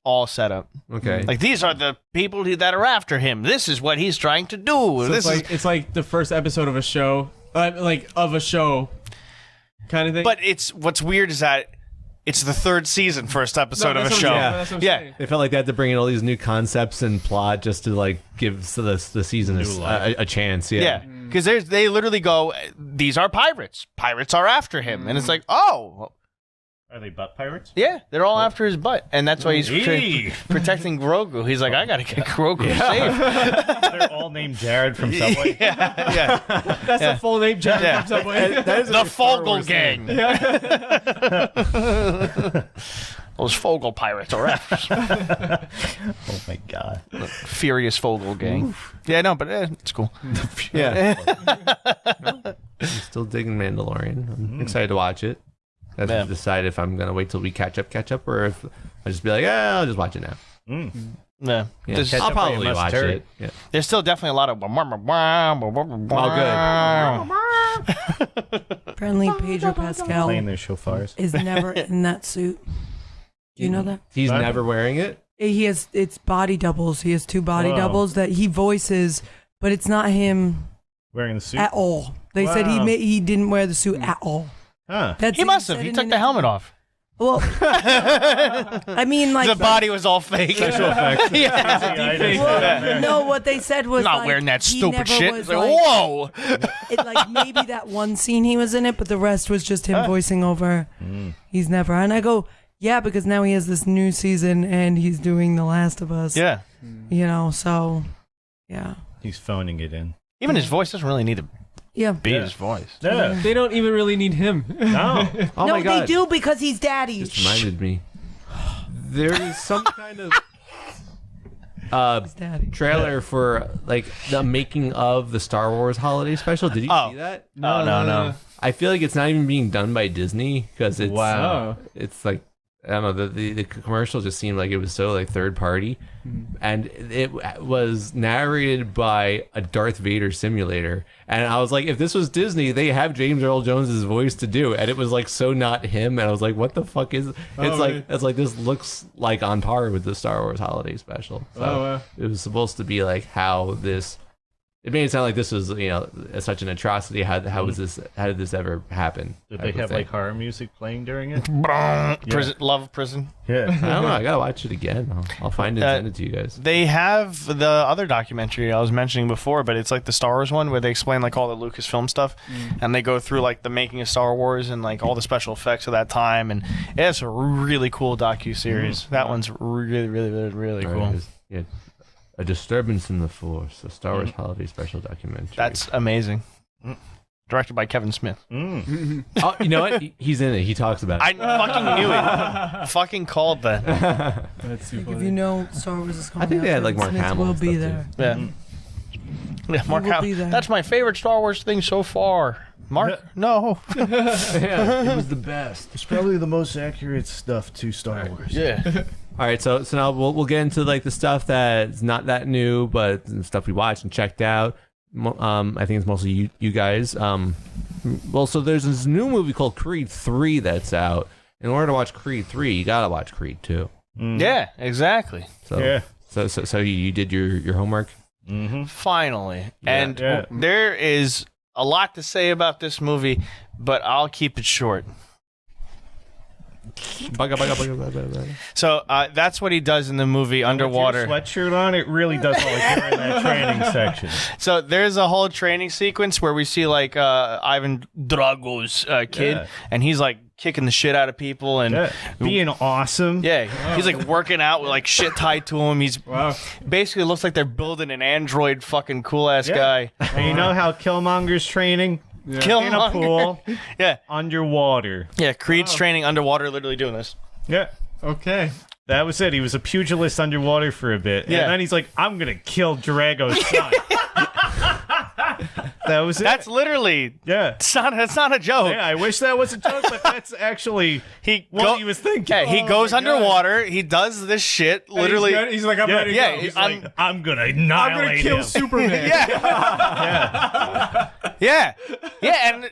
all set up. Okay. Like these are the people that are after him. This is what he's trying to do. So it's like the first episode of a show, kind of thing. But what's weird is that it's the 3rd season, first episode of a show. Yeah. They felt like they had to bring in all these new concepts and plot just to like give the season a chance. Yeah. Because they literally go, these are pirates. Pirates are after him. And it's like, oh. Are they butt pirates? Yeah, they're all after his butt. And that's why he's protecting Grogu. He's like, I got to get Grogu safe. They're all named Jared from Subway. Yeah. That's the full name, Jared from Subway. That is the Fogel Gang. Those Fogel pirates are after Oh my god. Furious Fogel Gang. Yeah, no, but it's cool. Yeah. I'm still digging Mandalorian. I'm excited to watch it. I have to decide if I'm gonna wait till we catch up, or if I just be like, I'll just watch it now. Yeah, I'll probably watch it. Yeah. There's still definitely a lot of. Apparently, Pedro Pascal Playing their shofars. is never in that suit. Do you know that? He's never wearing it? It's body doubles. He has 2 body doubles that he voices, but it's not him Wearing the suit? at all. They said he didn't wear the suit at all. Huh. He must have. He took the helmet off. Well, I mean, like the body was all fake. Special effects. Yeah. No, what they said was I'm not like, wearing that he stupid never shit. was It's like, whoa. It like maybe that one scene he was in it, but the rest was just him voicing over. He's never. And I go, yeah, because now he has this new season and he's doing The Last of Us. Yeah. So yeah. He's phoning it in. Even his voice doesn't really need to be his voice. Yeah. They don't even really need him. No. Oh no, my God. they do because he's daddy. Just reminded me. There is some kind of Daddy. trailer for like the making of the Star Wars holiday special. Did you see that? No. I feel like it's not even being done by Disney because it's Wow. It's like I don't know, the commercial just seemed like it was so like third party, and it was narrated by a Darth Vader simulator, and I was like, if this was Disney, they have James Earl Jones's voice to do, and it was like so not him, and I was like, what the fuck is? It's like this looks like on par with the Star Wars holiday special. So it was supposed to be like how this. It made it sound like this was, such an atrocity. How was this? How did this ever happen? Did they have like horror music playing during it? Prison, love prison. Yeah. I don't know. I gotta watch it again. I'll find it and send it to you guys. They have the other documentary I was mentioning before, but it's like the Star Wars one where they explain like all the Lucasfilm stuff, and they go through like the making of Star Wars and like all the special effects of that time, and it's a really cool docu-series. That one's really, really, really, really cool. Yeah. A Disturbance in the Force, a Star Wars holiday special documentary. That's amazing. Directed by Kevin Smith. Oh, you know what? He's in it. He talks about it. I fucking knew it. Fucking called that. That's too If funny. you know Star Wars is coming I think they had like Kevin Mark Smith Hamill will and be stuff, there. too. Yeah. Mark will Hamill. be there. That's my favorite Star Wars thing so far. Mark? No. Yeah, it was the best. It's probably the most accurate stuff to Star Wars. Yeah. All right, so now we'll get into like the stuff that's not that new, but stuff we watched and checked out. I think it's mostly you guys. Well, so there's this new movie called Creed 3 that's out. In order to watch Creed 3, you gotta watch Creed 2. Yeah, exactly. So you did your homework. Finally, Yeah. and there is a lot to say about this movie, but I'll keep it short. So that's what he does in the movie Underwater. With your sweatshirt on, it really does look like you're in that training section. So there's a whole training sequence where we see like Ivan Drago's kid, and he's like kicking the shit out of people and being awesome. Yeah, he's like working out with like shit tied to him. He's basically looks like they're building an android fucking cool ass guy. And you know how Killmonger's training? Yeah. In a pool. Underwater. Yeah, Creed's training underwater, literally doing this. Yeah. Okay. That was it. He was a pugilist underwater for a bit. Yeah. And then he's like, I'm going to kill Drago's son. That was it. That's literally... Yeah. That's not a joke. Yeah, I wish that was a joke, but that's actually what he was thinking. Yeah, he goes underwater. He does this shit. Literally. He's like, I'm ready to go. He's like, I'm going to annihilate kill him. Superman. Yeah,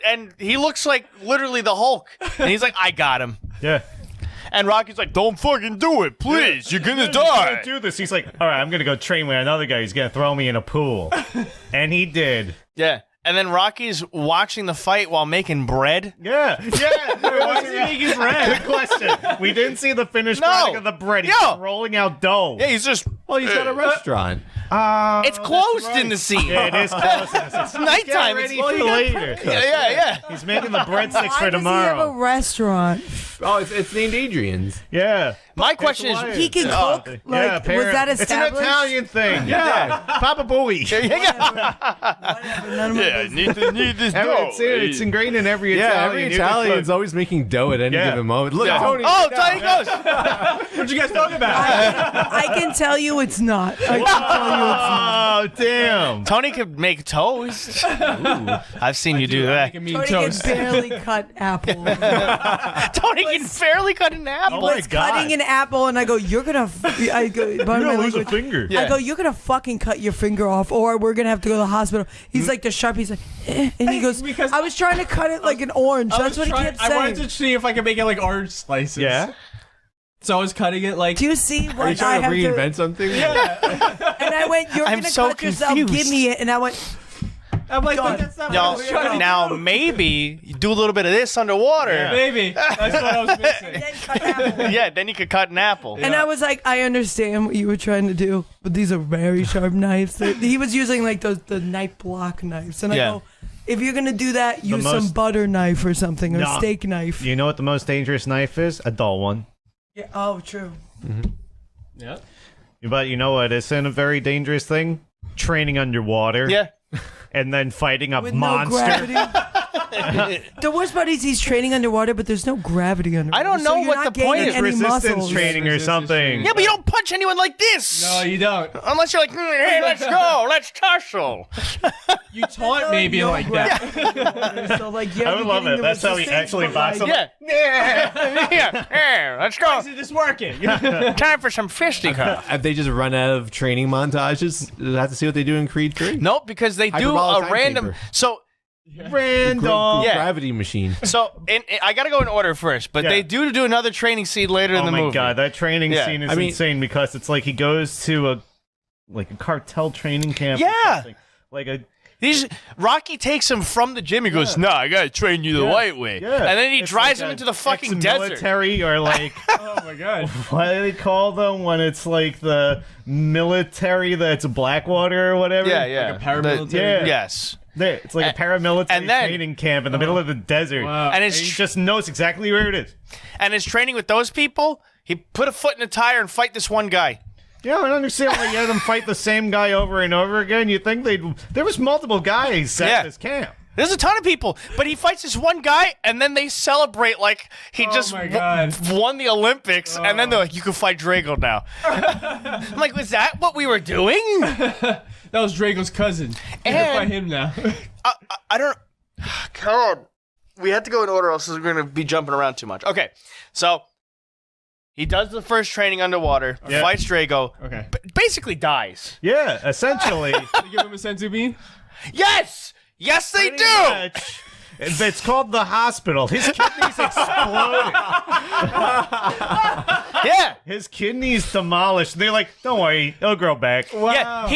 and he looks like literally the Hulk. And he's like, I got him. Yeah. And Rocky's like, don't fucking do it, please. You're gonna die. Don't do this. He's like, all right, I'm going to go train with another guy. He's going to throw me in a pool. And he did. Yeah. And then Rocky's watching the fight while making bread. Yeah. Why is he making bread? Good question. We didn't see the finished product of the bread. He's just rolling out dough. Yeah, he's just... Well, he's got a restaurant. It's closed in the scene. Yeah, it is closed in the scene. It's nighttime. Ready for later. Yeah. He's making the breadsticks for Why tomorrow. does he have a restaurant? Oh, it's named Adrian's. Yeah. My question is... He can cook? Like, was that It's an established? Italian thing. Yeah. Papa Bowie. Whatever, none of my business. need this dough. It's ingrained in every Italian. Every Italian's always making dough at any given moment. Look, Tony. Oh, Tony goes. What you guys talking about? I can tell you it's not. I can tell you it's not. Oh, damn. Tony could make toast. Ooh, I've seen you do that. Making mean Tony toast. can barely cut apple. Tony can barely cut an apple. Oh my Was God. cutting an apple, and I go, "You're gonna." I go, You're going to lose a finger. Yeah. I go, "You're gonna fucking cut your finger off, or we're gonna have to go to the hospital." He's like the sharp. He's like, and he goes, Because- "I was trying to cut it like an orange." That's what he kept I wanted saying. to see if I could make it like orange slices. Yeah. So I was cutting it like. Do you see Are you what I trying to have reinvent to? something? And I went, "You're I'm gonna so cut yourself. confused. Give me it." And I went, I'm like, God. that's not what I was trying to Now maybe you do a little bit of this underwater. Yeah. Maybe. That's what I was missing. "Then cut apple." Yeah, then you could cut an apple. And I was like, I understand what you were trying to do, but these are very sharp knives. He was using like the knife block knives, and I Yeah. go, if you're gonna do that, use most- some butter knife or something, or No. steak knife. You know what the most dangerous knife is? A dull one. Yeah. Oh, true. Yeah. But you know what isn't a very dangerous thing? Training underwater. Yeah. And then fighting a With monster. no gravity. The worst part is he's training underwater, but there's no gravity underwater. I don't so know you're what not the point gaining is. any Resistance muscles. training or Resistance something. training. Yeah, but you don't punch anyone like this. No, you don't. Unless you're like, hey, let's go, let's tussle. You taught me being No like that. gravity. So like, yeah, I would you're love getting it. the That's how he resistance, actually but, boxes like, him. Yeah, let's go. Is this working? Time for some fisticuffs. Have they just run out of training montages? Do I have to see what they do in Creed 3? Nope, because they do Hyperbolic a time random. chamber. So Random. Yeah. Gravity machine. I gotta go in order first, but Yeah. they do another training scene later in Oh the my movie. god, that training Yeah. scene is I mean- insane because it's like he goes to a cartel training camp. or Yeah. something. Like a Rocky takes him from the gym. He goes, "No, I gotta train you the right way," yeah. and then he It's drives like him a into the fucking desert. ex-military or like Oh my god. what do they call them when it's like the military that's Blackwater or whatever? Yeah. Like a paramilitary? Yeah. Yes. There, it's like a paramilitary and then- training camp in the middle of the desert. Wow. And And it's he just knows exactly where it is. and his training with those people, he put a foot in a tire and fight this one guy. Yeah, I don't understand why you had them fight the same guy over and over again. You think there was multiple guys at Yeah. this camp. There's a ton of people, but he fights this one guy, and then they celebrate like he just my God. won the Olympics, and then they're like, "You can fight Drago now." I'm like, was that what we were doing? That was Drago's cousin. You can fight him now. I don't. God, we had to go in order, else we're going to be jumping around too much. Okay, so He does the first training underwater, fights Drago, Okay. basically dies. Yeah, essentially. You give him a senzu bean? Yes! Yes, they Pretty do! much. It's called the hospital. His kidneys exploded. Yeah. His kidneys demolished. They're like, don't worry, it'll grow back. Yeah,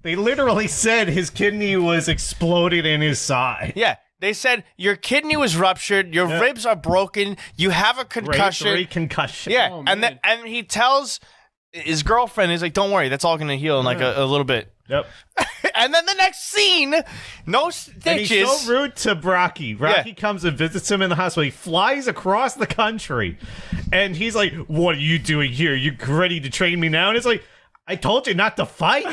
They literally said his kidney was exploded in his side. Yeah, they said your kidney was ruptured, your ribs are broken, you have a concussion. Three concussion. Yeah, Oh, and man. and he tells his girlfriend, he's like, "Don't worry, that's all gonna heal in like a little bit." Yep. And then the next scene, no And stitches. he's so rude to Rocky. Rocky comes and visits him in the hospital. He flies across the country. And he's like, what are you doing here? You ready to train me now? And it's like, I told you not to fight.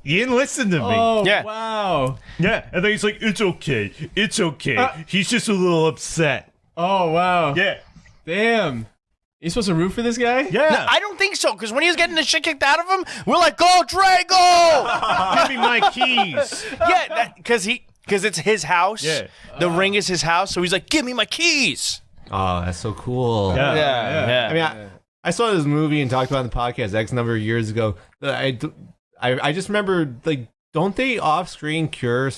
You didn't listen to me. Oh, Yeah. wow. Yeah. And then he's like, it's okay. It's okay. He's just a little upset. Oh, wow. Yeah. Damn. You supposed to root for this guy? Yeah. No, I don't think so, because when he was getting the shit kicked out of him, we're like, "Go, Drago!" Give me my keys. Yeah, because it's his house. Yeah. The ring is his house, so he's like, "Give me my keys." Oh, that's so cool. Yeah. Yeah. I mean, I saw this movie and talked about it on the podcast X number of years ago. I just remember, like, don't they off-screen cure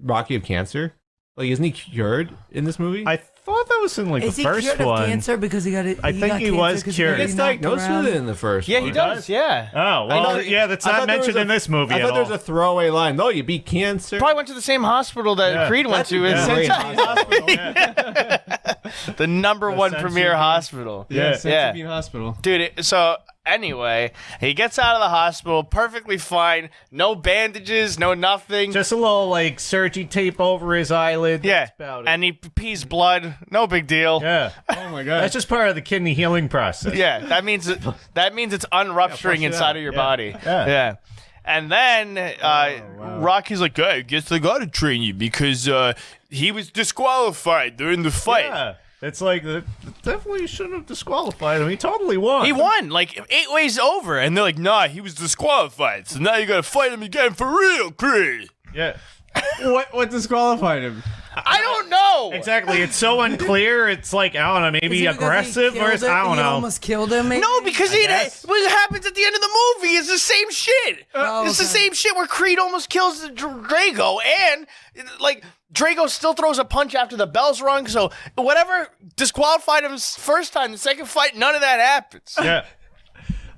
Rocky of cancer? Like, isn't he cured in this movie? I thought that was in like Is the he first cured of one. cancer because he got it? I think he was cured. He gets diagnosed with it in the first Yeah, one. he does. Yeah. Oh, well, yeah, that's I not thought there mentioned was in this movie I at thought there all. was a throwaway line. No, you beat cancer. Probably went to the same hospital that Yeah. Creed went to. That's a great The number one Senzu premier Bean. hospital. Yeah. Senzu Bean Hospital. Dude, so anyway, he gets out of the hospital perfectly fine. No bandages, no nothing. Just a little like surgery tape over his eyelid. yeah. That's about it. And he pees blood. No big deal. Yeah. Oh, my God. That's just part of the kidney healing process. Yeah, that means it's unrupturing inside of your body. Yeah. And then Rocky's like, "Hey, I guess I gotta train you because he was disqualified during the fight." Yeah. It's like, definitely shouldn't have disqualified him. He totally won. He won like 8 ways over, and they're like, "Nah, he was disqualified. So now you gotta fight him again for real, Creed." Yeah. What disqualified him? I don't know. Exactly. It's so unclear. It's like, I don't know, maybe aggressive or I don't He know. almost killed him. Maybe? No, because guess. what happens at the end of the movie is the same shit. Oh, It's the okay. same shit where Creed almost kills the Drago, and like Drago still throws a punch after the bell's rung. So whatever disqualified him first time, the second fight, none of that happens. Yeah.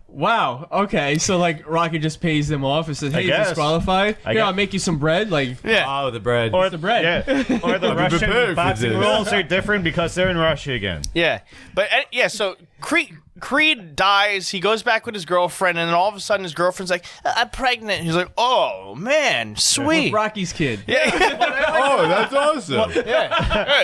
Wow. Okay. So, like, Rocky just pays them off and says, hey, you're guess. disqualified. I Here, guess. I'll make you some bread. Like, Yeah. Oh, the bread. Or the bread. Yeah. Or the prepared Russian for boxing this. rules are different because they're in Russia again. Yeah, but yeah. So Creed dies. He goes back with his girlfriend, and then all of a sudden, his girlfriend's like, "I'm pregnant." He's like, "Oh man, sweet." Rocky's kid. Yeah. Oh, that's awesome. Hey,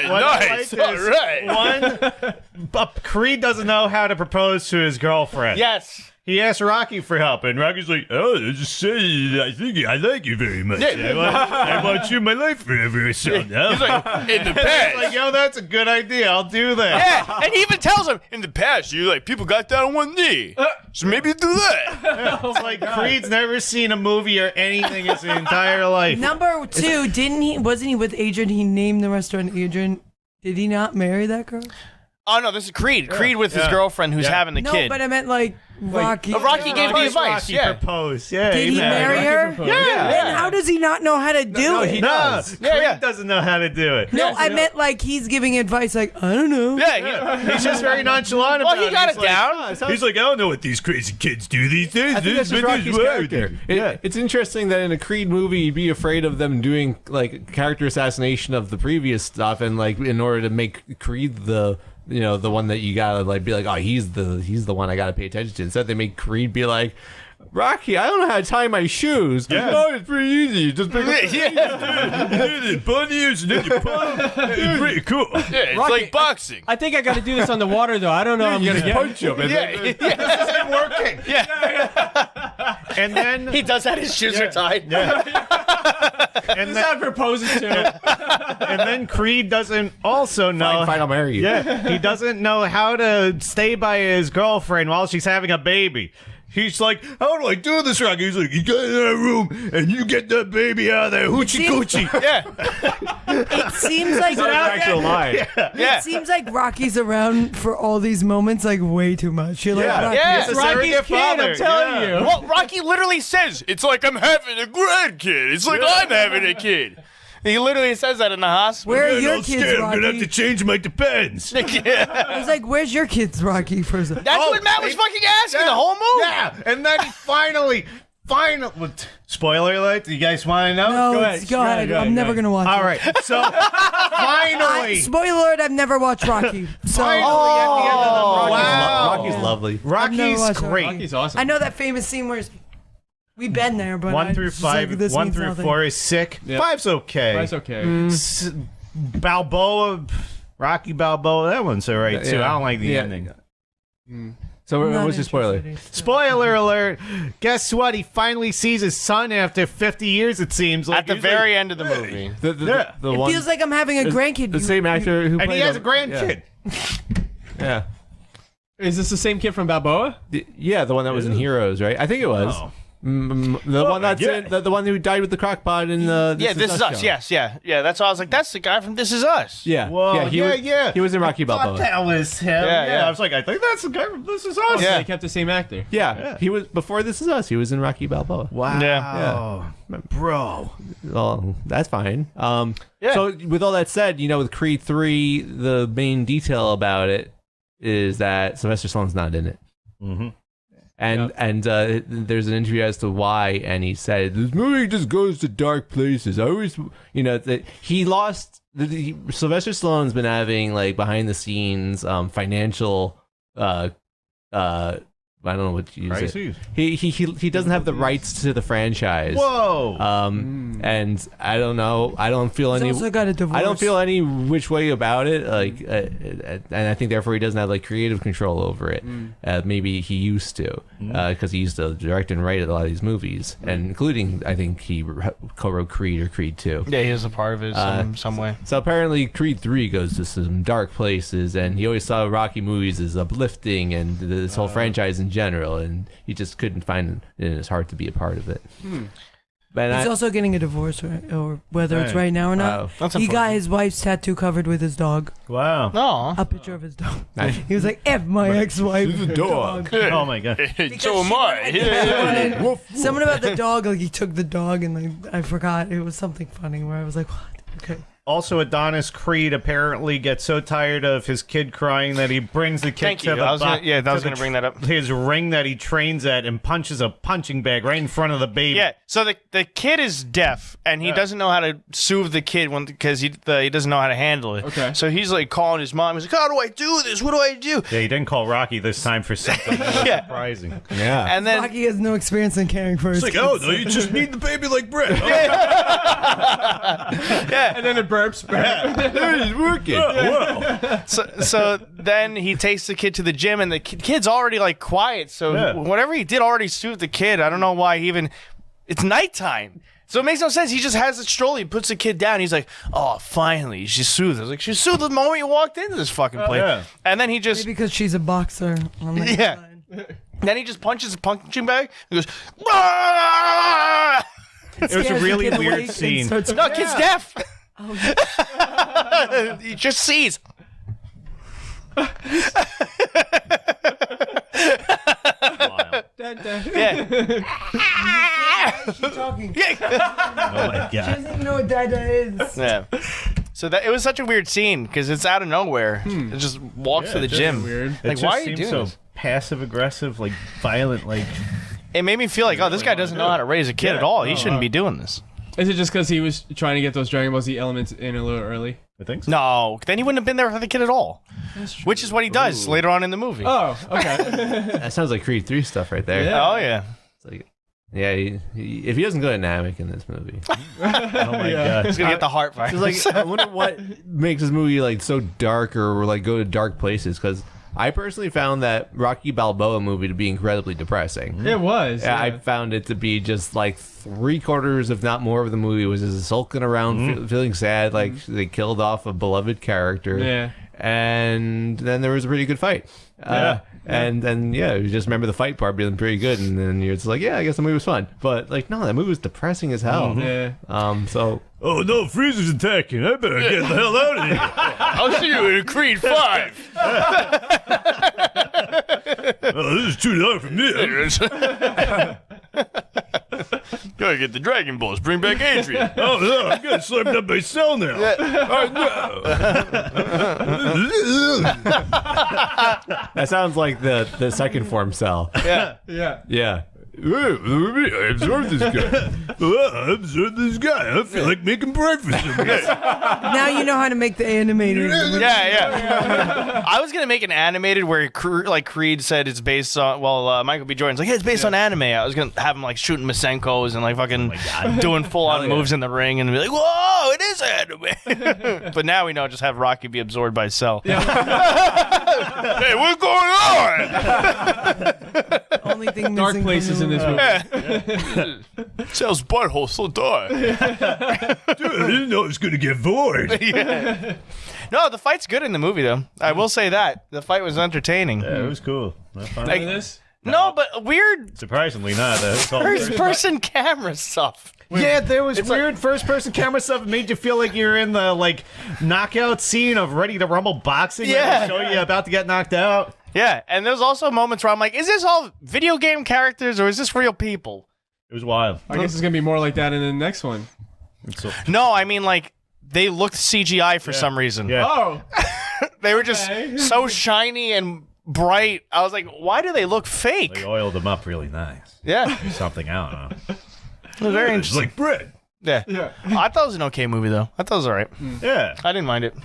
What I nice. like All is, right. but Creed doesn't know how to propose to his girlfriend. Yes. He asked Rocky for help, and Rocky's like, "Oh, I just say I think I like you very much. I want you in my life forever." So now, He's like, in the past. like, yo, that's a good idea. I'll do that. Yeah, and he even tells him, in the past, you like people got down on one knee, so maybe do that. It's like Creed's never seen a movie or anything his entire life. Number 2, wasn't he with Adrian? He named the restaurant Adrian. Did he not marry that girl? Oh no, this is Creed. Creed with his girlfriend who's having the No, kid. but I meant like Rocky. Rocky gave the Rocky advice. Yeah. proposed. Yeah. Did he marry her? Then how does he not know how to do it? No, does. Creed doesn't know how to do it. No, I meant like he's giving advice. Like I don't know. Yeah. He's just very nonchalant about Well, he got He's it like, down. He's like, I don't know what these crazy kids do these days. I think that's just Rocky's character. It's interesting that in a Creed movie, you'd be afraid of them doing like character assassination of the previous stuff, and like in order to make Creed the one that you gotta like be like, oh, he's the one I gotta pay attention to. Instead, they make Creed be like, Rocky, I don't know how to tie my shoes. Yeah. Oh, it's pretty easy. Just pick up the Yeah. bunnies and then you put them. It's pretty cool. Yeah, it's Rocky, like boxing. I think I got to do this on the water, though. I don't know. I'm You going just to punch him. And then- Yeah. This isn't working. Yeah. And then He does that. His shoes are tied. and This then, how it proposes to. and then Creed doesn't also know. Fine, I'll marry you. Yeah, he doesn't know how to stay by his girlfriend while she's having a baby. He's like, how do I do this, Rocky? He's like, you get in that room and you get that baby out of there, hoochie coochie. Yeah. It seems like That's an actual line. Yeah. It seems like Rocky's around for all these moments like way too much. You're like, Yeah. Rocky, Yeah. It's a Rocky's surrogate kid, father. I'm telling Yeah. you. Well, Rocky literally says, it's like I'm having a grandkid. It's like I'm having a kid. He literally says that in the hospital. where are Yeah, your no, kids, scared. I'm gonna have Rocky? to change my depends. Yeah. I was like, where's your kids, Rocky? First, That's what Matt was fucking asking the whole movie. Yeah, and then finally, spoiler alert. Do you guys want to know? no, Go ahead. go ahead. Go ahead, I'm go never ahead. gonna watch All it. right. So finally, Spoiler alert: I've never watched Rocky. So finally at the end of the wow. Rocky's lovely. I've never Rocky's watched great. Rocky. He's awesome. I know that famous scene where we've been there, but 1 I through just like, 5, this 1 means through nothing. 4 is sick. Yep. 5's okay. That's okay. Balboa, Rocky Balboa, that one's alright too. Yeah. I don't like the Yeah. ending. So Not what's your spoiler? interested. Spoiler alert! Guess what? He finally sees his son after 50 years. It seems like At the He's very like, end of the movie. The It one, feels like I'm having a grandkid. the same actor who and played he has a him. grandkid. Yeah. Is this the same kid from Balboa? Yeah, the one that was in Heroes, right? I think it was. Oh. The one that's yeah. in, the one who died with the crockpot in the Yeah, This Is Us. show. Yes, yeah. That's why I was like, that's the guy from This Is Us. Yeah. Whoa, yeah, he was, yeah. He was in Rocky Thought Balboa. that was him. Yeah, yeah. I was like, I think that's the guy from This Is Us. Yeah. They kept the same actor. Yeah, he was before This Is Us. He was in Rocky Balboa. Wow. Yeah. Bro. Well, that's fine. Yeah. So with all that said, with Creed 3, the main detail about it is that Sylvester Stallone's not in it. Mm-hmm. And there's an interview as to why, and he said this movie just goes to dark places. I always, that he lost. Sylvester Stallone's been having like behind the scenes financial I don't know what to use Crises? it. He doesn't have the rights to the franchise. Whoa. And I don't know. I don't feel He's any. also got a divorce. I don't feel any which way about it. Like, and I think therefore he doesn't have like creative control over it. Maybe he used to, because he used to direct and write a lot of these movies, and including I think he co-wrote Creed or Creed 2. Yeah, he was a part of it some way. So apparently Creed 3 goes to some dark places, and he always saw Rocky movies as uplifting and this whole franchise in general, and he just couldn't find it in his heart to be a part of it. But He's also getting a divorce, right? Or whether it's right now or not. That's He got unfortunate. his wife's tattoo covered with his dog. Wow. No. A picture of his dog. Nice. He was like, F my ex-wife. She's a dog. Oh my god. So am I. Something about the dog, like he took the dog and like I forgot. It was something funny where I was like, what? Okay. Also, Adonis Creed apparently gets so tired of his kid crying that he brings the kid Thank to you. the I was gonna to the bring that up. his ring that he trains at and punches a punching bag right in front of the baby. Yeah, so the kid is deaf, and he doesn't know how to soothe the kid because he doesn't know how to handle it. Okay. So he's like calling his mom. He's like, how do I do this? What do I do? Yeah, he didn't call Rocky this time for something Yeah. surprising. Yeah. And then Rocky has no experience in caring for his It's like, kids. oh, no, you just need the baby like bread. And then it burps. He's working. so then he takes the kid to the gym, and the kid's already like quiet. So Yeah. whatever he did already soothed the kid. I don't know why he even. It's nighttime. So it makes no sense. He just has the stroller. He puts the kid down. He's like, oh, finally, she's soothed. I was like, she's soothed the moment you walked into this fucking place. yeah. And then he just, Maybe because she's a boxer. On the Yeah. inside. then he just punches a punching bag. He goes, "Ah!" It was a Scares the really kid weird awake and scene. starts- No, kid's deaf. He just sees. Wild. Yeah. She's talking. Oh my She god. doesn't even know what Dada is. Yeah. So that it was such a weird scene because it's out of nowhere. It just walks to the just gym. weird. Like, It just why are you seems doing so this? passive aggressive, like violent, like It made me feel like, oh, this guy doesn't know how to raise a kid at all. He shouldn't be doing this. Is it just because he was trying to get those Dragon Ball Z elements in a little early? I think so. No, then he wouldn't have been there for the kid at all. Which is what he does later on in the movie. Oh, okay. That sounds like Creed 3 stuff right there. Yeah. Oh, yeah. It's like, yeah, if he doesn't go to Namek in this movie, Oh my god. He's going to get the heart virus. it's like I wonder what makes this movie like so dark or like go to dark places. Because I personally found that Rocky Balboa movie to be incredibly depressing. It was. Yeah, I found it to be just like 3/4, if not more, of the movie was just sulking around, feeling sad, like they killed off a beloved character. Yeah. and then there was a pretty good fight. And then you just remember the fight part being pretty good, and then you're just like, yeah, I guess the movie was fun. But like, no, that movie was depressing as hell. Yeah. So Oh no, Freezer's attacking. I better get the hell out of here. I'll see you in Creed 5. Oh, this is too dark for me. Gotta get the Dragon Balls. Bring back Adrian. Oh no, I'm getting slammed up by Cell now. that sounds like the second form Cell. Yeah. Yeah. I absorbed this guy. I absorbed this guy. I feel like making breakfast. Now you know how to make the animated. Yeah. I was gonna make an animated where Creed said it's based on. Well, Michael B. Jordan's like, hey, it's based on anime. I was gonna have him like shooting Masenkos and like fucking doing full on moves in the ring and be like, whoa, it is anime. But now we know, just have Rocky be absorbed by Cell. Yeah. Hey, what's going on? Only thing Dark missing places in this movie. Cell's butthole still dark. Dude, I didn't know it was going to get void. No, the fight's good in the movie, though. I will say that. The fight was entertaining. Yeah, it was cool. Like, This? no, but weird Surprisingly not. That's all. first-person camera stuff. Yeah, there was weird first-person camera stuff that made you feel like you're in the like knockout scene of Ready to Rumble boxing. Yeah. Show you about to get knocked out. Yeah, and there's also moments where I'm like, is this all video game characters or is this real people? It was wild. I guess it's gonna be more like that in the next one. No, I mean, like, they looked CGI for some reason. Yeah. Oh, They were just so shiny and bright. I was like, why do they look fake? They oiled them up really nice. Yeah. Something I don't know. It was very It's interesting. like bread. Yeah. I thought it was an okay movie, though. I thought it was all right. Yeah, I didn't mind it.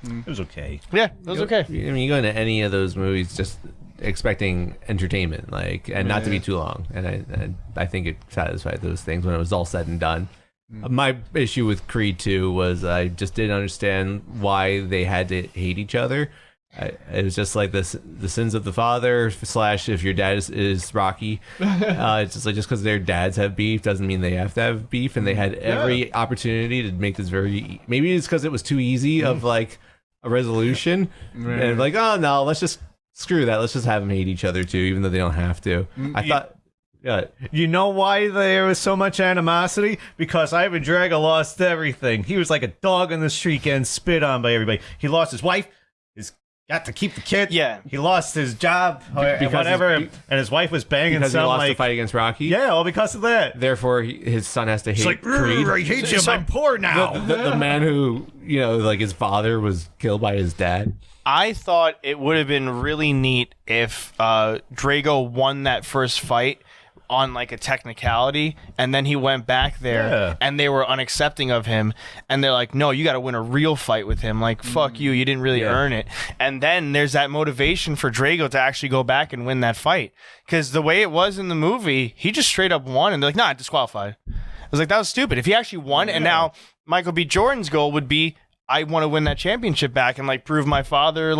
it was okay. Yeah, it was okay. I mean, you go into any of those movies just expecting entertainment, like, and not to be too long. And I think it satisfied those things when it was all said and done. My issue with Creed 2 was I just didn't understand why they had to hate each other. It was just like the sins of the father / if your dad is Rocky. It's just like, just because their dads have beef doesn't mean they have to have beef, and they had every opportunity to make this very. Maybe it's because it was too easy of like a resolution, and like, oh no, let's just screw that. Let's just have them hate each other too, even though they don't have to. I thought. Yeah. You know why there was so much animosity? Because Ivan Drago lost everything. He was like a dog on the street getting spit on by everybody. He lost his wife. He's got to keep the kid. Yeah. He lost his job, Because whatever, and his wife was banging Because he some lost like the fight against Rocky. yeah, all because of that. Therefore, his son has to hate It's like Creed. I hate you. I'm poor now. The man who, like his father was killed by his dad. I thought it would have been really neat if Drago won that first fight on like a technicality, and then he went back there and they were unaccepting of him, and they're like, no, you got to win a real fight with him, like fuck you didn't really earn it. And then there's that motivation for Drago to actually go back and win that fight, because the way it was in the movie, he just straight up won and they're like, nah, disqualified. I was like, that was stupid. If he actually won, and now Michael B. Jordan's goal would be, I want to win that championship back and like prove my father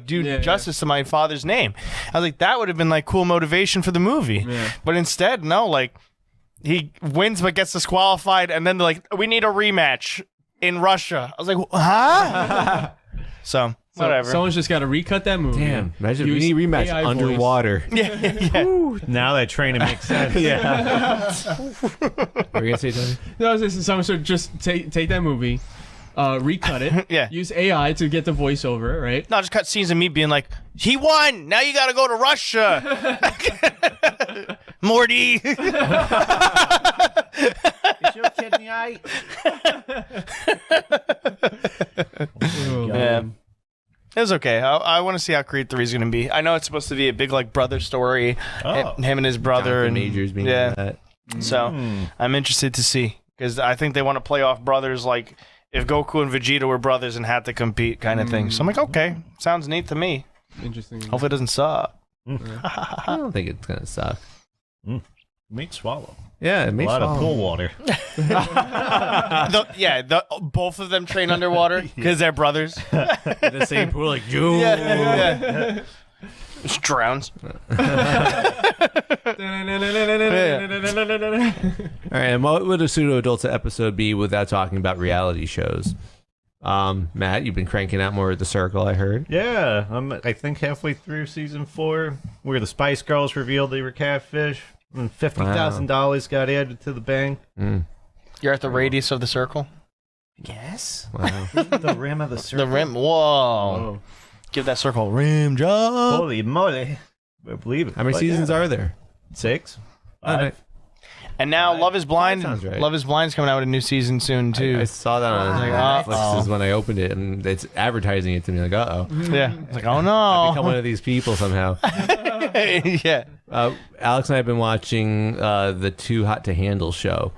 do justice to my father's name. I was like, that would have been like cool motivation for the movie. But instead, no, like he wins but gets disqualified, and then they're like, we need a rematch in Russia. I was like, huh? So whatever. Someone's just got to recut that movie. Damn, imagine Use we need rematch AI voice. underwater. Now that training makes sense. What were you gonna say, Tony? No, someone should just take that movie, recut it. Yeah. Use AI to get the voiceover, right? No, just cut scenes of me being like, he won. Now you got to go to Russia. Morty. Is your kidney eye? Yeah. It was okay. I want to see how Creed 3 is going to be. I know it's supposed to be a big like brother story. Him and his brother. Jonathan And Majors being that. So I'm interested to see, because I think they want to play off brothers, like if Goku and Vegeta were brothers and had to compete kind of thing. So I'm like, okay, sounds neat to me. Interesting. Hopefully it doesn't suck. I don't think it's gonna suck. Meat swallow. Yeah, it A makes lot of pool water. Both of them train underwater because they're brothers. the same pool, like you. Yeah. Just drowns. All right, and what would a Pseudo Adults episode be without talking about reality shows? Matt, you've been cranking out more of The Circle, I heard. Yeah, I'm I think halfway through season 4, where the Spice Girls revealed they were catfish, and $50,000 got added to the bank. You're at the radius of the circle? Yes. Wow. The rim of the circle. The rim. Whoa. Give that circle a rim job. Holy moly! I believe it. How many seasons are there? 6. Oh, 5. And now Love is Blind. sounds right. Love is Blind's coming out with a new season soon too. I saw that on Netflix when I opened it, and it's advertising it to me like, uh-oh. Yeah. It's like, oh I've no. become one of these people somehow. Yeah. Alex and I have been watching the Too Hot to Handle show,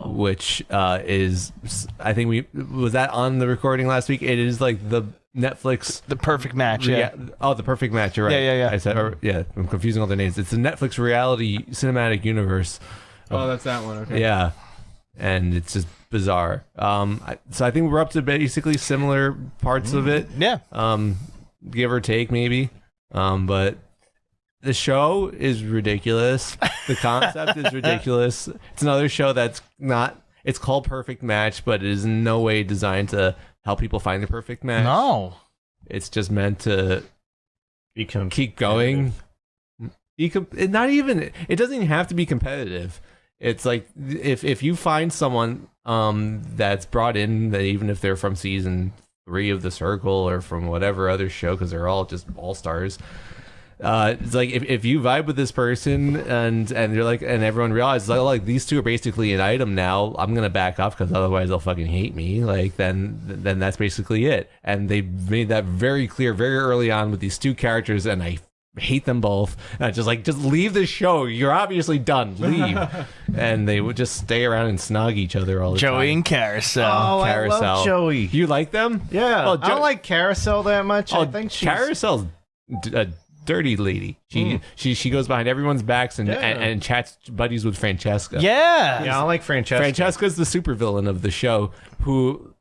which is, I think was that on the recording last week? It is like the Netflix... The perfect match. Yeah. Oh, The Perfect Match, you're right. Yeah. I said, I'm confusing all the names. It's the Netflix reality cinematic universe. Oh, that's that one. Okay. Yeah. And it's just bizarre. So I think we're up to basically similar parts of it. Yeah. Give or take, maybe. But the show is ridiculous. The concept is ridiculous. It's another show that's not... It's called Perfect Match, but it is in no way designed to help people find the perfect match. No. It's just meant to keep going. It doesn't even have to be competitive. It's like if you find someone that's brought in, that even if they're from season 3 of The Circle or from whatever other show, because they're all just all stars. It's like if you vibe with this person and you're like, and everyone realizes like these two are basically an item now, I'm gonna back off because otherwise they'll fucking hate me. Like then that's basically it. And they made that very clear very early on with these two characters, and I hate them both. And I just leave the show. You're obviously done. Leave. And they would just stay around and snog each other all the time. Joey and Carousel. Oh, Carousel. I love Joey. You like them? Yeah. Well, I don't like Carousel that much. I think she's... Carousel's a dirty lady. She goes behind everyone's backs and chats buddies with Francesca. Yeah. Yeah, I like Francesca. Francesca's the supervillain of the show, who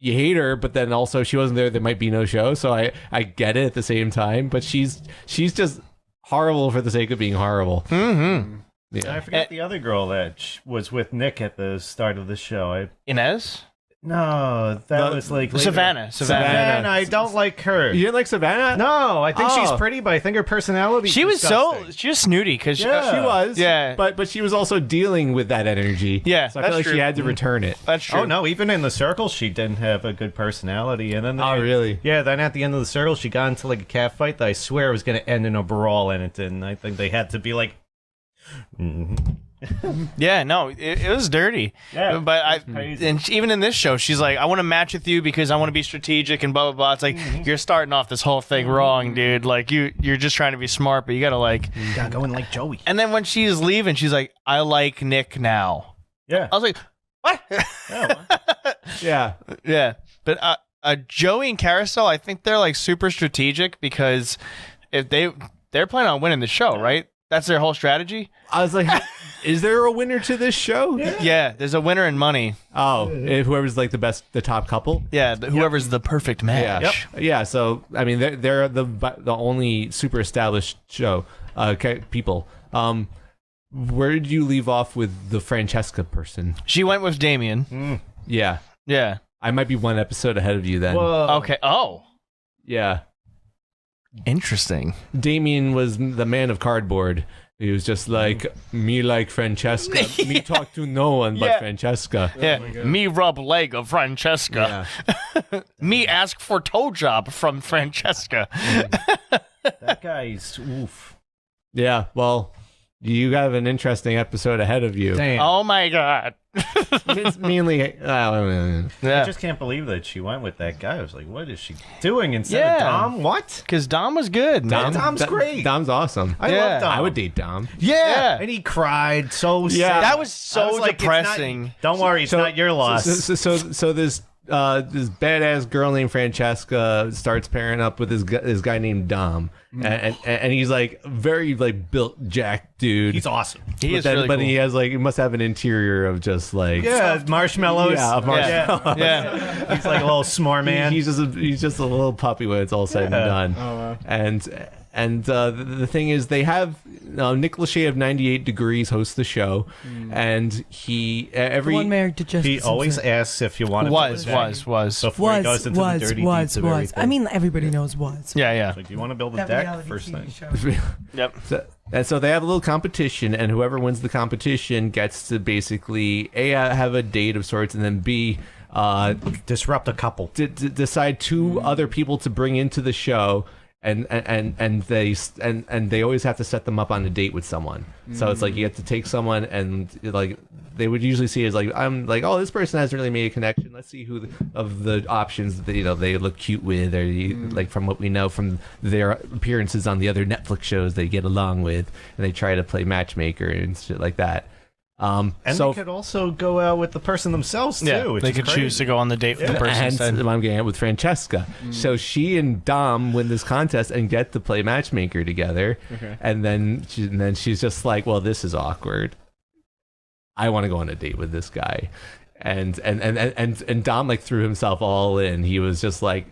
you hate her, but then also she wasn't there might be no show, so I get it at the same time, but she's just horrible for the sake of being horrible. Mm-hmm. Yeah. I forgot the other girl that was with Nick at the start of the show. Inez? No, that was like later. Savannah. I don't like her. You didn't like Savannah? No, I think she's pretty, but I think her personality. She was disgusting. she was snooty because She was. Yeah. But she was also dealing with that energy. Yeah, So I feel that's like true. she had to return it. That's true. Oh no, even in the circle, she didn't have a good personality. And then Really? Yeah. Then at the end of the circle, she got into like a cat fight that I swear was going to end in a brawl, and it didn't. I think they had to be like. Yeah, no, it was dirty. Yeah, but crazy. and even in this show, she's like, I want to match with you because I want to be strategic and blah blah blah. It's like you're starting off this whole thing wrong, dude. Like you're just trying to be smart, but you gotta like. You gotta go in like Joey. And then when she's leaving, she's like, I like Nick now. Yeah. I was like, what? Yeah. Yeah, but Joey and Carousel, I think they're like super strategic because if they're planning on winning the show, right? That's their whole strategy. I was like, is there a winner to this show? Yeah, there's a winner in money. Oh, whoever's like the top couple. Yeah, whoever's the perfect match. Yeah. So I mean, they're the only super established show people. Where did you leave off with the Francesca person? She went with Damien. Yeah, Yeah. I might be one episode ahead of you then. Whoa. Okay. Oh, Yeah, interesting. Damien was the man of cardboard. He was just like me, like Francesca. Me talk to no one but Yeah. Francesca. Yeah. Me rub leg of Francesca. Yeah. Me ask for toe job from Francesca. That guy's oof. Yeah. Well, you have an interesting episode ahead of you. Damn. Oh my god. It's mainly. I Yeah. just can't believe that she went with that guy. I was like, what is she doing instead Yeah. of Dom? What? Because Dom was good, man. Dom's great. Dom's awesome. I Yeah. love Dom. I would date Dom. Yeah. And he cried so Yeah. sad. That was I so like, it's depressing. not- don't worry, it's not your loss. So this badass girl named Francesca starts pairing up with this guy named Dom, and he's like very like built jack dude. He's awesome. He is but really cool. he has like he must have an interior of just like Yeah, marshmallows. Yeah, of marshmallows. Yeah. He's like a little s'more man. He's just a little puppy when it's all said and done. Oh, wow. And the thing is, they have Nick Lachey of 98 Degrees hosts the show, and he The one married to Jessica He always Simpson. asks if you want to Was. before he goes into the dirty deeds of everything. I mean, everybody knows was. Yeah. Like, do you want to build a That deck reality first TV thing? show. Yep. So they have a little competition, and whoever wins the competition gets to basically A, have a date of sorts, and then B, Disrupt a couple. decide two other people to bring into the show, and they always have to set them up on a date with someone. So it's like you have to take someone, and like they would usually see as like, I'm like, oh, this person hasn't really made a connection. Let's see who of the options that they look cute with, or like from what we know from their appearances on the other Netflix shows they get along with, and they try to play matchmaker and shit like that. And so they could also go out with the person themselves too. Yeah, which they is could crazy. choose to go on the date with the person and instead. I'm getting it with Francesca. So she and Dom win this contest and get to play matchmaker together. Okay. And then she's just like, well, this is awkward. I want to go on a date with this guy. And Dom like threw himself all in. He was just like,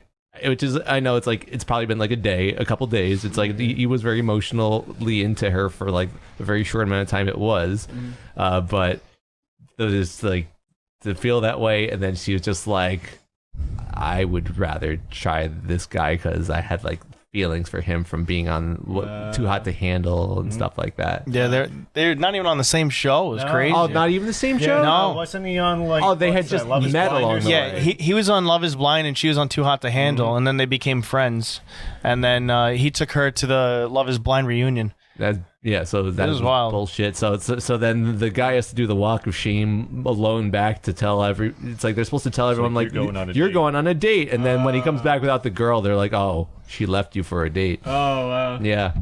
which is, I know it's probably been like a couple days. It's like he was very emotionally into her for like a very short amount of time it was. But it was like to feel that way. And then she was just like, I would rather try this guy because I had like feelings for him from being on Too Hot to Handle and stuff like that. Yeah, they're not even on the same show. It was No. crazy. Oh, not even the same show? No. Wasn't he on like? Oh, they had what's that, just Love is met Blind or along the something? Yeah, he was on Love is Blind and she was on Too Hot to Handle, and then they became friends. And then he took her to the Love is Blind reunion. So that was is wild. bullshit. So then the guy has to do the walk of shame alone back to tell it's like they're supposed to tell everyone like, like, you're going on a you're date. going on a date, and then when he comes back without the girl, they're like, oh, she left you for a date. Oh, wow. Yeah.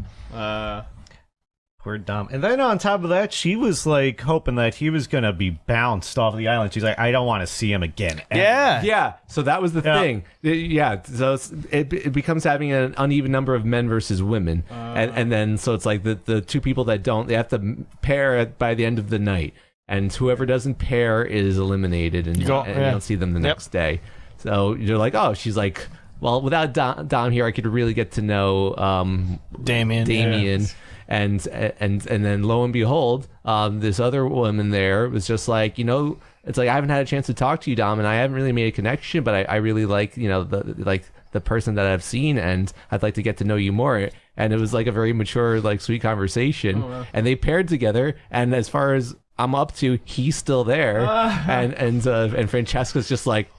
Poor Dom. And then on top of that, she was like hoping that he was gonna be bounced off the island. She's like, I don't want to see him again. ever. Yeah. Yeah, so that was the Yeah. thing. Yeah, so it becomes having an uneven number of men versus women, and then so it's like the two people that don't, they have to pair by the end of the night, and whoever doesn't pair is eliminated, and you don't see them the next day. So you're like, oh, she's like, well, without Dom here, I could really get to know Damien. Yes. And then lo and behold, this other woman there was just like, it's like, I haven't had a chance to talk to you, Dom, and I haven't really made a connection, but I really like, the person that I've seen, and I'd like to get to know you more. And it was like a very mature, like sweet conversation. Oh, wow. And they paired together. And as far as I'm up to, he's still there. And Francesca's just like,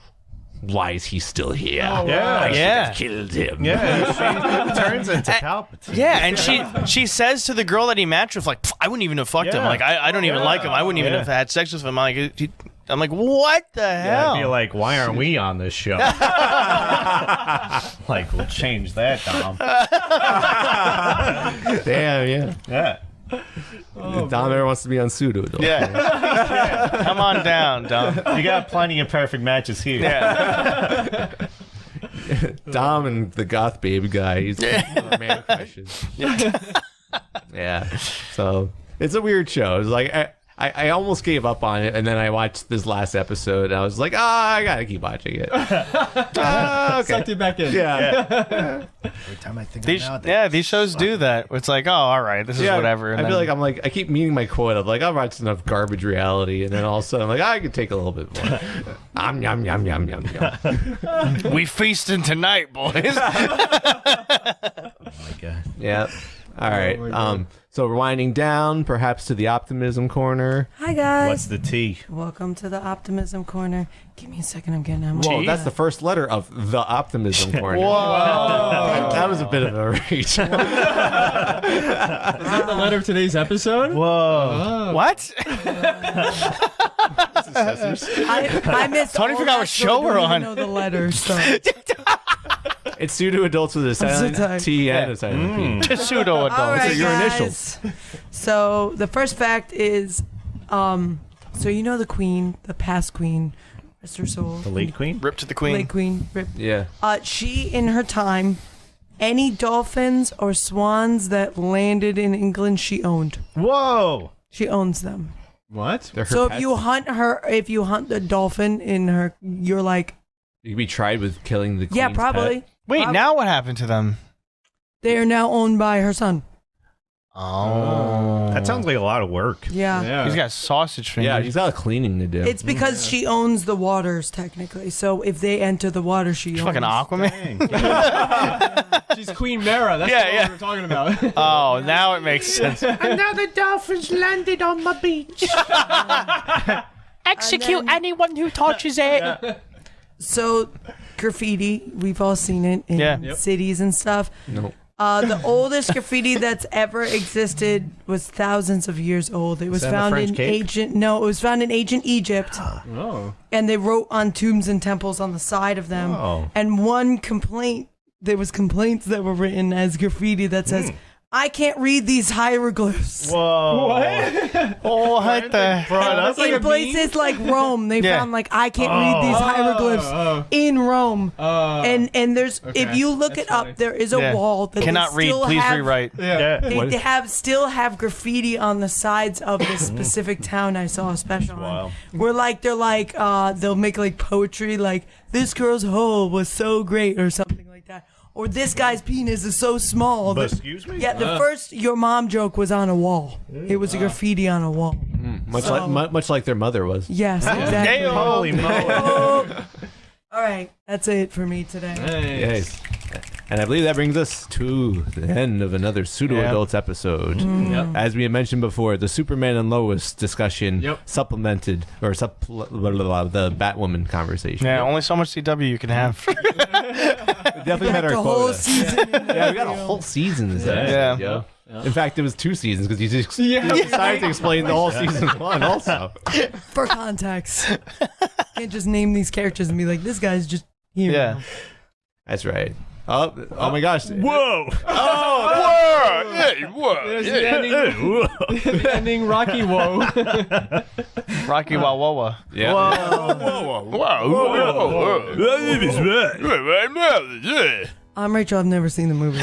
why is he still here? Oh, Yeah. I should have killed him. Yeah, she turns into Palpatine. Yeah, and she says to the girl that he matched with, like, I wouldn't even have fucked him. Yeah. Like, I don't even like him. I wouldn't even have had sex with him. I'm like, what the hell? I'd be like, why aren't we on this show? Like, we'll change that, Dom. Damn, yeah. Yeah. Dom ever wants to be on Pseudo Adults. Yeah. Come on down, Dom. You got plenty of perfect matches here. Yeah. Dom and the goth baby guy. He's man crushes. Yeah. So it's a weird show. It's like I almost gave up on it, and then I watched this last episode, and I was like, I gotta keep watching it. Okay. Sucked it back in. Yeah. Every time I think These shows do that. It's like, oh, all right, this is Yeah, whatever. And I feel then- like I keep meeting my quota. I'm like, I've watched enough garbage reality, and then all of a sudden I'm like, I could take a little bit more. Yum, yum, yum, yum, yum, yum. we feasting tonight, boys. Oh my God. Yeah. All right. my God. So we're winding down, perhaps to the optimism corner. Hi guys. What's the T? Welcome to the Optimism Corner. Give me a second, I'm getting out. Whoa, that's the first letter of the optimism corner. Whoa. That was a bit of a reach. Is that the letter of today's episode? Whoa. What? I missed. Tony all forgot that, what so I show we're don't even on. know the letters. So. It's Pseudo Adults with a silent tired. T and a silent P. Pseudo adults. All right, your guys. initials. So the first fact is, so you know the queen, the past queen, rest her soul. The late queen? Rip to the Late queen. queen. Rip. Yeah. She, in her time, any dolphins or swans that landed in England, she owned. Whoa. She owns them. What? They're her So pets. if you hunt the dolphin in her, you're like, You can be tried with killing the queen's yeah, probably. pet. Wait, now what happened to them? They are now owned by her son. Oh. That sounds like a lot of work. Yeah. He's got sausage fingers. Yeah, he's got cleaning to do. It's because she owns the waters, technically. So if they enter the water, she owns. Fucking Aquaman. She's Queen Mara. That's what we were talking about. Oh, now it makes sense. And now the dolphins landed on my beach. Execute anyone who touches it. So graffiti, we've all seen it in cities and stuff. Nope. The oldest graffiti that's ever existed was thousands of years old. It was found in ancient Egypt. Oh. And they wrote on tombs and temples on the side of them. Oh. And there was complaints that were written as graffiti that says, I can't read these hieroglyphs. Whoa. Oh, what the? That's like In a places like Rome, they found like, I can't read these hieroglyphs in Rome. And there's, if you look it up, there is a wall that cannot read. Please rewrite. They still have graffiti on the sides of this specific town I saw a special on. Where like they'll make like poetry like this girl's hole was so great or something like that. Or this guy's penis is so small. But excuse me? Yeah, the first your mom joke was on a wall. It was a graffiti on a wall. Much like their mother was. Yes, exactly. Holy moly. All right, that's it for me today. Yes. And I believe that brings us to the end of another Pseudo Adults episode. As we had mentioned before, the Superman and Lois discussion supplemented the Batwoman conversation. Yeah, only so much CW you can have. Definitely met our The whole quota. season. Yeah, we got a whole season this episode. Yeah. In fact, it was 2 seasons because you just decided to explain the whole season 1 also. For context. Can't just name these characters and be like, this guy's just here. Yeah. That's right. Oh my gosh. Whoa. Whoa! Hey, whoa! There's the ending, the ending Rocky Whoa. Rocky Wawawa. Yeah. I'm Rachel. I've never seen the movie.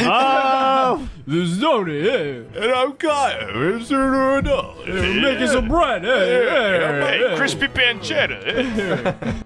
This is Tony. And I'm Kyle. It's Pseudo Adults. Making some bread. Crispy pancetta.